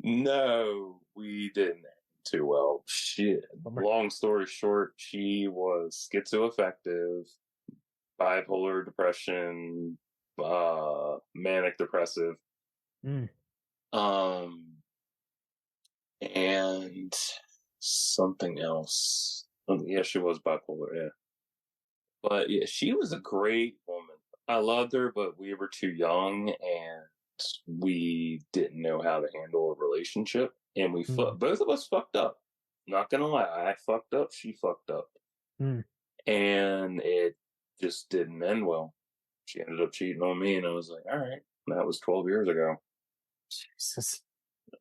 No, we didn't too well. Shit. Long story short, she was schizoaffective, bipolar depression, manic depressive. And something else. Yeah, she was bipolar, yeah. But yeah, she was a great woman. I loved her, but we were too young and we didn't know how to handle a relationship. And both of us fucked up. Not gonna lie, I fucked up, she fucked up. And it just didn't end well. She ended up cheating on me, and I was like, all right, that was 12 years ago. Jesus.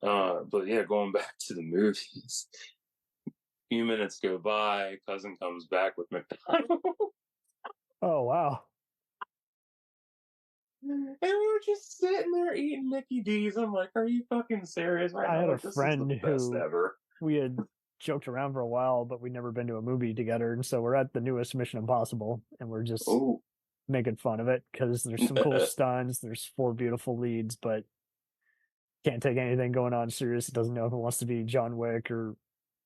But yeah, going back to the movies. A few minutes go by, cousin comes back with McDonald's. Oh, wow. And we were just sitting there eating Mickey D's. I'm like, are you fucking serious right now? I had like, a friend who ever. We had joked around for a while, but we'd never been to a movie together. And so we're at the newest Mission Impossible, and we're just making fun of it because there's some cool stunts. There's 4 beautiful leads, but can't take anything going on serious. It doesn't know if it wants to be John Wick or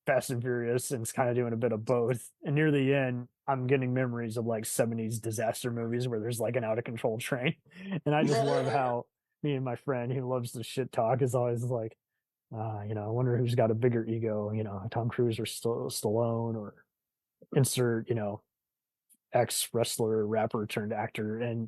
Fast and Furious, and it's kind of doing a bit of both. And near the end, I'm getting memories of like 70s disaster movies where there's like an out of control train. And I just love how me and my friend who loves the shit talk is always like, I wonder who's got a bigger ego, Tom Cruise or Stallone, or insert, ex wrestler, rapper turned actor.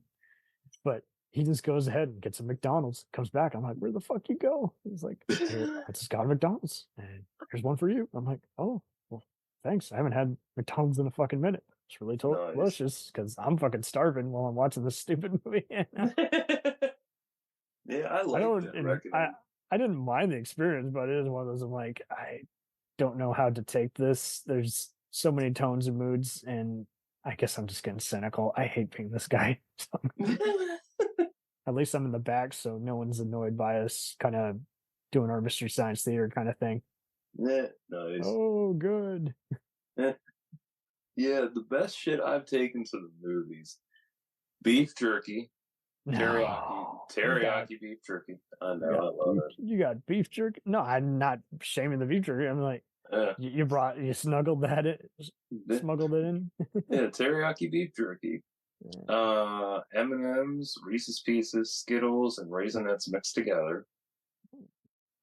But he just goes ahead and gets a McDonald's, comes back. I'm like, where the fuck you go? He's like, here, I just got a McDonald's and here's one for you. I'm like, oh, well, thanks. I haven't had McDonald's in a fucking minute. It's really delicious because I'm fucking starving while I'm watching this stupid movie. Yeah, I like that. I didn't mind the experience, but it is one of those I'm like, I don't know how to take this. There's so many tones and moods, and I guess I'm just getting cynical. I hate being this guy. At least I'm in the back, so no one's annoyed by us kind of doing our Mystery Science Theater kind of thing. Yeah, nice. Oh, good. Yeah, the best shit I've taken to the movies. Beef jerky. Teriyaki beef jerky. I know, I love it. You got beef jerky? No, I'm not shaming the beef jerky. I'm like, you smuggled smuggled it in? Yeah, teriyaki beef jerky. M&M's, Reese's Pieces, Skittles, and Raisinets mixed together.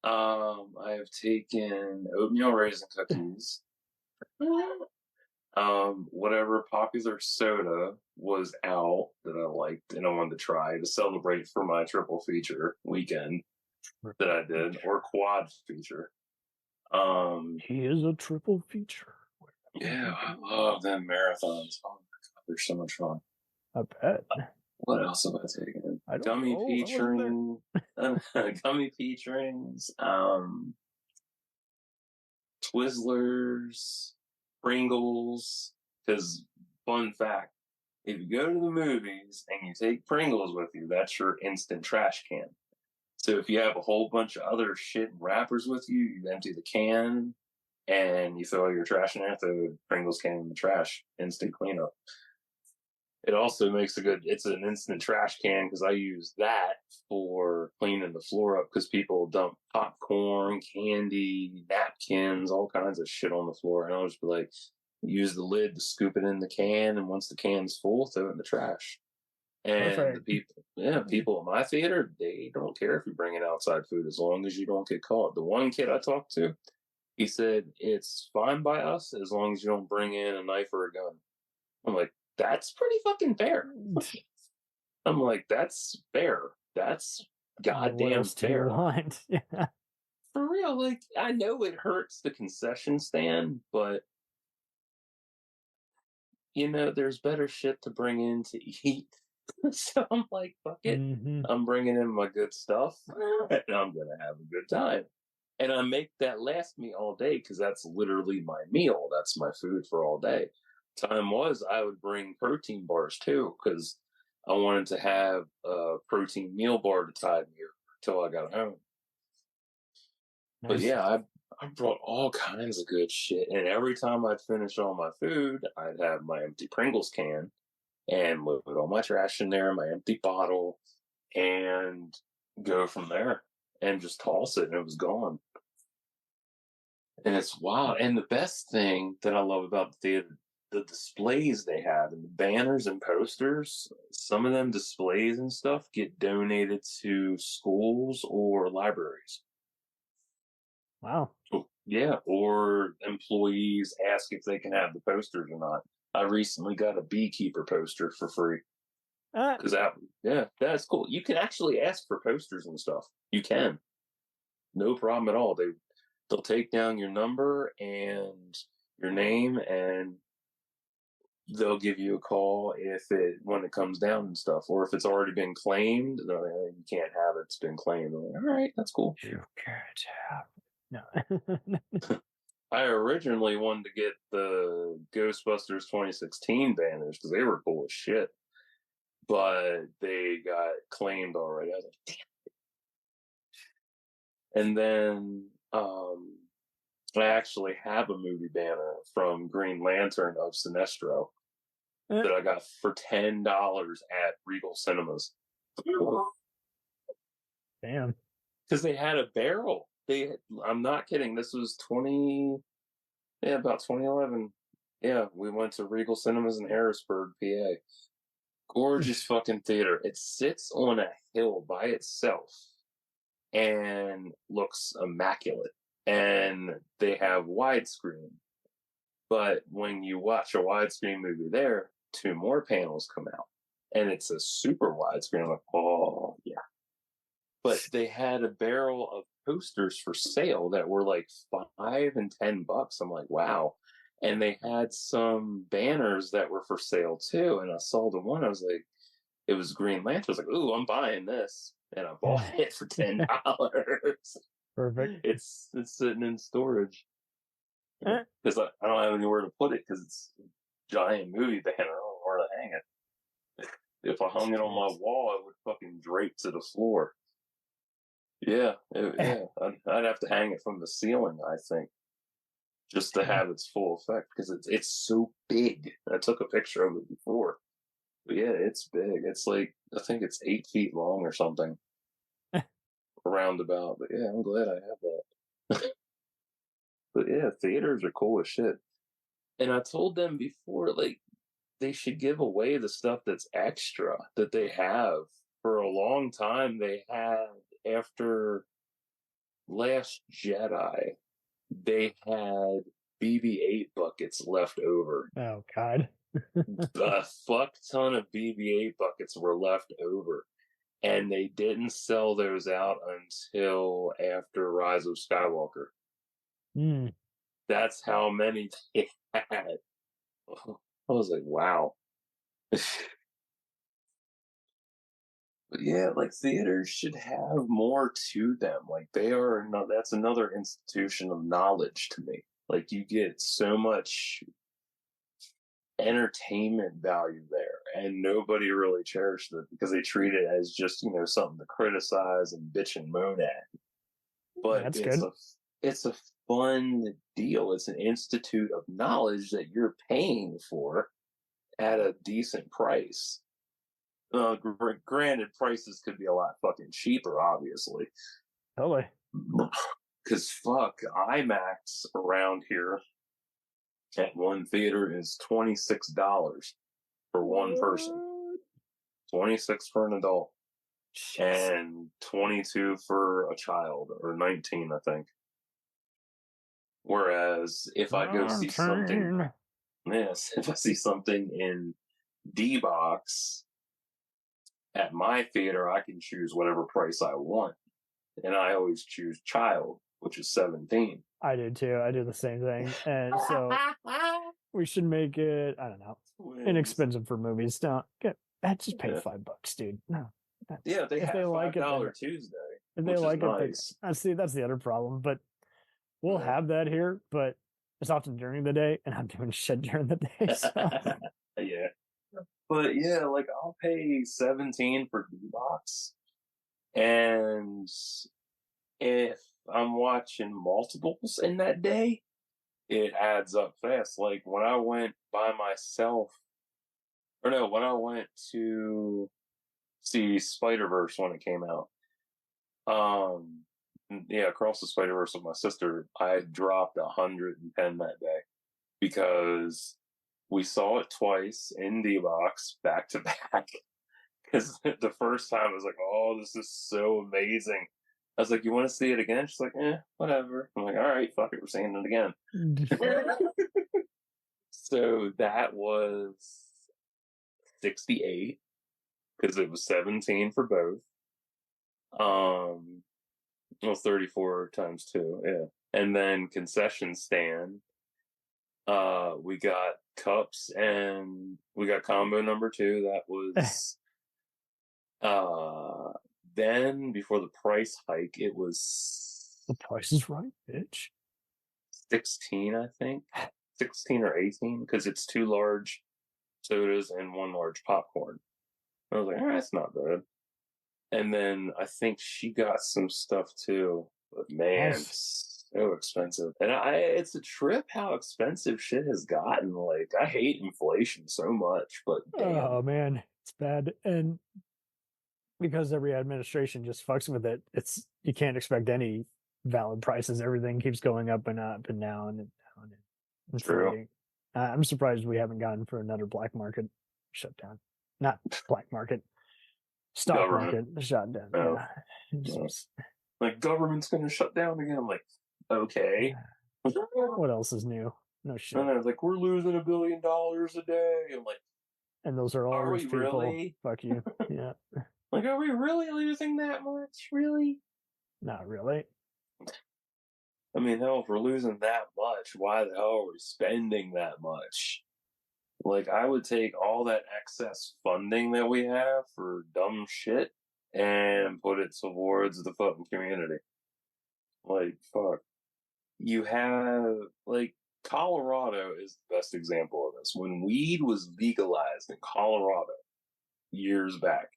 I have taken oatmeal raisin cookies. Whatever popular soda was out that I liked and I wanted to try to celebrate for my triple feature weekend that I did, or quad feature. He is a triple feature. Yeah, I love them marathons. Oh my god, they're so much fun. I bet. What else have I taken? Gummy peach rings, Twizzlers, Pringles. Because, fun fact, if you go to the movies and you take Pringles with you, that's your instant trash can. So if you have a whole bunch of other shit and wrappers with you, you empty the can and you throw your trash in there, throw the Pringles can in the trash, instant cleanup. It also makes it's an instant trash can because I use that for cleaning the floor up because people dump popcorn, candy, napkins, all kinds of shit on the floor. And I'll just be like, use the lid to scoop it in the can, and once the can's full, throw it in the trash. And the people in my theater, they don't care if you bring in outside food as long as you don't get caught. The one kid I talked to, he said, it's fine by us as long as you don't bring in a knife or a gun. I'm like, that's pretty fucking fair. I'm like, that's fair. That's goddamn fair. Yeah. For real, like, I know it hurts the concession stand, but there's better shit to bring in to eat. So I'm like, fuck it. I'm bringing in my good stuff, and I'm gonna have a good time. And I make that last me all day because that's literally my meal. That's my food for all day. Time was I would bring protein bars too because I wanted to have a protein meal bar to tide me over until I got home. Nice. But yeah, I brought all kinds of good shit. And every time I'd finish all my food, I'd have my empty Pringles can and load all my trash in there, my empty bottle, and go from there and just toss it and it was gone. And it's wild. And the best thing that I love about the theater, the displays they have and the banners and posters, some of them displays and stuff get donated to schools or libraries. Wow. Yeah, or employees ask if they can have the posters or not. I recently got a beekeeper poster for free. Because that's cool. You can actually ask for posters and stuff. You can. No problem at all. They'll take down your number and your name and they'll give you a call when it comes down and stuff. Or if it's already been claimed, you can't have it. It's been claimed. Like, all right, that's cool. You can't have it. No. I originally wanted to get the Ghostbusters 2016 banners because they were cool as shit. But they got claimed already. I was like, damn. And then I actually have a movie banner from Green Lantern of Sinestro that I got for $10 at Regal Cinemas. Damn. Because they had a barrel. I'm not kidding. This was about 2011. Yeah, we went to Regal Cinemas in Harrisburg, PA. Gorgeous fucking theater. It sits on a hill by itself and looks immaculate. And they have widescreen. But when you watch a widescreen movie there, 2 more panels come out. And it's a super widescreen. I'm like, oh, yeah. But they had a barrel of posters for sale that were like $5 and $10. I'm like, wow. And they had some banners that were for sale too. And I saw the one, I was like, it was Green Lantern. I was like, ooh, I'm buying this. And I bought it for $10. Perfect. It's sitting in storage. Because I don't have anywhere to put it because it's a giant movie banner. I don't know where to hang it. If I hung it on my wall, it would fucking drape to the floor. Yeah. I'd have to hang it from the ceiling, I think. Just to have its full effect, because it's so big. I took a picture of it before. But yeah, it's big. It's like, I think it's 8 feet long or something. Roundabout. But yeah, I'm glad I have that. But yeah, theaters are cool as shit. And I told them before, like, they should give away the stuff that's extra that they have. For a long time, they had, after Last Jedi, they had BB-8 buckets left over. Oh, God. A fuck ton of BB-8 buckets were left over. And they didn't sell those out until after Rise of Skywalker. That's how many they had. I was like, wow. But yeah, like theaters should have more to them. Like that's another institution of knowledge to me. Like you get so much entertainment value there, and nobody really cherished it because they treat it as just something to criticize and bitch and moan at. But that's good. It's a fun deal. It's an institute of knowledge that you're paying for at a decent price. Granted, prices could be a lot fucking cheaper, obviously. Totally. Because fuck, IMAX around here at one theater is $26 for one person. 26 for an adult. Jeez. And 22 for a child, or 19, I think. Whereas if I go see something, if I see something in D-Box at my theater, I can choose whatever price I want. And I always choose child, which is 17. I do too. I do the same thing. And so we should make it, I don't know, inexpensive for movies. Don't just pay $5, dude. No. Yeah, they have $5 Tuesday. If they like it, see, that's the other problem. But we'll have that here, but it's often during the day, and I'm doing shit during the day. So. Yeah. But yeah, like I'll pay 17 for D-Box. And if I'm watching multiples in that day, it adds up fast. Like when I went by myself, or no, when I went to see Spider-Verse when it came out, Across the Spider-Verse with my sister, I dropped 110 that day because we saw it twice in D-Box back to back. Because the first time I was like, oh, this is so amazing. I was like, you want to see it again? She's like, whatever. I'm like, all right, fuck it, we're seeing it again. So that was 68 because it was 17 for both. Well, 34 times 2, yeah. And then concession stand. We got cups and we got combo number 2. That was then before the price hike, it was The Price is Right, bitch. 16, I think. 16 or 18, because it's 2 large sodas and 1 large popcorn. I was like, that's not bad. And then I think she got some stuff too. But man, so expensive. And it's a trip how expensive shit has gotten. Like, I hate inflation so much, but damn. Oh man, it's bad. And because every administration just fucks with it, you can't expect any valid prices. Everything keeps going up and up and down and down. And True. I'm surprised we haven't gone for another black market shutdown. Not black market. Stock market shut down. Oh. Yeah. Like, government's going to shut down again. I'm like, okay. What else is new? No shit. And they're like, we're losing $1 billion a day. I'm like, and those are all rich people. Really? Fuck you. Yeah. Like, are we really losing that much? Really? Not really. I mean, hell, if we're losing that much, why the hell are we spending that much? Like, I would take all that excess funding that we have for dumb shit and put it towards the fucking community. Like, fuck. You have, like, Colorado is the best example of this. When weed was legalized in Colorado years back,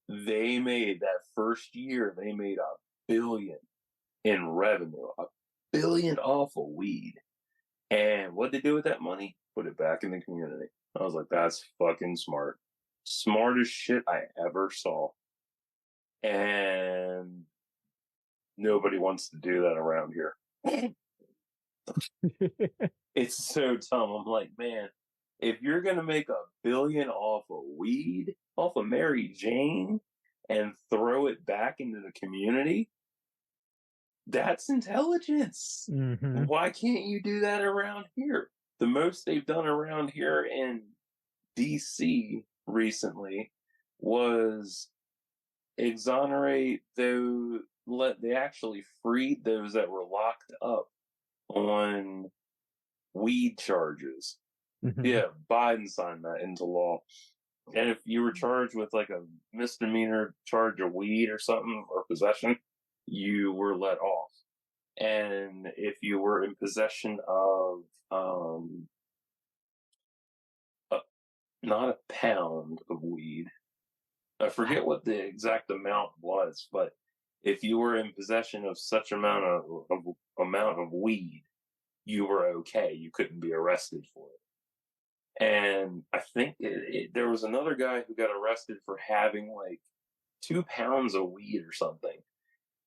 they made that first year, they made $1 billion in revenue. $1 billion off of weed. And what they do with that money? Put it back in the community. I was like, that's fucking smart. Smartest shit I ever saw. And nobody wants to do that around here. It's so dumb. I'm like, man, if you're going to make $1 billion off of weed, off of Mary Jane, and throw it back into the community, that's intelligence. Mm-hmm. Why can't you do that around here? The most they've done around here in DC recently was exonerate those. They actually freed those that were locked up on weed charges. Mm-hmm. Yeah, Biden signed that into law. And if you were charged with like a misdemeanor charge of weed or something, or possession, you were let off. And if you were in possession of not a pound of weed, I forget what the exact amount was, but if you were in possession of such amount of weed, you were okay. You couldn't be arrested for it. And I think there was another guy who got arrested for having like 2 pounds of weed or something.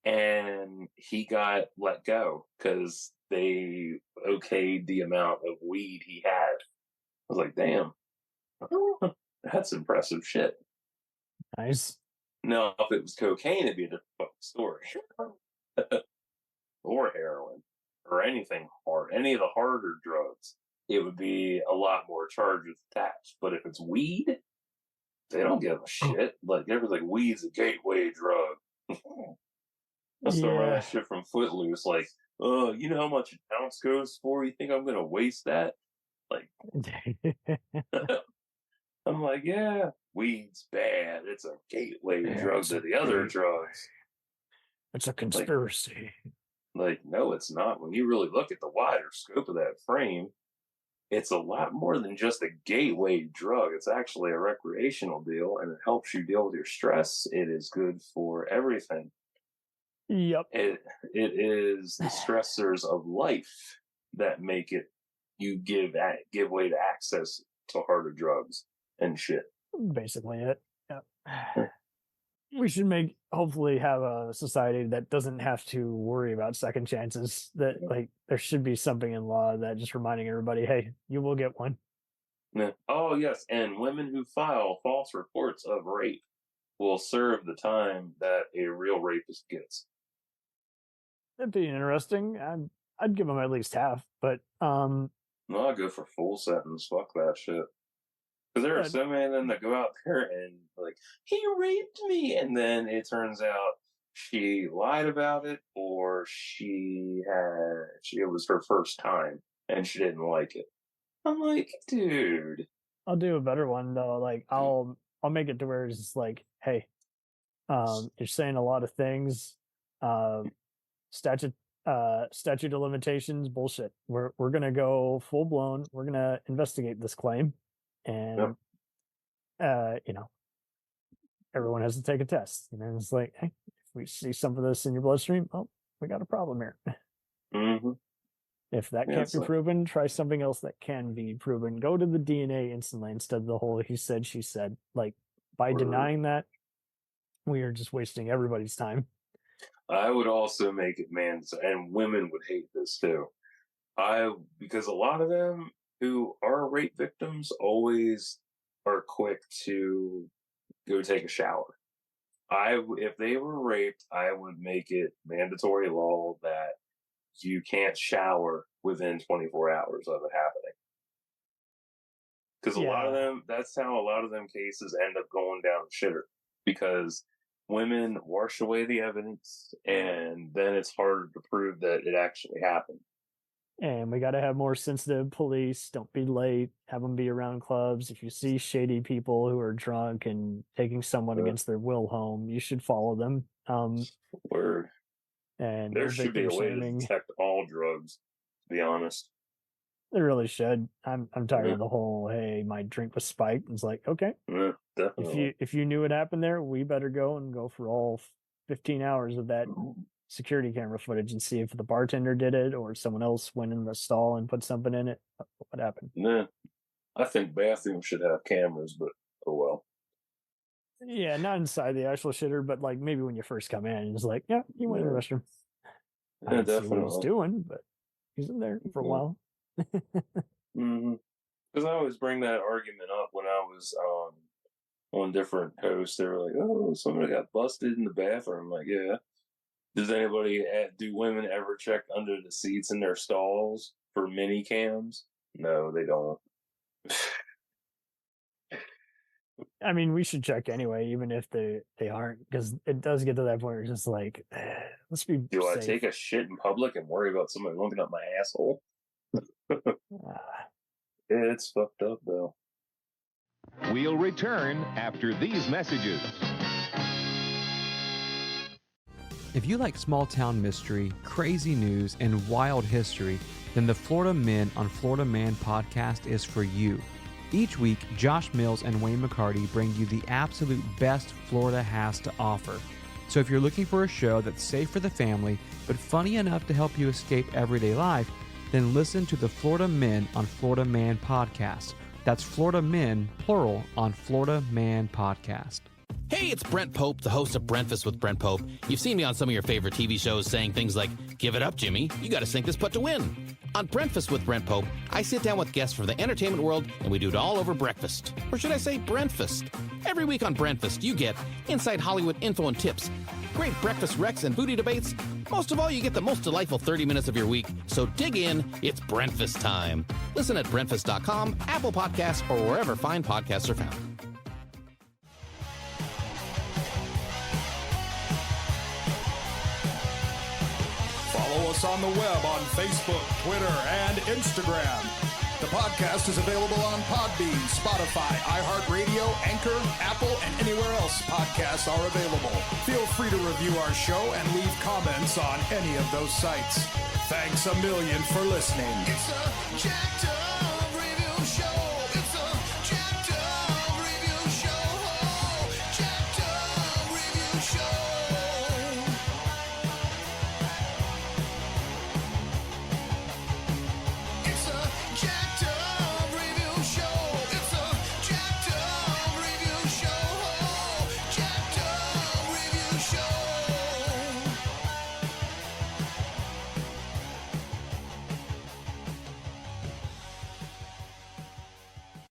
And he got let go because they okayed the amount of weed he had. I was like, damn, that's impressive shit. Nice. Now, if it was cocaine, it'd be a different story. Or heroin, or anything hard, any of the harder drugs, it would be a lot more charges attached. But if it's weed, they don't give a shit. Like, everyone's like, weed's a gateway drug. That's some of that shit from Footloose. Like, you know how much an ounce goes for? You think I'm gonna waste that? Like, I'm like, yeah, weed's bad. It's a gateway drug to the other drugs. It's a conspiracy. Like, no, it's not. When you really look at the wider scope of that frame, it's a lot more than just a gateway drug. It's actually a recreational deal, and it helps you deal with your stress. It is good for everything. Yep. It is the stressors of life that make it you give way to access to harder drugs and shit. Basically it. Yep. We should hopefully have a society that doesn't have to worry about second chances. That like there should be something in law that just reminding everybody, hey, you will get one. Yeah. Oh yes, and women who file false reports of rape will serve the time that a real rapist gets. That'd be interesting. I'd give them at least half, but no, I'll go for full sentence. Fuck that shit. Because there are so many of them that go out there and like, he raped me, and then it turns out she lied about it, or it was her first time and she didn't like it. I'm like, dude. I'll do a better one though. Like I'll make it to where it's like, hey, you're saying a lot of things. Statute of limitations bullshit. We're gonna go full blown. We're gonna investigate this claim, and everyone has to take a test. And then it's like, hey, if we see some of this in your bloodstream, oh, we got a problem here. Mm-hmm. If that can't be proven, try something else that can be proven. Go to the DNA instantly instead of the whole he said, she said. Like by denying that, we are just wasting everybody's time. I would also make it and women would hate this too. Because a lot of them who are rape victims always are quick to go take a shower. If they were raped, I would make it mandatory law that you can't shower within 24 hours of it happening. Because a lot of them, that's how a lot of them cases end up going down the shitter. Because women wash away the evidence, and then it's harder to prove that it actually happened. And we got to have more sensitive police. Don't be late. Have them be around clubs. If you see shady people who are drunk and taking someone against their will home, you should follow them. Word. And there should be a way to detect all drugs, to be honest. There really should. I'm tired of the whole, hey, my drink was spiked. It's like, okay. Yeah, definitely. If you knew what happened there, we better go for all 15 hours of that security camera footage and see if the bartender did it or someone else went in the stall and put something in it. What happened? Nah, I think bathrooms should have cameras, but oh well. Yeah, not inside the actual shitter, but like maybe when you first come in, it's like, yeah, you went in the restroom. I didn't see what he was doing, but he's in there for a while. Because I always bring that argument up when I was on different posts. They were like, "Oh, somebody got busted in the bathroom." I'm like, yeah. Do women ever check under the seats in their stalls for mini cams? No, they don't. I mean, we should check anyway, even if they aren't, because it does get to that point where it's just like, let's be Do safe. I take a shit in public and worry about somebody looking up my asshole? It's fucked up, though. We'll return after these messages. If you like small-town mystery, crazy news, and wild history, then the Florida Men on Florida Man podcast is for you. Each week, Josh Mills and Wayne McCarty bring you the absolute best Florida has to offer. So if you're looking for a show that's safe for the family, but funny enough to help you escape everyday life, then listen to the Florida Men on Florida Man podcast. That's Florida Men, plural, on Florida Man podcast. Hey, it's Brent Pope, the host of Breakfast with Brent Pope. You've seen me on some of your favorite TV shows saying things like, "Give it up, Jimmy. You got to sink this putt to win." On Breakfast with Brent Pope, I sit down with guests from the entertainment world, and we do it all over breakfast. Or should I say Brentfast? Every week on Brentfast, you get inside Hollywood info and tips, great breakfast recs and booty debates. Most of all, you get the most delightful 30 minutes of your week. So dig in. It's Brentfast time. Listen at Brentfast.com, Apple Podcasts, or wherever fine podcasts are found. Follow us on the web on Facebook, Twitter, and Instagram The podcast is available on Podbean, Spotify, iHeartRadio, Anchor, Apple, and anywhere else podcasts are available. Feel free to review our show and leave comments on any of those sites. Thanks a million for listening. It's a jacked up